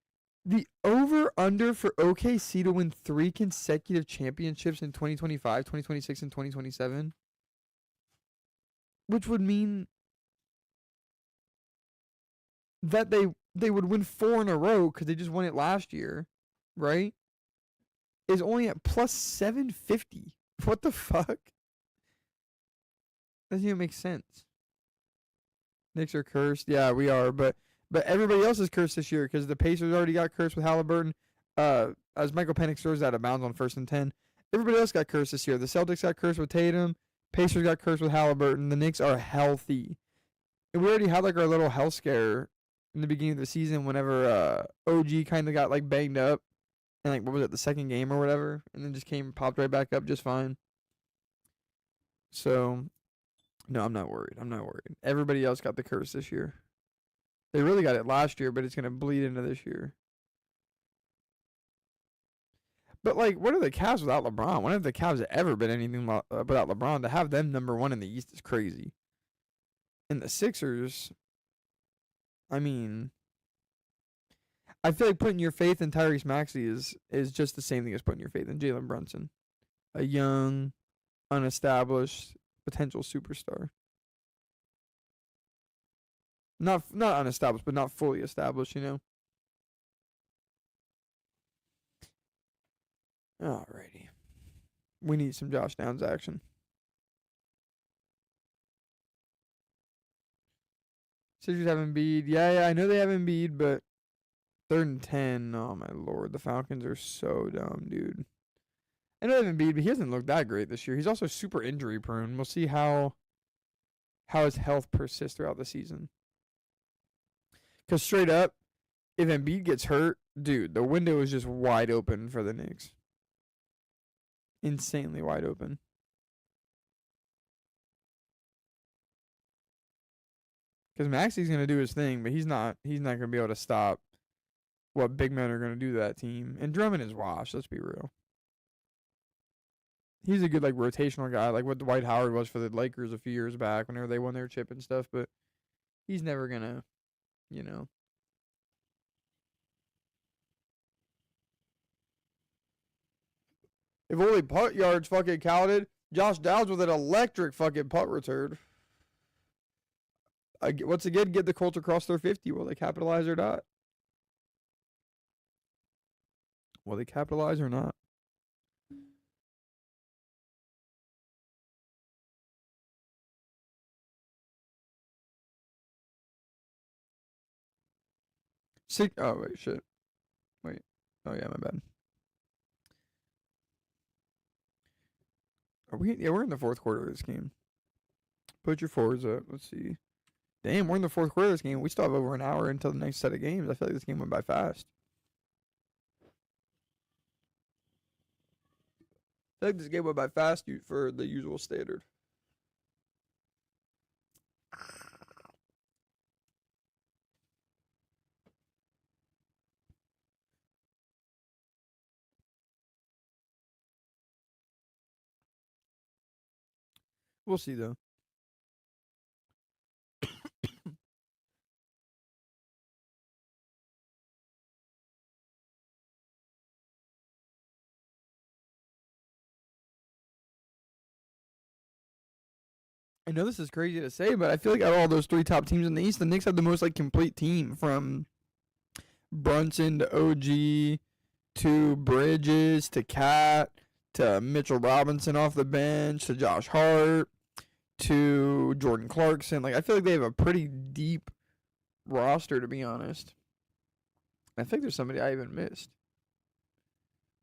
the over-under for OKC to win 3 consecutive championships in 2025, 2026, and 2027, which would mean that they would win 4 in a row because they just won it last year, right? Is only at plus 750. What the fuck? Doesn't even make sense. Knicks are cursed. Yeah, we are, but everybody else is cursed this year because the Pacers already got cursed with Halliburton. As Michael Penix throws out of bounds on 1st and 10. Everybody else got cursed this year. The Celtics got cursed with Tatum. Pacers got cursed with Halliburton. The Knicks are healthy. And we already had like our little health scare in the beginning of the season whenever OG kind of got like banged up. And like, what was it, the second game or whatever? And then just popped right back up just fine. So, no, I'm not worried. I'm not worried. Everybody else got the curse this year. They really got it last year, but it's going to bleed into this year. But, like, what are the Cavs without LeBron? When have the Cavs ever been anything without LeBron? To have them number 1 in the East is crazy. And the Sixers, I mean, I feel like putting your faith in Tyrese Maxey is just the same thing as putting your faith in Jalen Brunson. A young, unestablished, potential superstar. Not unestablished, but not fully established, you know? Alrighty. We need some Josh Downs action. Sixers have Embiid. Yeah, I know they have Embiid, but 3rd and 10. Oh, my Lord. The Falcons are so dumb, dude. I know they have Embiid, but he hasn't looked that great this year. He's also super injury prone. We'll see how his health persists throughout the season. Because straight up, if Embiid gets hurt, dude, the window is just wide open for the Knicks. Insanely wide open. Because Maxey's going to do his thing, but he's not going to be able to stop what big men are going to do to that team. And Drummond is washed, let's be real. He's a good, like, rotational guy, like what Dwight Howard was for the Lakers a few years back whenever they won their chip and stuff, but he's never going to, you know. If only putt yards fucking counted, Josh Downs with an electric fucking putt return. Once again, get the Colts across their 50. Will they capitalize or not? Will they capitalize or not? Oh, wait, shit. Wait. Oh, yeah, my bad. Yeah, we're in the 4th quarter of this game. Put your fours up. Let's see. Damn, we're in the 4th quarter of this game. We still have over an hour until the next set of games. I feel like this game went by fast. I feel like this game went by fast for the usual standard. We'll see though. I know this is crazy to say, but I feel like out of all those three top teams in the East, the Knicks have the most like complete team from Brunson to OG to Bridges to Cat to Mitchell Robinson off the bench to Josh Hart to Jordan Clarkson. Like I feel like they have a pretty deep roster, to be honest. I think there's somebody I even missed.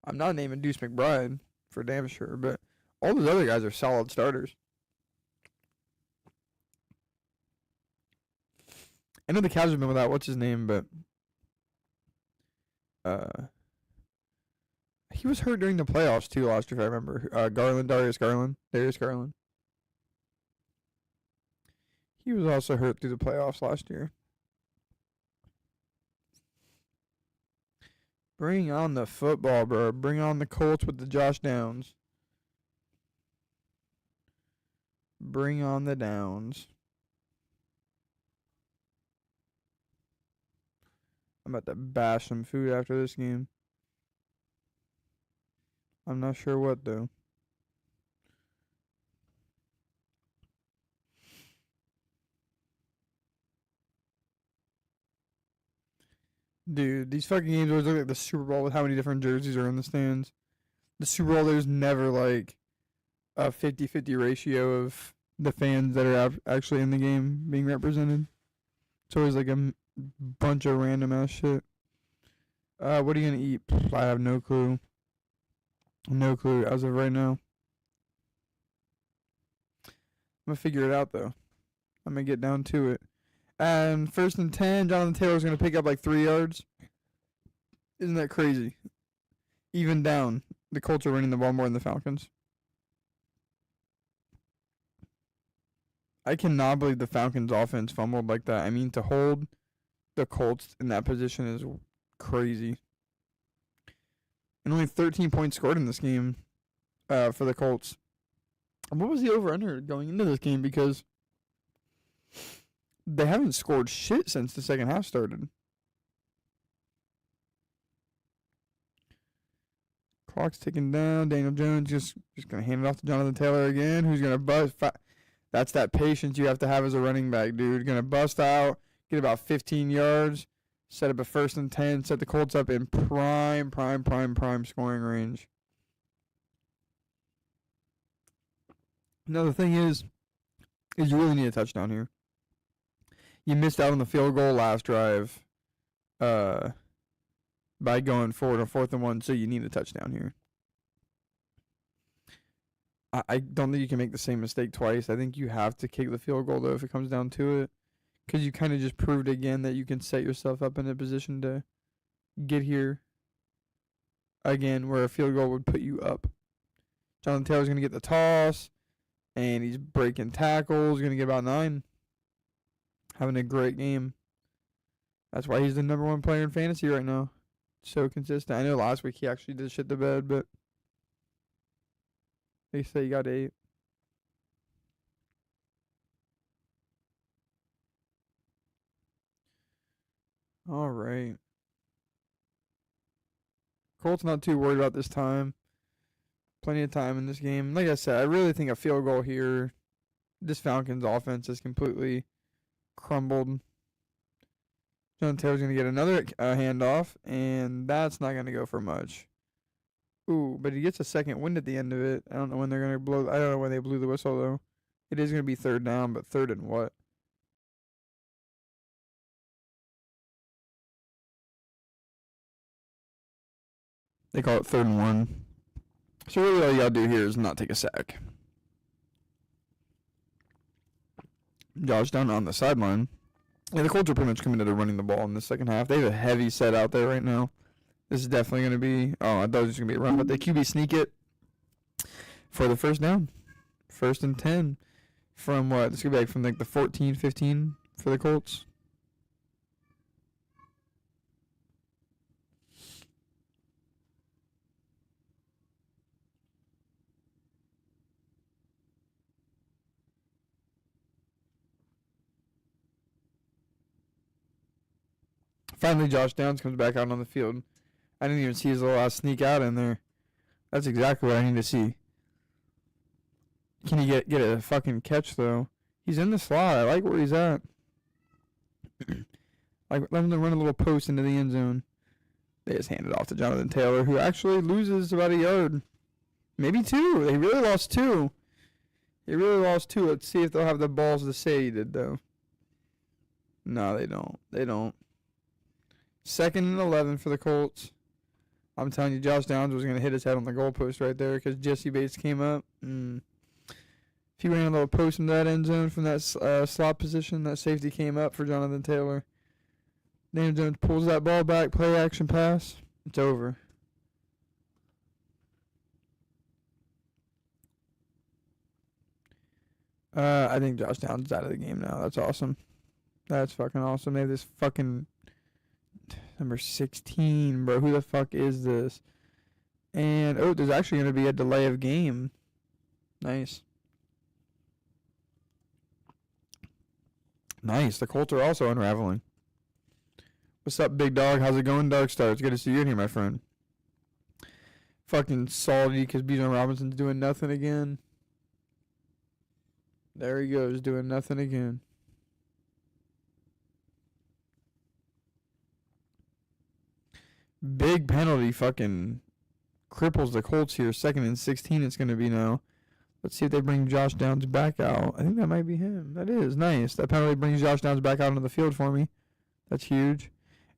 I'm not naming Deuce McBride for damn sure, but all those other guys are solid starters. I know the Cavs have been without what's his name, but he was hurt during the playoffs too last year, if I remember. Darius Garland. He was also hurt through the playoffs last year. Bring on the football, bro. Bring on the Colts with the Josh Downs. Bring on the Downs. I'm about to bash some food after this game. I'm not sure what, though. Dude, these fucking games always look like the Super Bowl with how many different jerseys are in the stands. The Super Bowl, there's never like a 50-50 ratio of the fans that are actually in the game being represented. It's always like a bunch of random ass shit. What are you gonna eat? I have no clue. No clue as of right now. I'm gonna figure it out though. I'm gonna get down to it. And 1st and 10, Jonathan Taylor's gonna pick up like 3 yards. Isn't that crazy? Even down, the Colts are running the ball more than the Falcons. I cannot believe the Falcons' offense fumbled like that. I mean, to hold the Colts in that position is crazy. And only 13 points scored in this game for the Colts. What was the over-under going into this game? Because they haven't scored shit since the second half started. Clock's ticking down. Daniel Jones just going to hand it off to Jonathan Taylor again, who's going to bust. That's that patience you have to have as a running back, dude. Going to bust out, get about 15 yards, set up a 1st and 10, set the Colts up in prime scoring range. Another thing is you really need a touchdown here. You missed out on the field goal last drive by going forward on 4th and 1, so you need a touchdown here. I don't think you can make the same mistake twice. I think you have to kick the field goal, though, if it comes down to it. Because you kind of just proved again that you can set yourself up in a position to get here again where a field goal would put you up. Jonathan Taylor's going to get the toss, and he's breaking tackles. Going to get about 9. Having a great game. That's why he's the number 1 player in fantasy right now. So consistent. I know last week he actually did shit the bed, but they say he got 8. All right. Colts not too worried about this time. Plenty of time in this game. Like I said, I really think a field goal here. This Falcons offense has completely crumbled. John Taylor's going to get another handoff, and that's not going to go for much. Ooh, but he gets a second wind at the end of it. I don't know when they're going to blow. I don't know when they blew the whistle, though. It is going to be 3rd down, but 3rd and what? They call it 3rd and 1. So really all you got to do here is not take a sack. Josh down on the sideline. Yeah, the Colts are pretty much committed to running the ball in the second half. They have a heavy set out there right now. This is definitely going to be... Oh, I thought it was going to be a run, but they QB sneak it for the 1st down. 1st and 10 from what? This could be like from like the 14, 15 for the Colts. Finally, Josh Downs comes back out on the field. I didn't even see his little ass sneak out in there. That's exactly what I need to see. Can he get a fucking catch, though? He's in the slot. I like where he's at. Like, let him run a little post into the end zone. They just hand it off to Jonathan Taylor, who actually loses about a yard. Maybe 2. They really lost 2. Let's see if they'll have the balls to say he did, though. No, they don't. 2nd and 11 for the Colts. I'm telling you, Josh Downs was going to hit his head on the goalpost right there because Jesse Bates came up. If he ran a little post in that end zone from that slot position, that safety came up for Jonathan Taylor. Daniel Jones pulls that ball back, play action pass. It's over. I think Josh Downs is out of the game now. That's awesome. That's fucking awesome. They have this fucking number 16, bro. Who the fuck is this? And, there's actually going to be a delay of game. Nice. Nice. The Colts are also unraveling. What's up, big dog? How's it going, Dark Star? It's good to see you in here, my friend. Fucking salty because Bijan Robinson's doing nothing again. There he goes, doing nothing again. Big penalty fucking cripples the Colts here. 2nd and 16 it's going to be now. Let's see if they bring Josh Downs back out. I think that might be him. That is nice. That penalty brings Josh Downs back out onto the field for me. That's huge.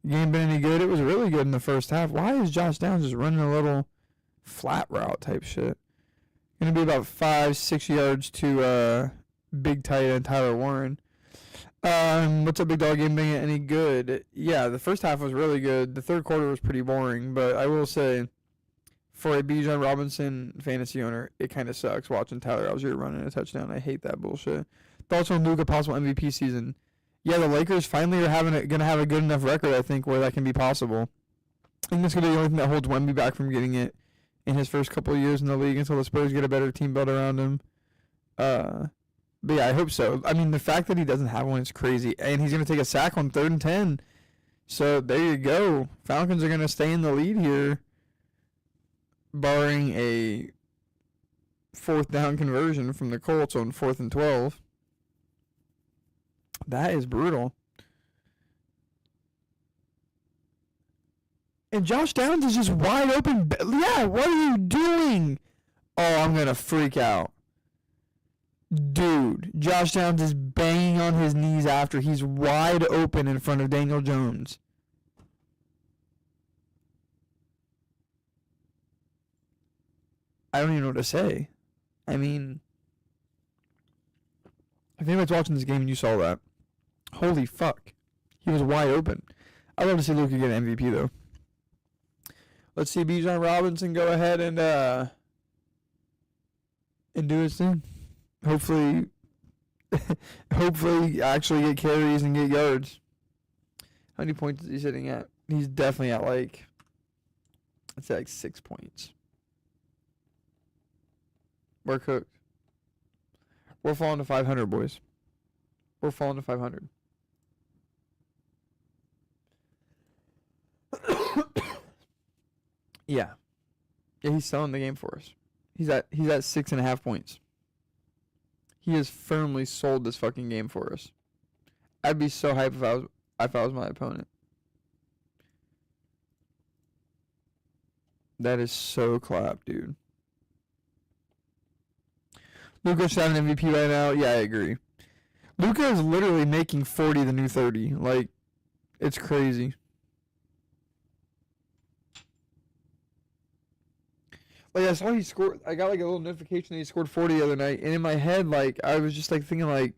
Game been any good? It was really good in the first half. Why is Josh Downs just running a little flat route type shit? Going to be about 5-6 yards to big tight end Tyler Warren. What's up, big dog? Game been any good? Yeah, the first half was really good. The third quarter was pretty boring, but I will say, for a Bijan Robinson fantasy owner, it kind of sucks watching Tyler Algier running a touchdown. I hate that bullshit. Thoughts on Luka possible MVP season? Yeah, the Lakers finally are gonna have a good enough record, I think, where that can be possible. I think that's gonna be the only thing that holds Wemby back from getting it in his first couple of years in the league until the Spurs get a better team built around him. But yeah, I hope so. I mean, the fact that he doesn't have one is crazy, and he's gonna take a sack on 3rd and 10. So there you go. Falcons are gonna stay in the lead here, barring a 4th down conversion from the Colts on 4th and 12. That is brutal. And Josh Downs is just wide open. Yeah, what are you doing? Oh, I'm going to freak out. Dude, Josh Downs is banging on his knees after he's wide open in front of Daniel Jones. I don't even know what to say. I mean, if anybody's watching this game and you saw that, holy fuck. He was wide open. I'd love to see Luka get an MVP, though. Let's see Bijan Robinson go ahead and do his thing. Hopefully actually get carries and get yards. How many points is he sitting at? He's definitely at I'd say 6 points. We're cooked. We're falling to 500, boys. We're falling to 500. Yeah. Yeah, he's selling the game for us. He's at 6.5 points. He has firmly sold this fucking game for us. I'd be so hyped if I was my opponent. That is so clap, dude. Luka should have an MVP right now. Yeah, I agree. Luka is literally making 40 the new 30. Like, it's crazy. Like, I saw he scored. I got, a little notification that he scored 40 the other night. And in my head, I was just, thinking, why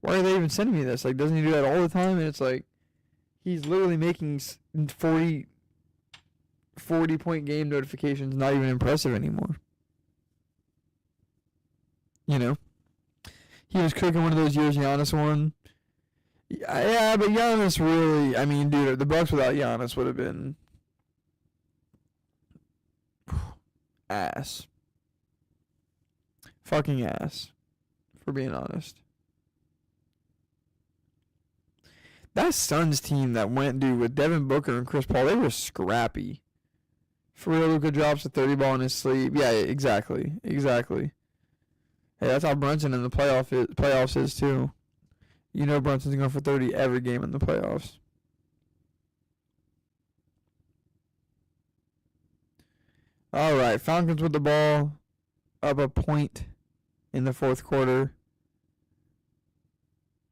are they even sending me this? Doesn't he do that all the time? And it's he's literally making 40-point game notifications not even impressive anymore. You know? He was cooking one of those years Giannis won. Yeah, but Giannis really, dude, the Bucks without Giannis would have been ass. Fucking ass, for being honest. That Suns team that went, dude, with Devin Booker and Chris Paul, they were scrappy. For real, Luka drops a 30 ball in his sleep. Yeah, exactly. Exactly. Hey, that's how Brunson in the playoffs is, too. You know Brunson's going for 30 every game in the playoffs. All right, Falcons with the ball. Up a point in the fourth quarter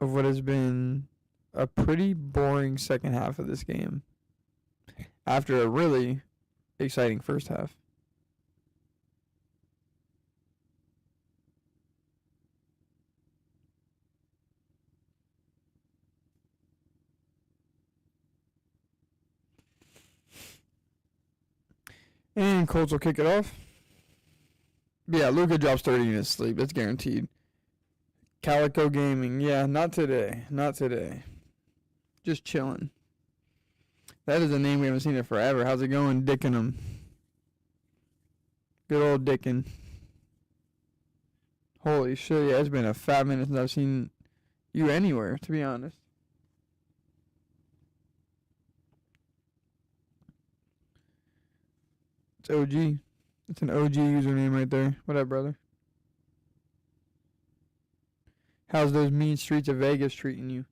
of what has been a pretty boring second half of this game after a really exciting first half. And Colts will kick it off. Yeah, Luka drops 30 in his sleep. That's guaranteed. Calico Gaming. Yeah, not today. Not today. Just chilling. That is a name we haven't seen in forever. How's it going, Dickenham? Good old Dicken. Holy shit, yeah, it's been a fat minute since I've seen you anywhere, to be honest. It's OG. It's an OG username right there. What up, brother? How's those mean streets of Vegas treating you?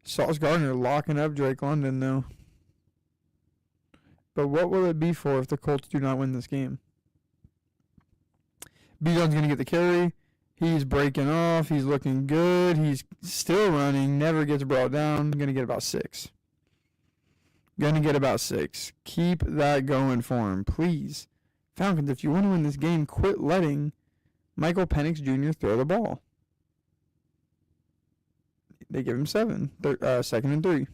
Sauce Gardner locking up Drake London, though. But what will it be for if the Colts do not win this game? Bijan's going to get the carry. He's breaking off. He's looking good. He's still running. Never gets brought down. Going to get about 6. Going to get about 6. Keep that going for him, please. Falcons, if you want to win this game, quit letting Michael Penix Jr. throw the ball. They give him 7. Second and 3.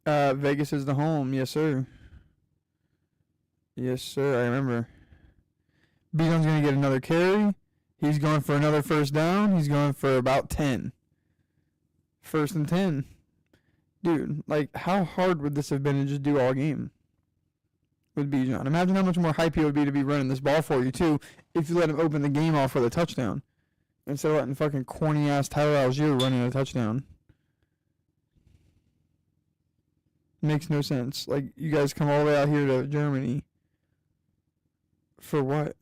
Vegas is the home. Yes, sir. Yes, sir. I remember. Bijan's going to get another carry. He's going for another first down. He's going for about 10. First and 10. Dude, like, how hard would this have been to just do all game with Bijan? Imagine how much more hype he would be to be running this ball for you, too, if you let him open the game off for the touchdown. Instead of letting fucking corny-ass Tyler Algier running a touchdown. Makes no sense. Like, you guys come all the way out here to Germany. For what?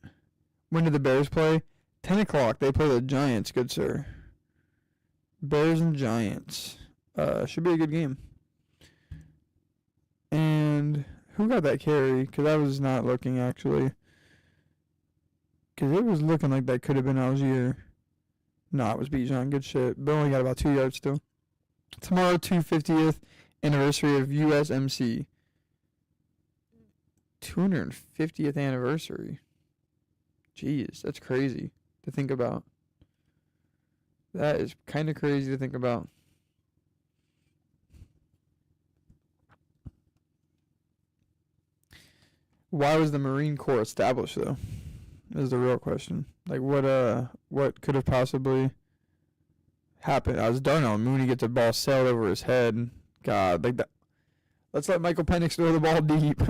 When did the Bears play? 10 o'clock. They play the Giants, good sir. Bears and Giants. Should be a good game. And who got that carry? Because I was not looking, actually. Because it was looking like that could have been Algier. No, it was Bijan. Good shit. But only got about 2 yards still. Tomorrow, 250th anniversary of USMC. 250th anniversary. Jeez, that's crazy to think about. That is kind of crazy to think about. Why was the Marine Corps established, though? Is the real question. Like, what could have possibly happened? As Darnell Mooney gets a ball sailed over his head. God, like that. Let's let Michael Penix throw the ball deep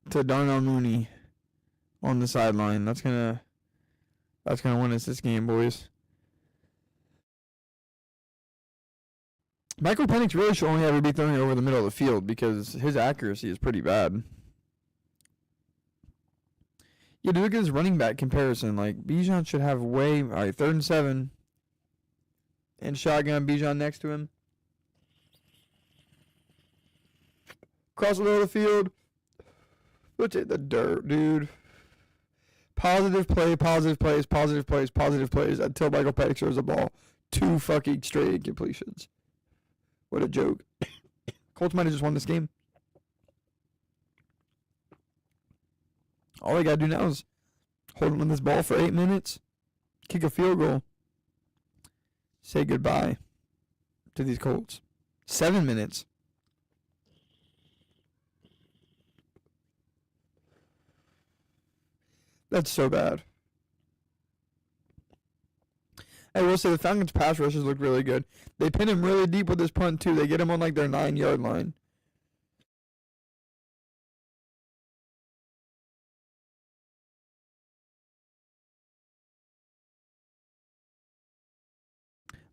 to Darnell Mooney on the sideline. That's gonna win us this game, boys. Michael Penix really should only ever be throwing it over the middle of the field because his accuracy is pretty bad. Yeah, dude, look at his running back comparison. Like, Bijan should have way... All right, 3rd and 7. And shotgun, Bijan next to him. Cross the middle of the field. Let's hit the dirt, dude. Positive play, positive plays, positive plays, positive plays until Michael Penix throws the ball. 2 fucking straight incompletions. What a joke. Colts might have just won this game. All they got to do now is hold on this ball for 8 minutes, kick a field goal, say goodbye to these Colts. 7 minutes. That's so bad. I will say the Falcons' pass rushes look really good. They pin him really deep with this punt, too. They get him on, like, their 9-yard line.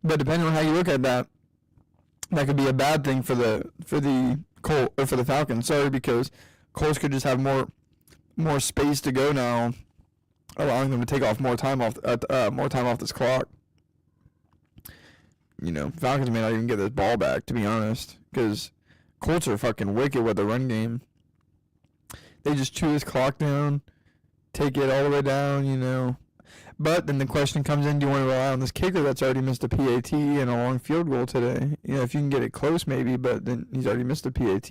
But depending on how you look at that, that could be a bad thing for the Colt or for the Falcons. Sorry, because Colts could just have more space to go now, allowing them to take off more time off this clock. You know, Falcons may not even get this ball back, to be honest, because Colts are fucking wicked with the run game. They just chew this clock down, take it all the way down, you know. But then the question comes in, do you want to rely on this kicker that's already missed a PAT and a long field goal today? You know, if you can get it close maybe, but then he's already missed a PAT.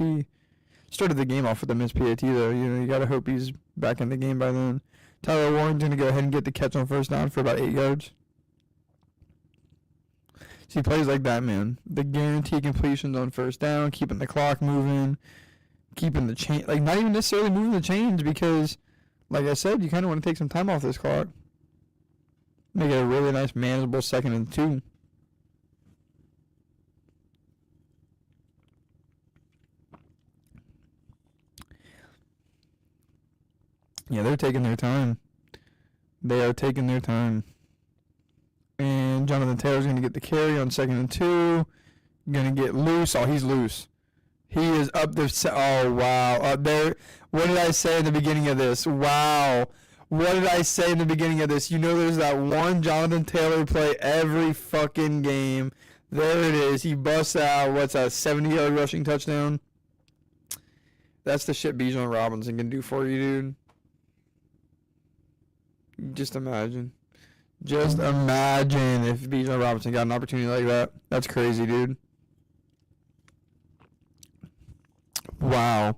Started the game off with a missed PAT though. You know, you got to hope he's back in the game by then. Tyler Warren's going to go ahead and get the catch on first down for about 8 yards. See, plays like that, man. The guaranteed completions on first down, keeping the clock moving, keeping the chain, like not even necessarily moving the chains because, like I said, you kind of want to take some time off this clock. Make it a really nice, manageable 2nd and 2. Yeah, they're taking their time. They are taking their time. And Jonathan Taylor's going to get the carry on 2nd and 2. Going to get loose. Oh, he's loose. He is up there. Oh, wow. Up there. What did I say in the beginning of this? Wow. What did I say in the beginning of this? You know there's that one Jonathan Taylor play every fucking game. There it is. He busts out, what's that, 70-yard rushing touchdown? That's the shit Bijan Robinson can do for you, dude. Just imagine. Just imagine if Bijan Robinson got an opportunity like that. That's crazy, dude. Wow.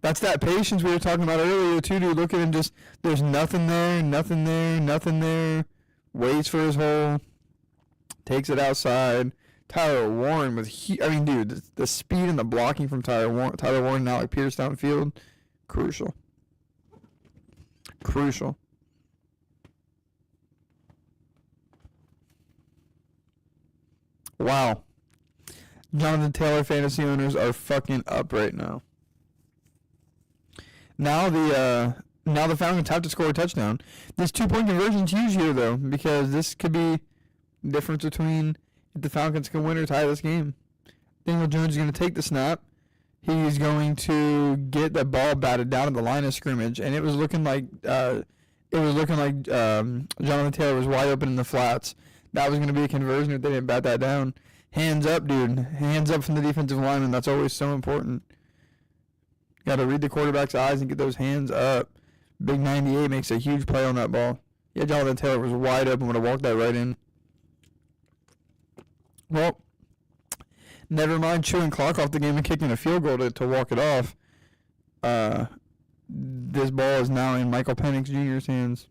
That's that patience we were talking about earlier, too, dude. Look at him just, there's nothing there, nothing there, nothing there. Waits for his hole. Takes it outside. Tyler Warren dude, the speed and the blocking from Tyler Warren now like Peters downfield, crucial. Crucial. Wow. Jonathan Taylor fantasy owners are fucking up right now. Now the Falcons have to score a touchdown. This 2-point conversion's huge here though, because this could be the difference between if the Falcons can win or tie this game. Daniel Jones is going to take the snap. He's going to get the ball batted down at the line of scrimmage, and it was looking like Jonathan Taylor was wide open in the flats. That was going to be a conversion if they didn't bat that down. Hands up, dude. Hands up from the defensive lineman. That's always so important. Got to read the quarterback's eyes and get those hands up. Big 98 makes a huge play on that ball. Yeah, Jonathan Taylor was wide open. Would have walked that right in. Well, never mind chewing clock off the game and kicking a field goal to walk it off. This ball is now in Michael Penix Jr.'s hands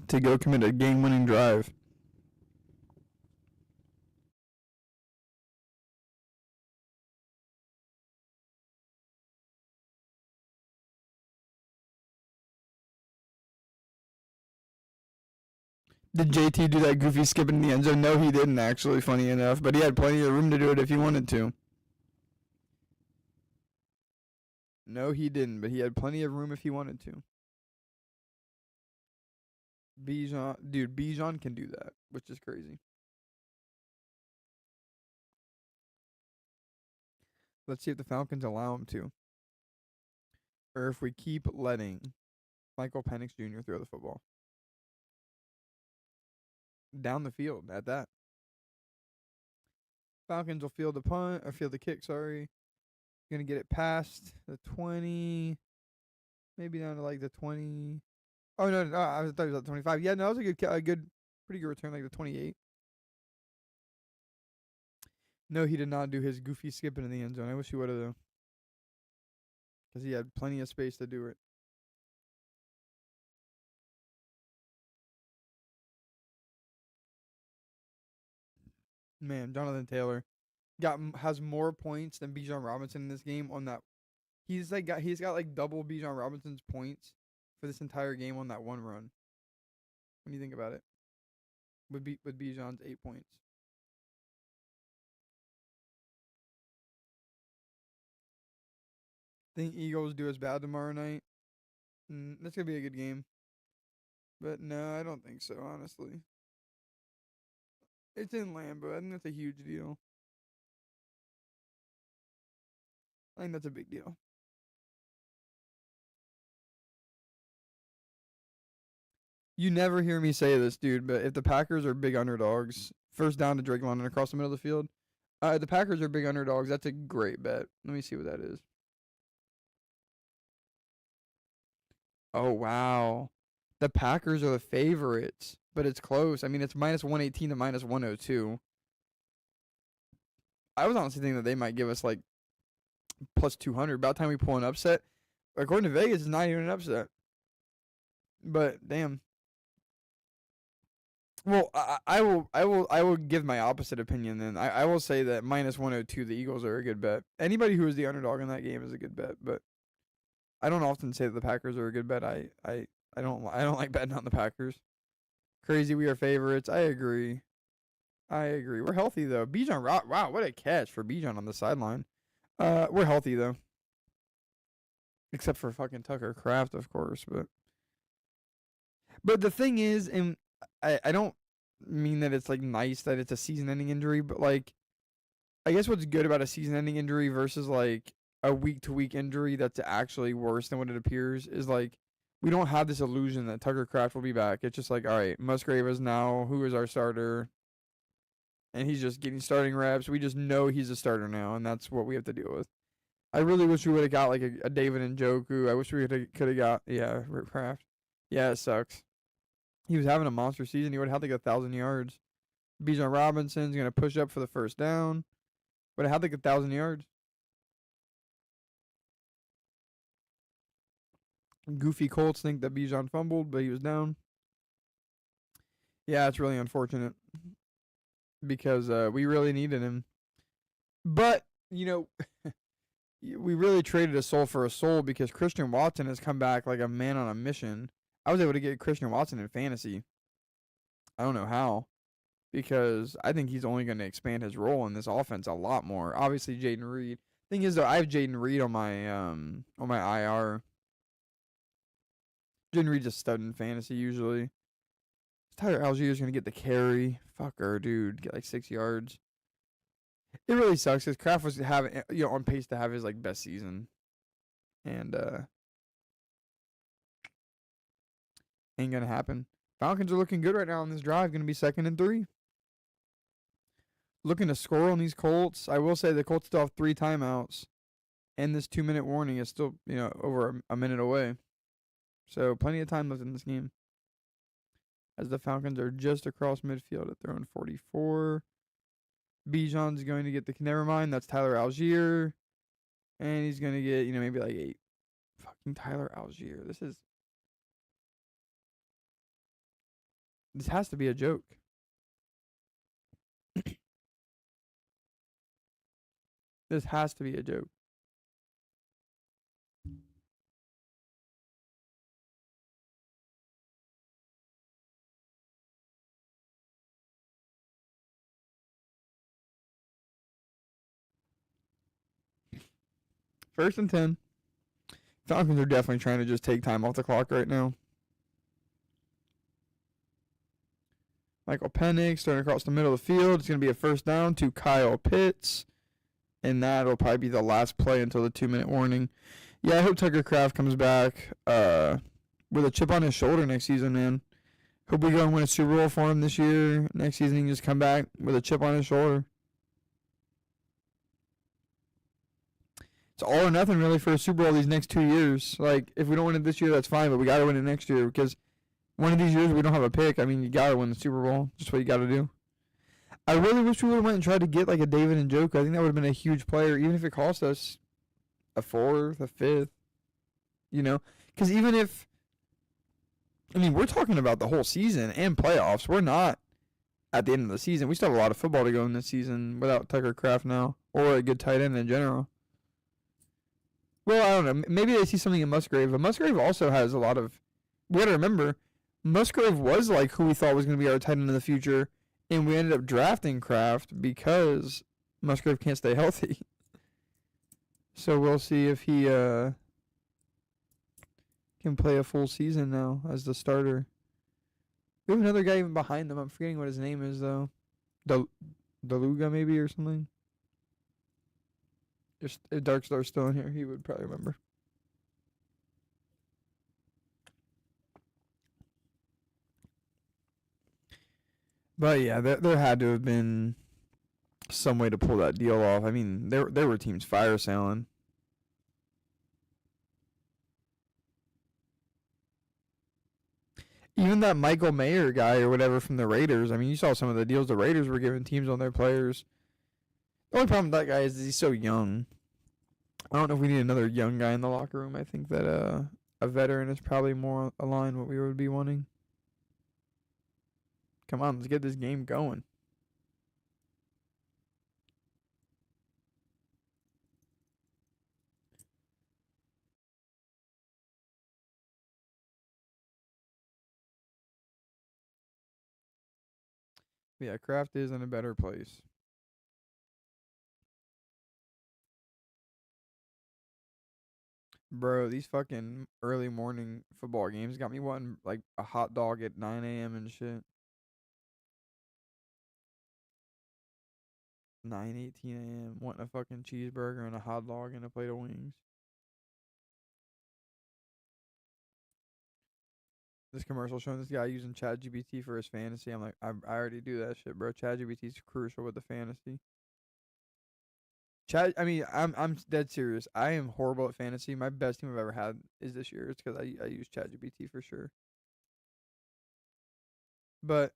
to go commit a game-winning drive. Did JT do that goofy skip in the end zone? No, he didn't, actually, funny enough. But he had plenty of room to do it if he wanted to. No, he didn't, but he had plenty of room if he wanted to. Bijan can do that, which is crazy. Let's see if the Falcons allow him to. Or if we keep letting Michael Penix Jr. throw the football. Down the field at that. Falcons will field the punt, or field the kick, sorry. Gonna get it past the 20, maybe down to like the 20. Oh no, I thought it was at 25. Yeah, no, that was pretty good return, like the 28. No, he did not do his goofy skipping in the end zone. I wish he would have though, because he had plenty of space to do it. Man, Jonathan Taylor has more points than Bijan Robinson in this game on that. He's got like double Bijan Robinson's points for this entire game on that one run. When you think about it, with Bijan's 8 points. Think Eagles do as bad tomorrow night? That's gonna be a good game. But no, I don't think so, honestly. It's in Lambeau. I think that's a huge deal. I think that's a big deal. You never hear me say this, dude, but if the Packers are big underdogs, first down to Drake London across the middle of the field, the Packers are big underdogs. That's a great bet. Let me see what that is. Oh, wow. The Packers are the favorites, but it's close. I mean, it's minus 118 to minus 102. I was honestly thinking that they might give us like plus 200. About time we pull an upset. According to Vegas, it's not even an upset. But damn. Well, I will give my opposite opinion then. I will say that minus 102, the Eagles are a good bet. Anybody who is the underdog in that game is a good bet, but I don't often say that the Packers are a good bet. I don't like betting on the Packers. Crazy, we are favorites. I agree. We're healthy though. Bijan, wow, what a catch for Bijan on the sideline. We're healthy though, except for fucking Tucker Kraft, of course. But the thing is, and I don't mean that it's like nice that it's a season-ending injury, but like I guess what's good about a season-ending injury versus like a week-to-week injury that's actually worse than what it appears is like we don't have this illusion that Tucker Kraft will be back. It's just like, all right, Musgrave is now who is our starter, and he's just getting starting reps. We just know he's a starter now, and that's what we have to deal with. I really wish we would have got like a David Njoku. I wish we could have got Kraft. Yeah, it sucks. He was having a monster season. He would have had like 1,000 yards. Bijan Robinson's gonna push up for the first down. Would have had like 1,000 yards. Goofy Colts think that Bijan fumbled, but he was down. Yeah, it's really unfortunate because we really needed him. But, you know, we really traded a soul for a soul because Christian Watson has come back like a man on a mission. I was able to get Christian Watson in fantasy. I don't know how, because I think he's only going to expand his role in this offense a lot more. Obviously, Jaden Reed. Thing is, though, I have Jaden Reed on my IR. Jaden Reed's a stud in fantasy usually. Tyler Algier's going to get the carry. Fuck her, dude. Get like 6 yards. It really sucks because Kraft was having, on pace to have his like best season, and ain't gonna happen. Falcons are looking good right now on this drive. Gonna be 2nd and 3. Looking to score on these Colts. I will say the Colts still have 3 timeouts, and this 2-minute warning is still over a minute away. So plenty of time left in this game. As the Falcons are just across midfield at their own 44. Bijan's going to get the, never mind, that's Tyler Algier. And he's going to get, maybe like 8. Fucking Tyler Algier. This has to be a joke. This has to be a joke. First and 10. Falcons are definitely trying to just take time off the clock right now. Michael Penix starting across the middle of the field. It's going to be a first down to Kyle Pitts. And that'll probably be the last play until the 2-minute warning. Yeah, I hope Tucker Kraft comes back with a chip on his shoulder next season, man. Hope we go and win a Super Bowl for him this year. Next season he can just come back with a chip on his shoulder. It's all or nothing really for a Super Bowl these next 2 years. Like, if we don't win it this year, that's fine, but we got to win it next year because one of these years we don't have a pick. I mean, you got to win the Super Bowl. Just what you got to do. I really wish we would have went and tried to get like a David Njoku. I think that would have been a huge player, even if it cost us a 4th, a 5th. Because even if, we're talking about the whole season and playoffs. We're not at the end of the season. We still have a lot of football to go in this season without Tucker Kraft now, or a good tight end in general. Well, I don't know. Maybe they see something in Musgrave, but Musgrave also has a lot of. We got to remember, Musgrave was like who we thought was going to be our tight end in the future. And we ended up drafting Kraft because Musgrave can't stay healthy. So we'll see if he can play a full season now as the starter. We have another guy even behind them. I'm forgetting what his name is, though. Del Deluga maybe or something. If Darkstar's still in here, he would probably remember. But yeah, there had to have been some way to pull that deal off. I mean, there were teams fire sailing. Even that Michael Mayer guy or whatever from the Raiders. I mean, you saw some of the deals the Raiders were giving teams on their players. The only problem with that guy is he's so young. I don't know if we need another young guy in the locker room. I think that a veteran is probably more aligned what we would be wanting. Come on, let's get this game going. Yeah, Kraft is in a better place. Bro, these fucking early morning football games got me wanting like a hot dog at 9 a.m. and shit. 9:18 a.m. wanting a fucking cheeseburger and a hot dog and a plate of wings. This commercial showing this guy using ChatGPT for his fantasy. I'm like, I already do that shit, bro. ChatGPT's crucial with the fantasy. I mean, I'm dead serious. I am horrible at fantasy. My best team I've ever had is this year. It's because I use ChatGPT for sure. But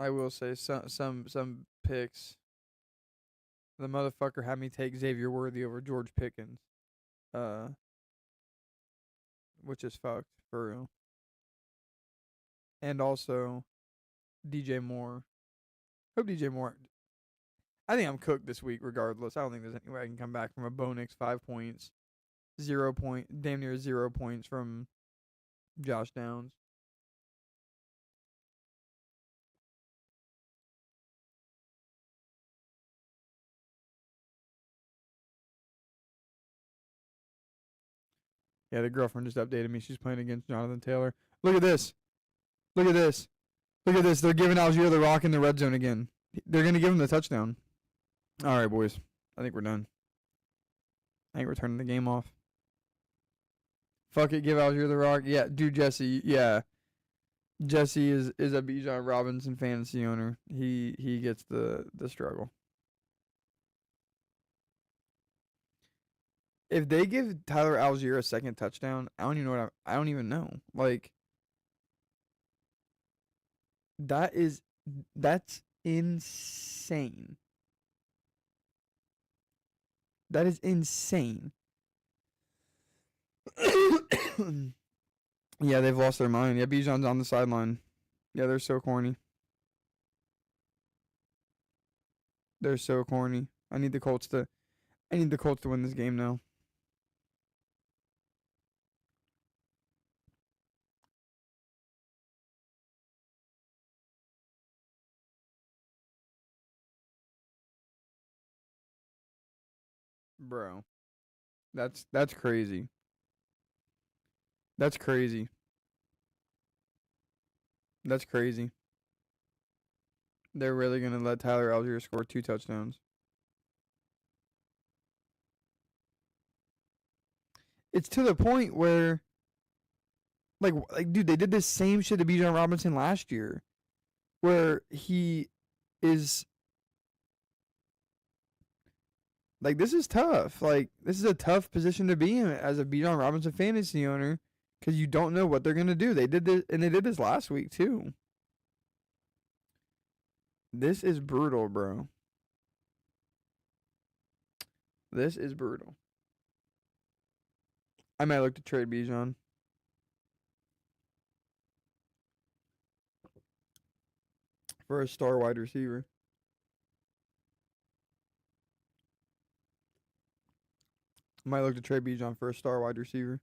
I will say some picks. The motherfucker had me take Xavier Worthy over George Pickens, uh, which is fucked for real. And also DJ Moore. Hope DJ Moore. I think I'm cooked this week regardless. I don't think there's any way I can come back from a Bonix 5 points, 0 point, damn near 0 points from Josh Downs. Yeah, the girlfriend just updated me. She's playing against Jonathan Taylor. Look at this. Look at this. Look at this. They're giving Algier the rock in the red zone again. They're going to give him the touchdown. All right, boys. I think we're done. I think we're turning the game off. Fuck it. Give Algier the rock. Yeah, dude, Jesse. Yeah. Jesse is a Bijan Robinson fantasy owner. He gets the struggle. If they give Tyler Algier a second touchdown, I don't even know I don't even know. Like that's insane. That is insane. Yeah, they've lost their mind. Yeah, Bijan's on the sideline. Yeah, they're so corny. They're so corny. I need the Colts to win this game now. Bro. That's crazy. That's crazy. That's crazy. They're really gonna let Tyler Algier score 2 touchdowns. It's to the point where like dude, they did this same shit to Bijan Robinson last year, where he is like this is tough. Like this is a tough position to be in as a Bijan Robinson fantasy owner because you don't know what they're gonna do. They did this and they did this last week too. This is brutal, bro. This is brutal. I might look to trade Bijan for a star wide receiver. I might look to trade Bijan for a star wide receiver.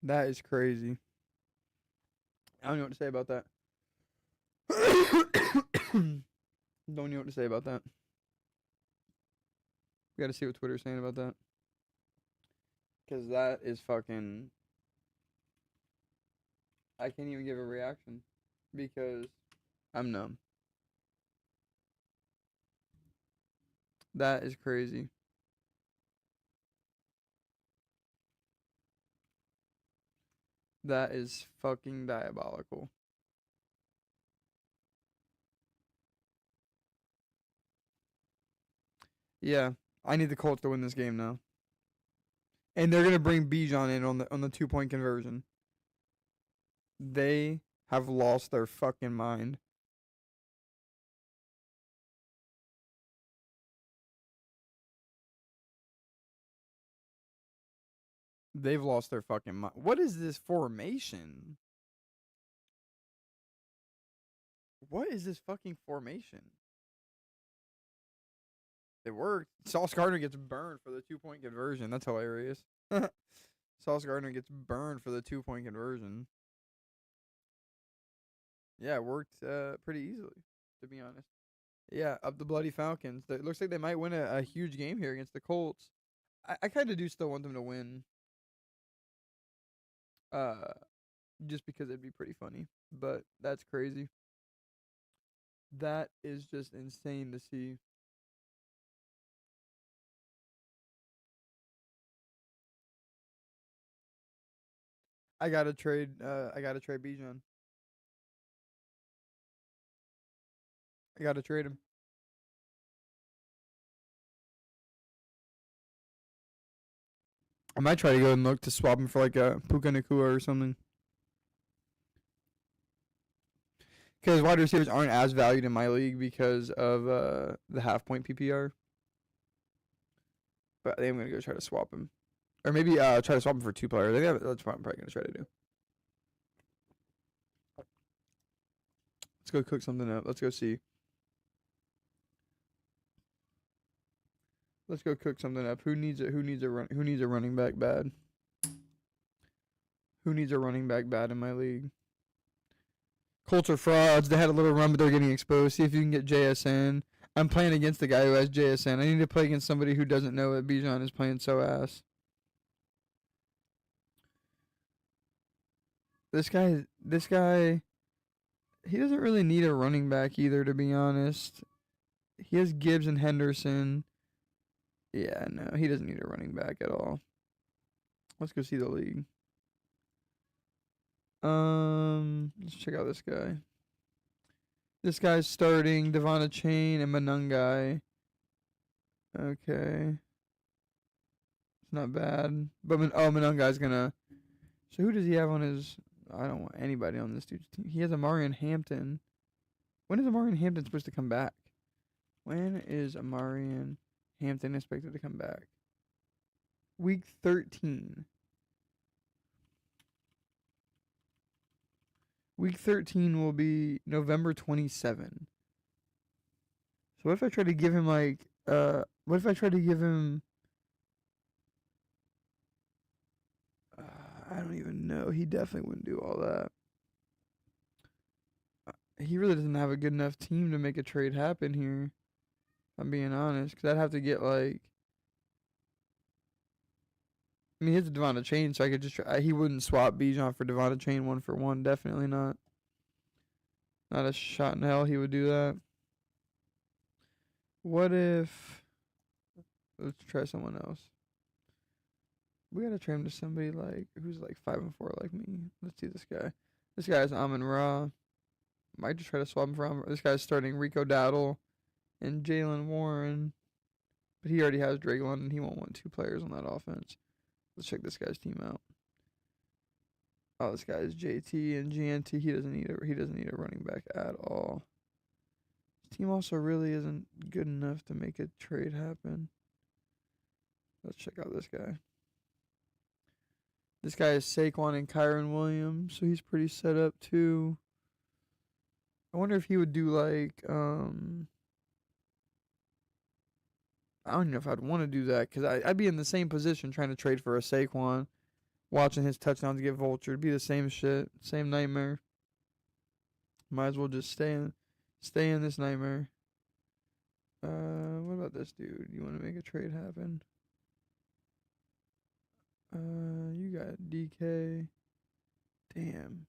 That is crazy. I don't know what to say about that. Don't know what to say about that. We gotta see what Twitter's saying about that. Because that is fucking. I can't even give a reaction because I'm numb. That is crazy. That is fucking diabolical. Yeah, I need the Colts to win this game now. And they're gonna bring Bijan in on the 2 point conversion. They have lost their fucking mind. They've lost their fucking mind. What is this formation? What is this fucking formation? It worked. Sauce Gardner gets burned for the 2 point conversion. That's hilarious. Sauce Gardner gets burned for the 2 point conversion. Yeah, it worked pretty easily, to be honest. Yeah, up the bloody Falcons. It looks like they might win a huge game here against the Colts. I kind of do still want them to win. Uh, just because it'd be pretty funny. But that's crazy. That is just insane to see. I gotta trade. I gotta trade Bijan. I gotta trade him. I might try to go and look to swap him for like a Puka Nakua or something. Because wide receivers aren't as valued in my league because of the half point PPR. But I think I'm gonna go try to swap him, or maybe try to swap him for 2 players. I think that's what I'm probably gonna try to do. Let's go cook something up. Let's go see. Let's go cook something up. Who needs it? Who needs a run? Who needs a running back bad? Who needs a running back bad in my league? Colts are frauds. They had a little run, but they're getting exposed. See if you can get JSN. I'm playing against the guy who has JSN. I need to play against somebody who doesn't know that Bijan is playing so ass. This guy, he doesn't really need a running back either, to be honest. He has Gibbs and Henderson. Yeah, no, he doesn't need a running back at all. Let's go see the league. Let's check out this guy. This guy's starting Devonta Chain and Manungai. Okay. It's not bad. But Manungai's gonna. So who does he have on his? I don't want anybody on this dude's team. He has Amarian Hampton. When is Amarian Hampton supposed to come back? When is Amarian Hampton expected to come back? Week 13. Week 13 will be November 27. So what if I try to give him what if I try to give him I don't even know. He definitely wouldn't do all that. He really doesn't have a good enough team to make a trade happen here. If I'm being honest, because I'd have to get like. I mean, he's a Devonta Chain, so I could just try. He wouldn't swap Bijan for Devonta Chain 1-for-1. Definitely not. Not a shot in hell he would do that. What if? Let's try someone else. We gotta trade him to somebody like who's like 5-4 like me. Let's see this guy. This guy's Amon Ra. Might just try to swap him for Amon. This guy's starting Rico Dowdle and Jalen Warren, but he already has Drake London. He won't want 2 players on that offense. Let's check this guy's team out. Oh, this guy is JT and GNT. He doesn't need a running back at all. His team also really isn't good enough to make a trade happen. Let's check out this guy. This guy is Saquon and Kyron Williams, so he's pretty set up too. I wonder if he would do like I don't know if I'd want to do that because I'd be in the same position trying to trade for a Saquon, watching his touchdowns get vultured. It'd be the same shit, same nightmare. Might as well just stay in this nightmare. What about this dude? You want to make a trade happen? You got DK. Damn.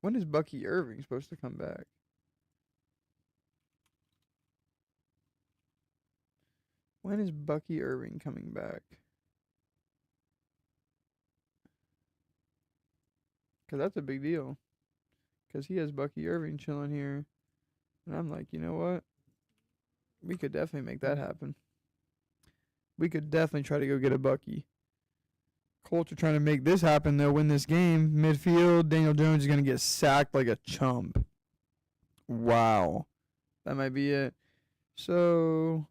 When is Bucky Irving supposed to come back? When is Bucky Irving coming back? Because that's a big deal. Because he has Bucky Irving chilling here. And I'm like, you know what? We could definitely make that happen. We could definitely try to go get a Bucky. Colts are trying to make this happen. They'll win this game. Midfield, Daniel Jones is going to get sacked like a chump. Wow. That might be it. So,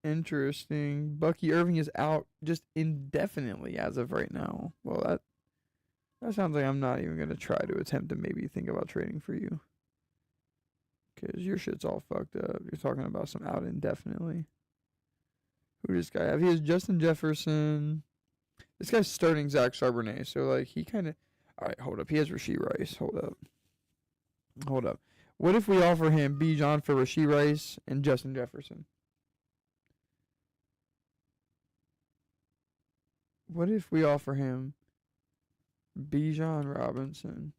interesting. Bucky Irving is out just indefinitely as of right now. Well, that sounds like I'm not even going to try to attempt to maybe think about trading for you. Because your shit's all fucked up. You're talking about some out indefinitely. Who does this guy have? He has Justin Jefferson. This guy's starting Zach Charbonnet. So, like, he kind of... All right, hold up. He has Rashee Rice. Hold up. What if we offer him Bijan for Rashee Rice and Justin Jefferson? What if we offer him Bijan Robinson?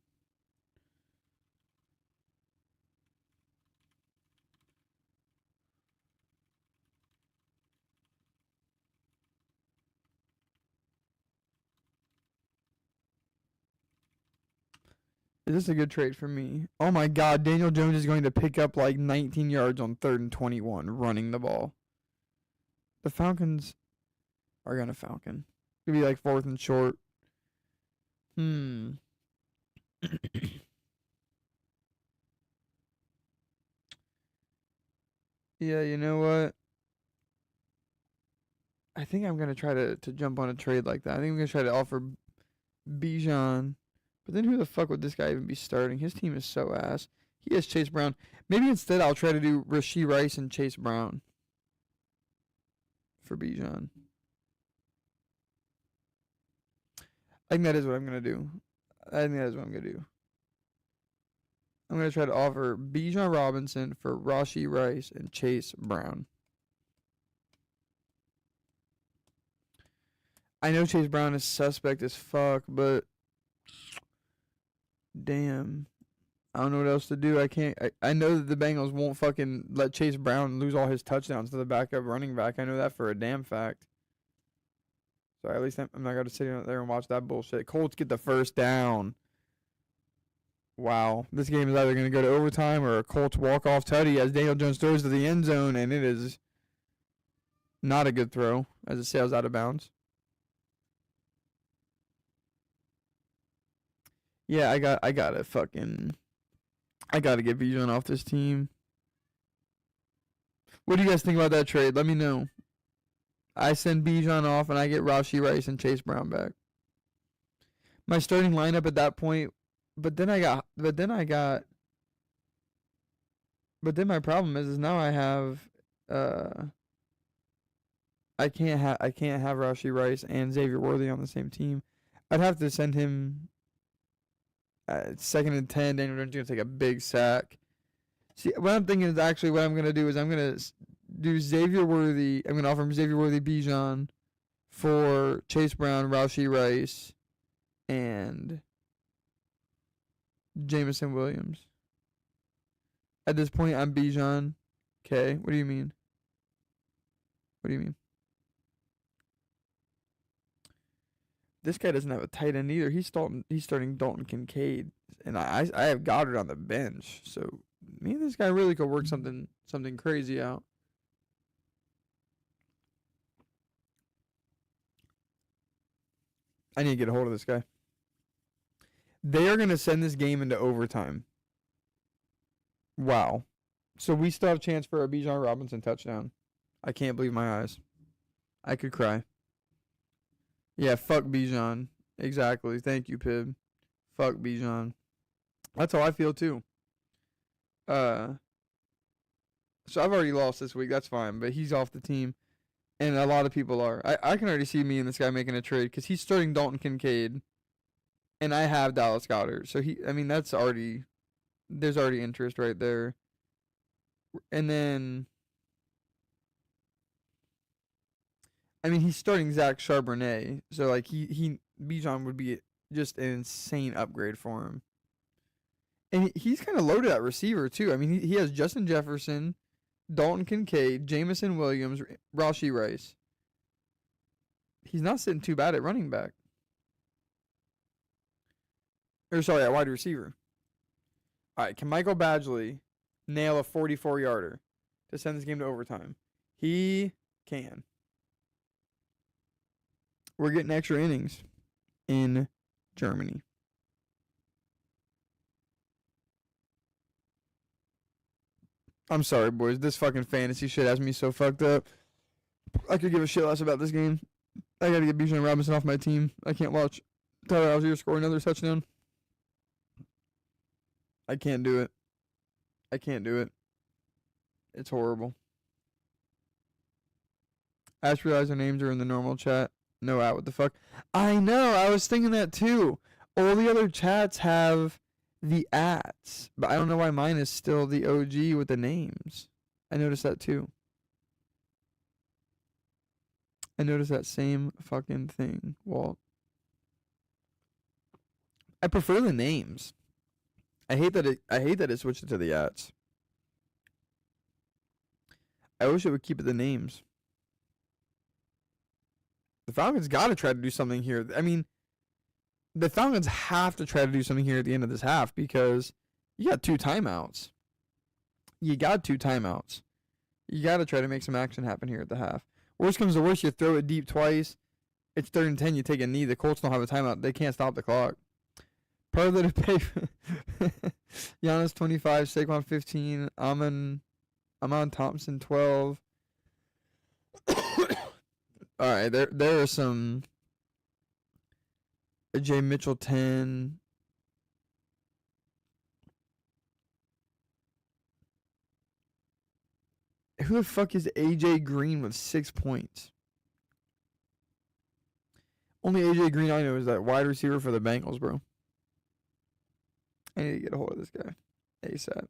Is this a good trade for me? Oh my god, Daniel Jones is going to pick up like 19 yards on 3rd and 21 running the ball. The Falcons are going to Falcon. It'll be like 4th and short. Yeah, you know what? I think I'm going to try to jump on a trade like that. I think I'm going to try to offer Bijan. But then who the fuck would this guy even be starting? His team is so ass. He has Chase Brown. Maybe instead I'll try to do Rashee Rice and Chase Brown for Bijan. I think that is what I'm going to do. I'm going to try to offer Bijan Robinson for Rashee Rice and Chase Brown. I know Chase Brown is suspect as fuck, but damn. I don't know what else to do. I know that the Bengals won't fucking let Chase Brown lose all his touchdowns to the backup running back. I know that for a damn fact. So at least I'm not going to sit there and watch that bullshit. Colts get the first down. Wow. This game is either going to go to overtime or a Colts walk-off tutty as Daniel Jones throws to the end zone, and it is not a good throw as it sails out of bounds. Yeah, I gotta get Bijan off this team. What do you guys think about that trade? Let me know. I send Bijan off and I get Rashee Rice and Chase Brown back. My starting lineup at that point, but then my problem is now I have I can't have Rashee Rice and Xavier Worthy on the same team. I'd have to send him 2nd and 10. Daniel Jones is going to take a big sack. See, what I'm thinking is actually what I'm going to do is I'm going to do Xavier Worthy. I'm going to offer him Xavier Worthy Bijan for Chase Brown, Rashee Rice, and Jameson Williams. At this point, I'm Bijan. Okay, what do you mean? This guy doesn't have a tight end either. He's starting Dalton Kincaid, and I have Goddard on the bench. So me and this guy really could work something crazy out. I need to get a hold of this guy. They are gonna send this game into overtime. Wow. So we still have a chance for a Bijan Robinson touchdown. I can't believe my eyes. I could cry. Yeah, fuck Bijan. Exactly. Thank you, Pib. Fuck Bijan. That's how I feel too. So I've already lost this week. That's fine, but he's off the team, and a lot of people are. I can already see me and this guy making a trade because he's starting Dalton Kincaid, and I have Dallas Goedert. So there's already interest right there. And then, he's starting Zach Charbonnet, so like Bijan would be just an insane upgrade for him. And he's kind of loaded at receiver, too. I mean, he has Justin Jefferson, Dalton Kincaid, Jamison Williams, Rashee Rice. He's not sitting too bad at running back. At wide receiver. All right, can Michael Badgley nail a 44-yarder to send this game to overtime? He can. We're getting extra innings in Germany. I'm sorry, boys. This fucking fantasy shit has me so fucked up. I could give a shit less about this game. I gotta get Bijan Robinson off my team. I can't watch Tyler Algier score another touchdown. I can't do it. I can't do it. It's horrible. I just realized their names are in the normal chat. No out. What the fuck? I know. I was thinking that too. All the other chats have the ats, but I don't know why mine is still the OG with the names. I noticed that too. I noticed that same fucking thing, Walt. I prefer the names. I hate that it switched it to the ats. I wish it would keep it the names. The Falcons got to try to do something here. I mean, the Falcons have to try to do something here at the end of this half because you got 2 timeouts. You got to try to make some action happen here at the half. Worst comes to worst, you throw it deep twice. It's 3rd and 10. You take a knee. The Colts don't have a timeout. They can't stop the clock. Parlay to pay. Giannis 25, Saquon 15, Amon Thompson 12. All right, there are some. Jay Mitchell 10. Who the fuck is AJ Green with 6 points? Only AJ Green I know is that wide receiver for the Bengals, bro. I need to get a hold of this guy ASAP.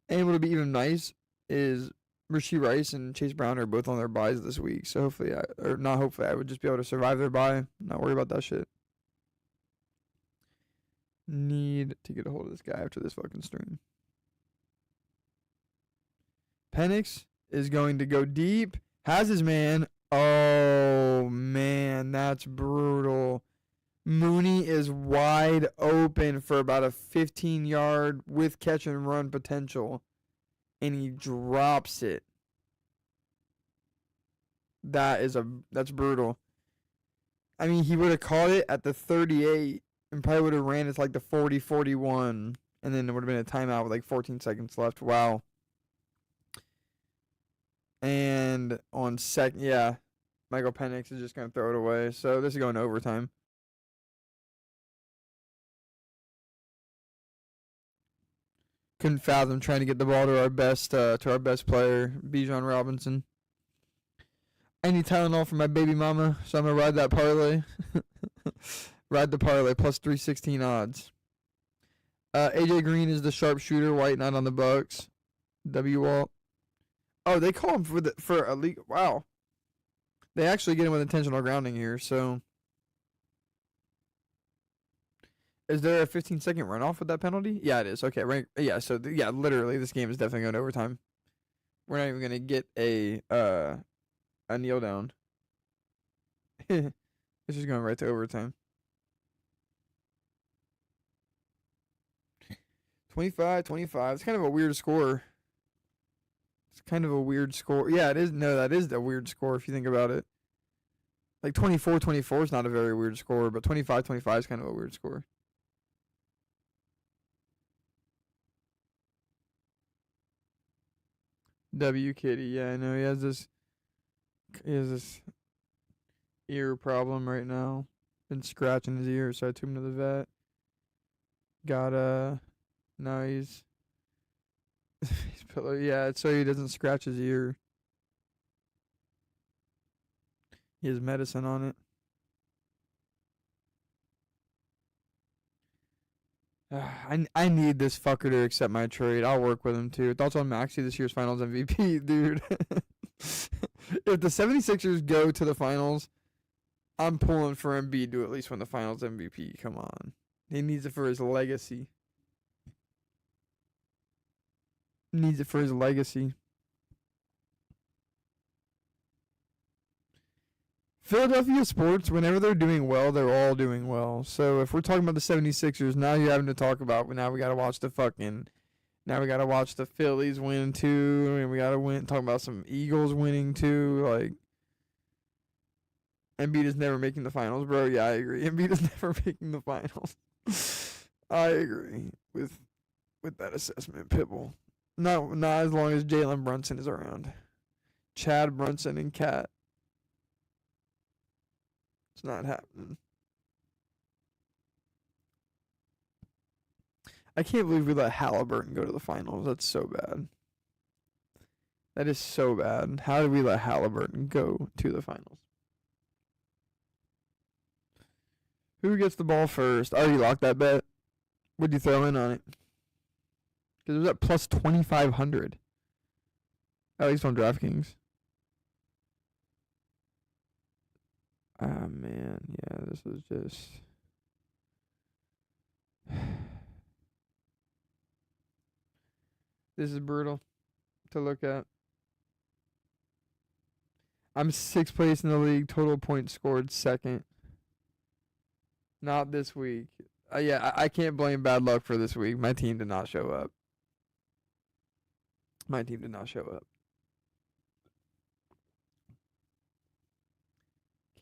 And what'll be even nice is Rashee Rice and Chase Brown are both on their buys this week. So hopefully, I would just be able to survive their bye. Not worry about that shit. Need to get a hold of this guy after this fucking stream. Penix is going to go deep. Has his man. Oh, man, that's brutal. Mooney is wide open for about a 15-yard with catch and run potential. And he drops it. That's brutal. I mean, he would have caught it at the 38 and probably would have ran it to like the 40-41. And then it would have been a timeout with like 14 seconds left. Wow. And on Michael Penix is just going to throw it away. So this is going to overtime. Couldn't fathom trying to get the ball to our best player, Bijan Robinson. I need Tylenol for my baby mama, so I'm gonna ride that parlay. Ride the parlay plus 316 odds. AJ Green is the sharpshooter. White not on the Bucks. W Walt. Oh, they call him for a league. Wow. They actually get him with intentional grounding here. So, is there a 15-second runoff with that penalty? Yeah, it is. Okay, right. Yeah. So literally, this game is definitely going to overtime. We're not even gonna get a kneel down. It's just going right to overtime. 25-25. It's kind of a weird score. Yeah, it is. No, that is a weird score if you think about it. Like 24-24 is not a very weird score, but 25-25 is kind of a weird score. W Kitty, yeah, I know he has this ear problem right now. Been scratching his ear, so I took him to the vet. Now he's yeah, so he doesn't scratch his ear. He has medicine on it. I need this fucker to accept my trade. I'll work with him too. Thoughts on Maxey, this year's finals MVP, dude? If the 76ers go to the finals, I'm pulling for Embiid to at least win the Finals MVP. Come on, he needs it for his legacy. Needs it for his legacy. Philadelphia sports, whenever they're doing well, they're all doing well. So if we're talking about the 76ers, now you're having to talk about, now we got to watch now we got to watch the Phillies win too, and we got to talk about some Eagles winning too. Like, Embiid is never making the finals, bro. Yeah, I agree. Embiid is never making the finals. I agree with that assessment, Pitbull. Not as long as Jalen Brunson is around. Chad Brunson and Cat. It's not happening. I can't believe we let Halliburton go to the finals. That's so bad. That is so bad. How did we let Halliburton go to the finals? Who gets the ball first? I already locked that bet. What'd you throw in on it? Because it was at plus 2,500. At least on DraftKings. Ah, man. Yeah, this was just... This is brutal to look at. I'm 6th place in the league. Total points scored 2nd. Not this week. Yeah, I can't blame bad luck for this week. My team did not show up.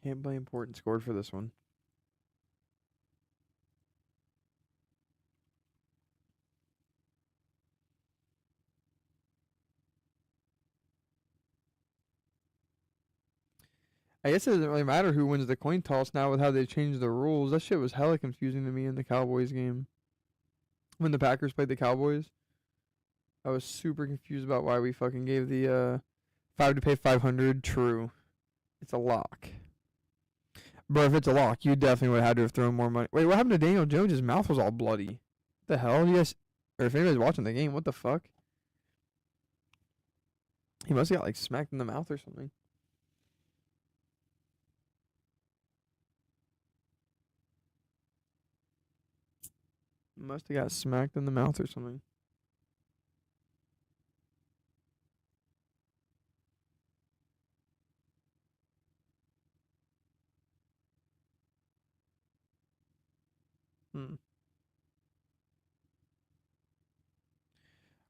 Can't blame Portland scored for this one. I guess it doesn't really matter who wins the coin toss now with how they changed the rules. That shit was hella confusing to me in the Cowboys game. When the Packers played the Cowboys, I was super confused about why we fucking gave the 5 to pay 500 true. It's a lock. Bro, if it's a lock, you definitely would have had to have thrown more money. Wait, what happened to Daniel Jones? His mouth was all bloody. The hell? Yes. Or if anybody's watching the game, what the fuck? He must have got like smacked in the mouth or something. Must have got smacked in the mouth or something.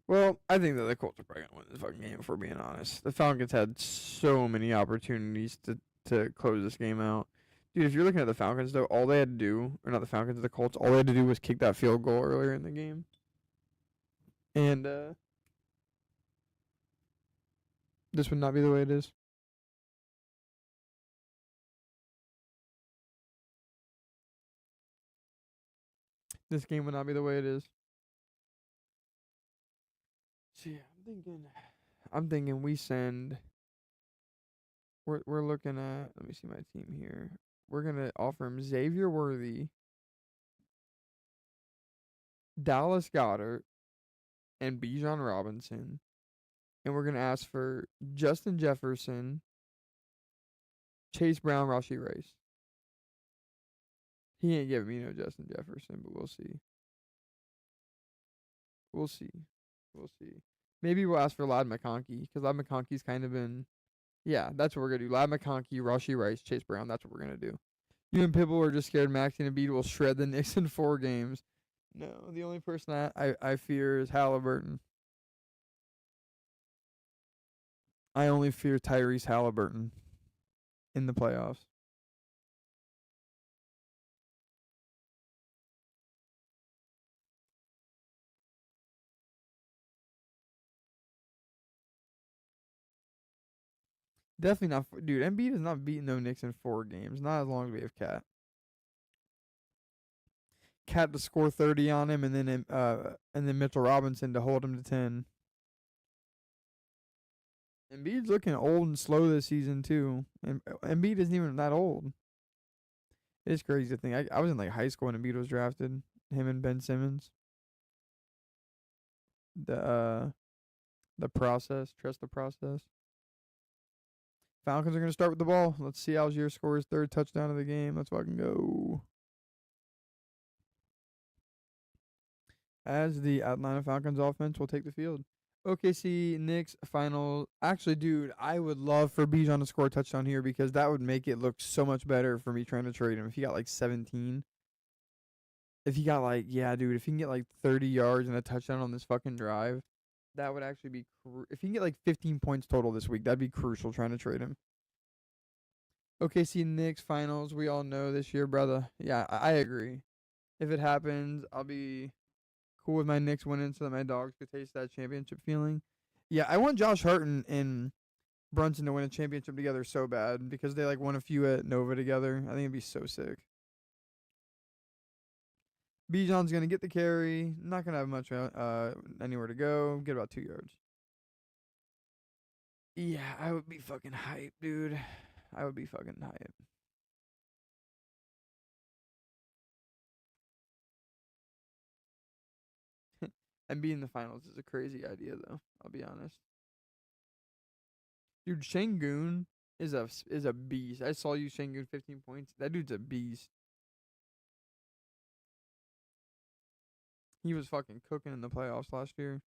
Well, I think that the Colts are probably gonna win this fucking game. If we're being honest, the Falcons had so many opportunities to close this game out. Dude, if you're looking at the Falcons though, all they had to do, or not the Falcons, the Colts, all they had to do was kick that field goal earlier in the game. And this would not be the way it is. This game would not be the way it is. So yeah, I'm thinking we send. We're looking at. Let me see my team here. We're gonna offer him Xavier Worthy, Dallas Goedert, and Bijan Robinson, and we're gonna ask for Justin Jefferson, Chase Brown, Rashee Rice. He ain't giving me no Justin Jefferson, but we'll see. We'll see. Maybe we'll ask for Ladd McConkey, because Ladd McConkey's kind of been. Yeah, that's what we're going to do. Ladd McConkey, Rashee Rice, Chase Brown. That's what we're going to do. You and Pitbull are just scared Maxey and Embiid will shred the Knicks in 4 games. No, the only person I fear is Halliburton. I only fear Tyrese Halliburton in the playoffs. Definitely not. Dude, Embiid is not beating no Knicks in 4 games. Not as long as we have Cat. Cat to score 30 on him, and then Mitchell Robinson to hold him to 10. Embiid's looking old and slow this season too. And Embiid isn't even that old. It's crazy to think. I was in like high school when Embiid was drafted. Him and Ben Simmons. The process. Trust the process. Falcons are going to start with the ball. Let's see Algier scores third touchdown of the game. Let's fucking go. As the Atlanta Falcons offense will take the field. OKC Knicks final. Actually, dude, I would love for Bijan to score a touchdown here because that would make it look so much better for me trying to trade him. If he got like 17, if he got like, yeah, dude, if he can get like 30 yards and a touchdown on this fucking drive, that would actually be. If he can get like 15 points total this week, that'd be crucial trying to trade him. OKC Knicks finals. We all know this year, brother. Yeah, I agree. If it happens, I'll be cool with my Knicks winning so that my dogs could taste that championship feeling. Yeah, I want Josh Hart and Brunson to win a championship together so bad because they like won a few at Nova together. I think it'd be so sick. Bijan's gonna get the carry. Not gonna have much anywhere to go. Get about 2 yards. Yeah, I would be fucking hype, dude. I would be fucking hype. And being in the finals is a crazy idea, though. I'll be honest. Dude, Şengün is a beast. I saw you Şengün 15 points. That dude's a beast. He was fucking cooking in the playoffs last year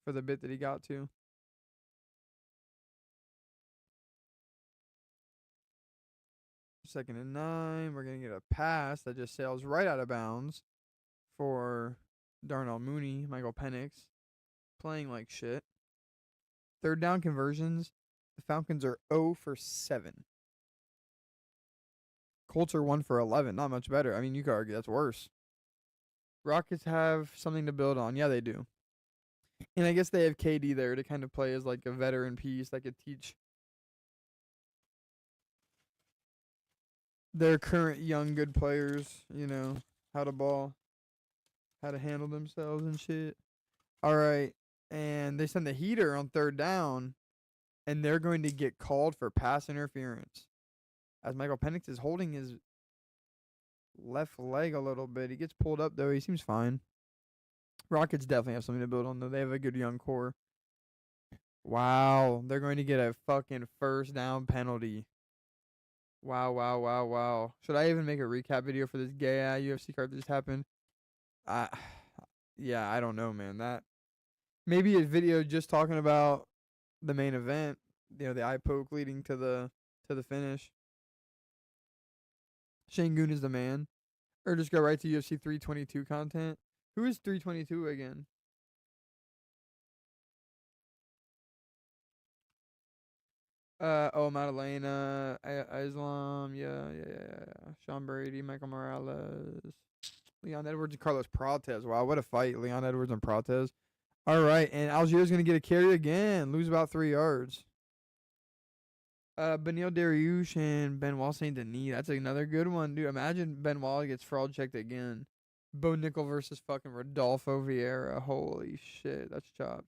for the bit that he got to. Second and 9. We're going to get a pass that just sails right out of bounds for Darnell Mooney, Michael Penix, playing like shit. Third down conversions. The Falcons are 0 for 7. Colts are 1 for 11. Not much better. I mean, you could argue that's worse. Rockets have something to build on. Yeah, they do. And I guess they have KD there to kind of play as like a veteran piece that could teach their current young good players, how to ball, how to handle themselves and shit. All right. And they send the heater on third down, and they're going to get called for pass interference. As Michael Penix is holding his left leg a little bit. He gets pulled up, though. He seems fine. Rockets definitely have something to build on, though. They have a good young core. Wow. They're going to get a fucking first down penalty. Wow, wow, wow, wow. Should I even make a recap video for this gay UFC card that just happened? Yeah, I don't know, man. That maybe a video just talking about the main event, the eye poke leading to the finish. Şengün is the man. Or just go right to UFC 322 content. Who is 322 again? Madalena, Islam, yeah. Sean Brady, Michael Morales, Leon Edwards, and Carlos Prates. Wow, what a fight, Leon Edwards and Prates. All right, and Algier's going to get a carry again, lose about 3 yards. Benil Dariush and Benoit Saint Denis. That's another good one, dude. Imagine Benoit gets fraud checked again. Bo Nickel versus fucking Rodolfo Vieira. Holy shit, that's chopped.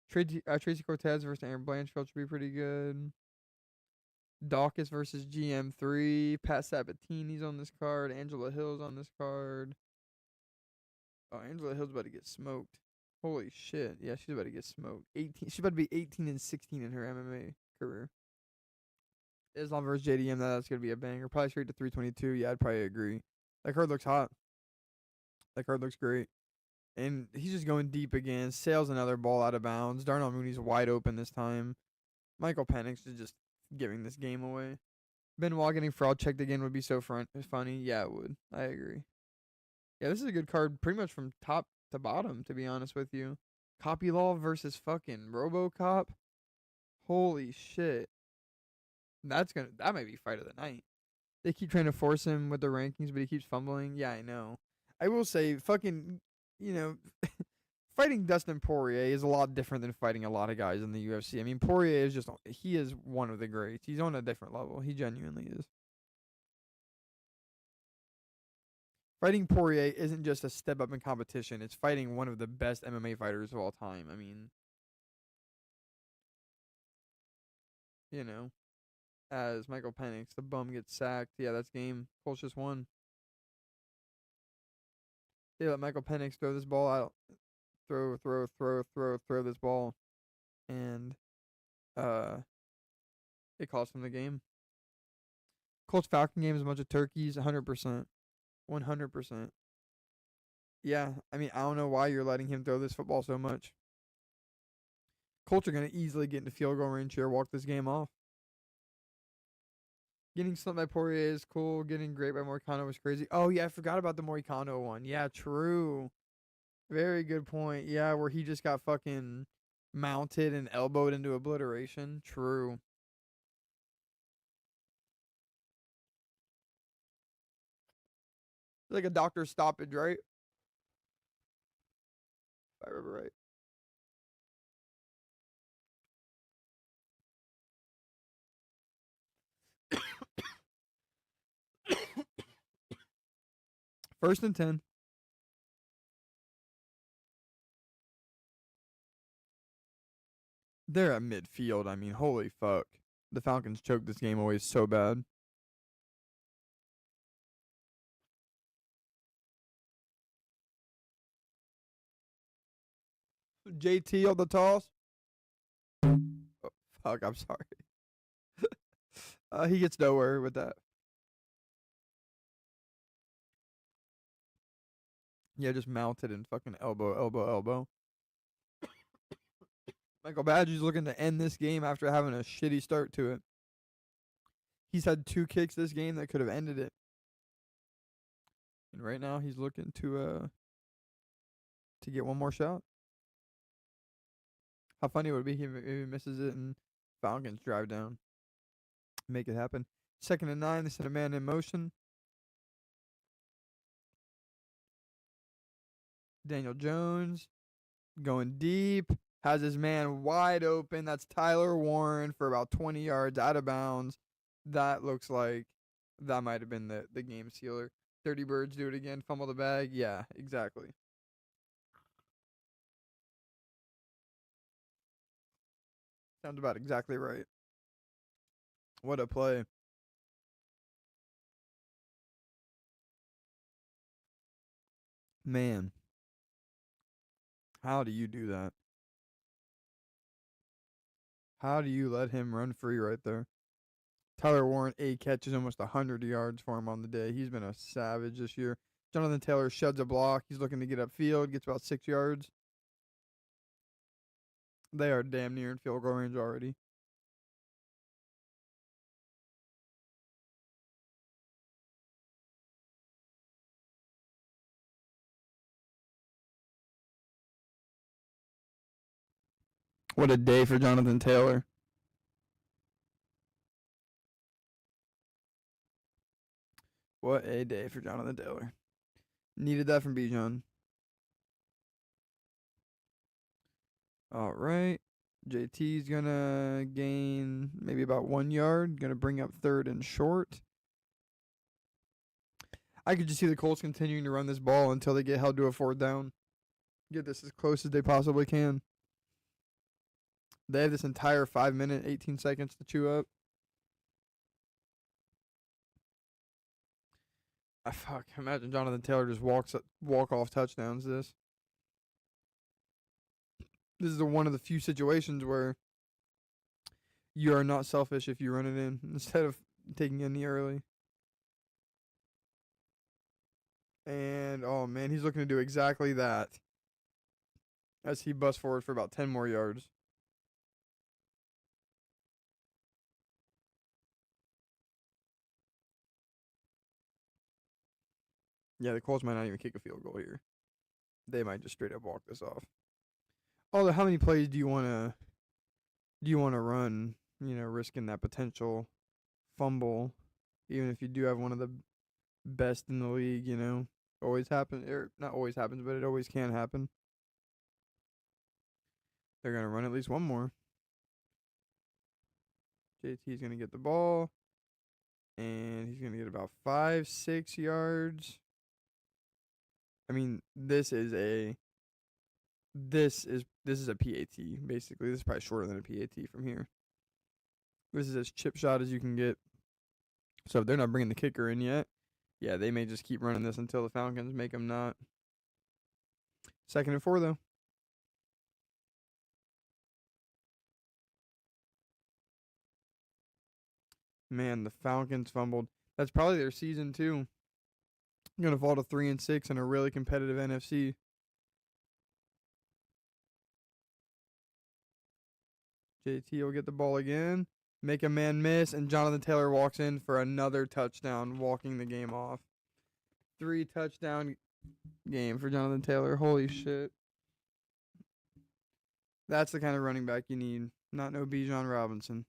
Tracy Cortez versus Aaron Blanchfield should be pretty good. Dawkins versus GM3. Pat Sabatini's on this card. Angela Hill's on this card. Oh, Angela Hill's about to get smoked. Holy shit. Yeah, she's about to get smoked. 18. She's about to be 18-16 in her MMA career. Islam versus JDM. That's going to be a banger. Probably straight to 322. Yeah, I'd probably agree. That card looks hot. That card looks great. And he's just going deep again. Sails another ball out of bounds. Darnell Mooney's wide open this time. Michael Penix is just giving this game away. Benoit getting fraud checked again would be so funny. Yeah, it would. I agree. Yeah, this is a good card pretty much from top to bottom, to be honest with you. Copy Law versus fucking RoboCop. Holy shit. That might be fight of the night. They keep trying to force him with the rankings, but he keeps fumbling. Yeah, I know. I will say, fucking, fighting Dustin Poirier is a lot different than fighting a lot of guys in the UFC. I mean, Poirier he is one of the greats. He's on a different level. He genuinely is. Fighting Poirier isn't just a step up in competition. It's fighting one of the best MMA fighters of all time. I mean, as Michael Penix, the bum gets sacked. Yeah, that's game. Colts just won. They let Michael Penix throw this ball out. Throw this ball. And It cost them the game. Colts Falcon game is a bunch of turkeys. 100%. 100%. Yeah, I mean, I don't know why you're letting him throw this football so much. Colts are going to easily get into field goal range here, walk this game off. Getting slumped by Poirier is cool. Getting great by Moricano was crazy. Oh, yeah, I forgot about the Moricano one. Yeah, true. Very good point. Yeah, where he just got fucking mounted and elbowed into obliteration. True. Like a doctor's stoppage, right? If I remember right. First and 10. They're at midfield. I mean, holy fuck. The Falcons choked this game away so bad. JT on the toss. Oh, fuck, I'm sorry. He gets nowhere with that. Yeah, just mounted and fucking elbow, elbow, elbow. Michael Badger's looking to end this game after having a shitty start to it. He's had 2 kicks this game that could have ended it. And right now he's looking to get one more shot. How funny would it be if he misses it and Falcons drive down. Make it happen. 2nd and 9, they send a man in motion. Daniel Jones going deep. Has his man wide open. That's Tyler Warren for about 20 yards out of bounds. That looks like that might have been the game sealer. 30 birds do it again. Fumble the bag. Yeah, exactly. Sounds about exactly right. What a play. Man. How do you do that? How do you let him run free right there? Tyler Warren, 8 catches, almost 100 yards for him on the day. He's been a savage this year. Jonathan Taylor sheds a block. He's looking to get upfield, gets about 6 yards. They are damn near in field goal range already. What a day for Jonathan Taylor. What a day for Jonathan Taylor. Needed that from Bijan. All right. JT's going to gain maybe about 1 yard. Going to bring up 3rd and short. I could just see the Colts continuing to run this ball until they get held to a 4th down. Get this as close as they possibly can. They have this entire 5 minute, 18 seconds to chew up. Fuck, imagine Jonathan Taylor just walk off touchdowns. This is one of the few situations where you are not selfish if you run it in instead of taking a knee early. And oh man, he's looking to do exactly that as he busts forward for about 10 more yards. Yeah, the Colts might not even kick a field goal here. They might just straight up walk this off. Although, how many plays do you want to run? You know, risking that potential fumble, even if you do have one of the best in the league. You know, always happen, or not always happens, but it always can happen. They're gonna run at least one more. JT's gonna get the ball, and he's gonna get about 5-6 yards. I mean, this is a PAT basically. This is probably shorter than a PAT from here. This is as chip shot as you can get. So if they're not bringing the kicker in yet, yeah, they may just keep running this until the Falcons make them not. 2nd and 4 though. Man, the Falcons fumbled. That's probably their season too. Gonna fall to 3-6 in a really competitive NFC. JT will get the ball again, make a man miss, and Jonathan Taylor walks in for another touchdown, walking the game off. 3-touchdown game for Jonathan Taylor. Holy shit. That's the kind of running back you need. Not no Bijan Robinson.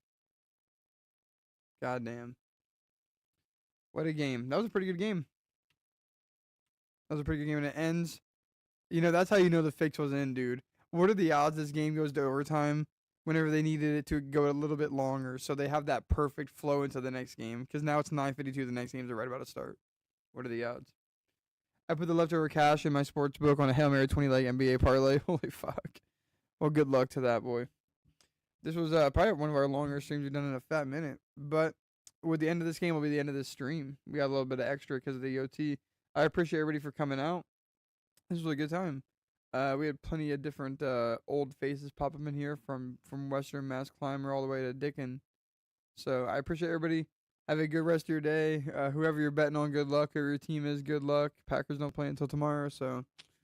Goddamn. What a game. That was a pretty good game. That was a pretty good game, and it ends. That's how you know the fix was in, dude. What are the odds this game goes to overtime whenever they needed it to go a little bit longer so they have that perfect flow into the next game? Because now it's 9:52. The next games are right about to start. What are the odds? I put the leftover cash in my sports book on a Hail Mary 20-leg NBA parlay. Holy fuck. Well, good luck to that, boy. This was probably one of our longer streams we've done in a fat minute. But with the end of this game will be the end of this stream. We got a little bit of extra because of the OT. I appreciate everybody for coming out. This was a good time. We had plenty of different old faces pop up in here from Western Mass Climber all the way to Dickin. So I appreciate everybody. Have a good rest of your day. Whoever you're betting on, good luck. Whoever your team is, good luck. Packers don't play until tomorrow, so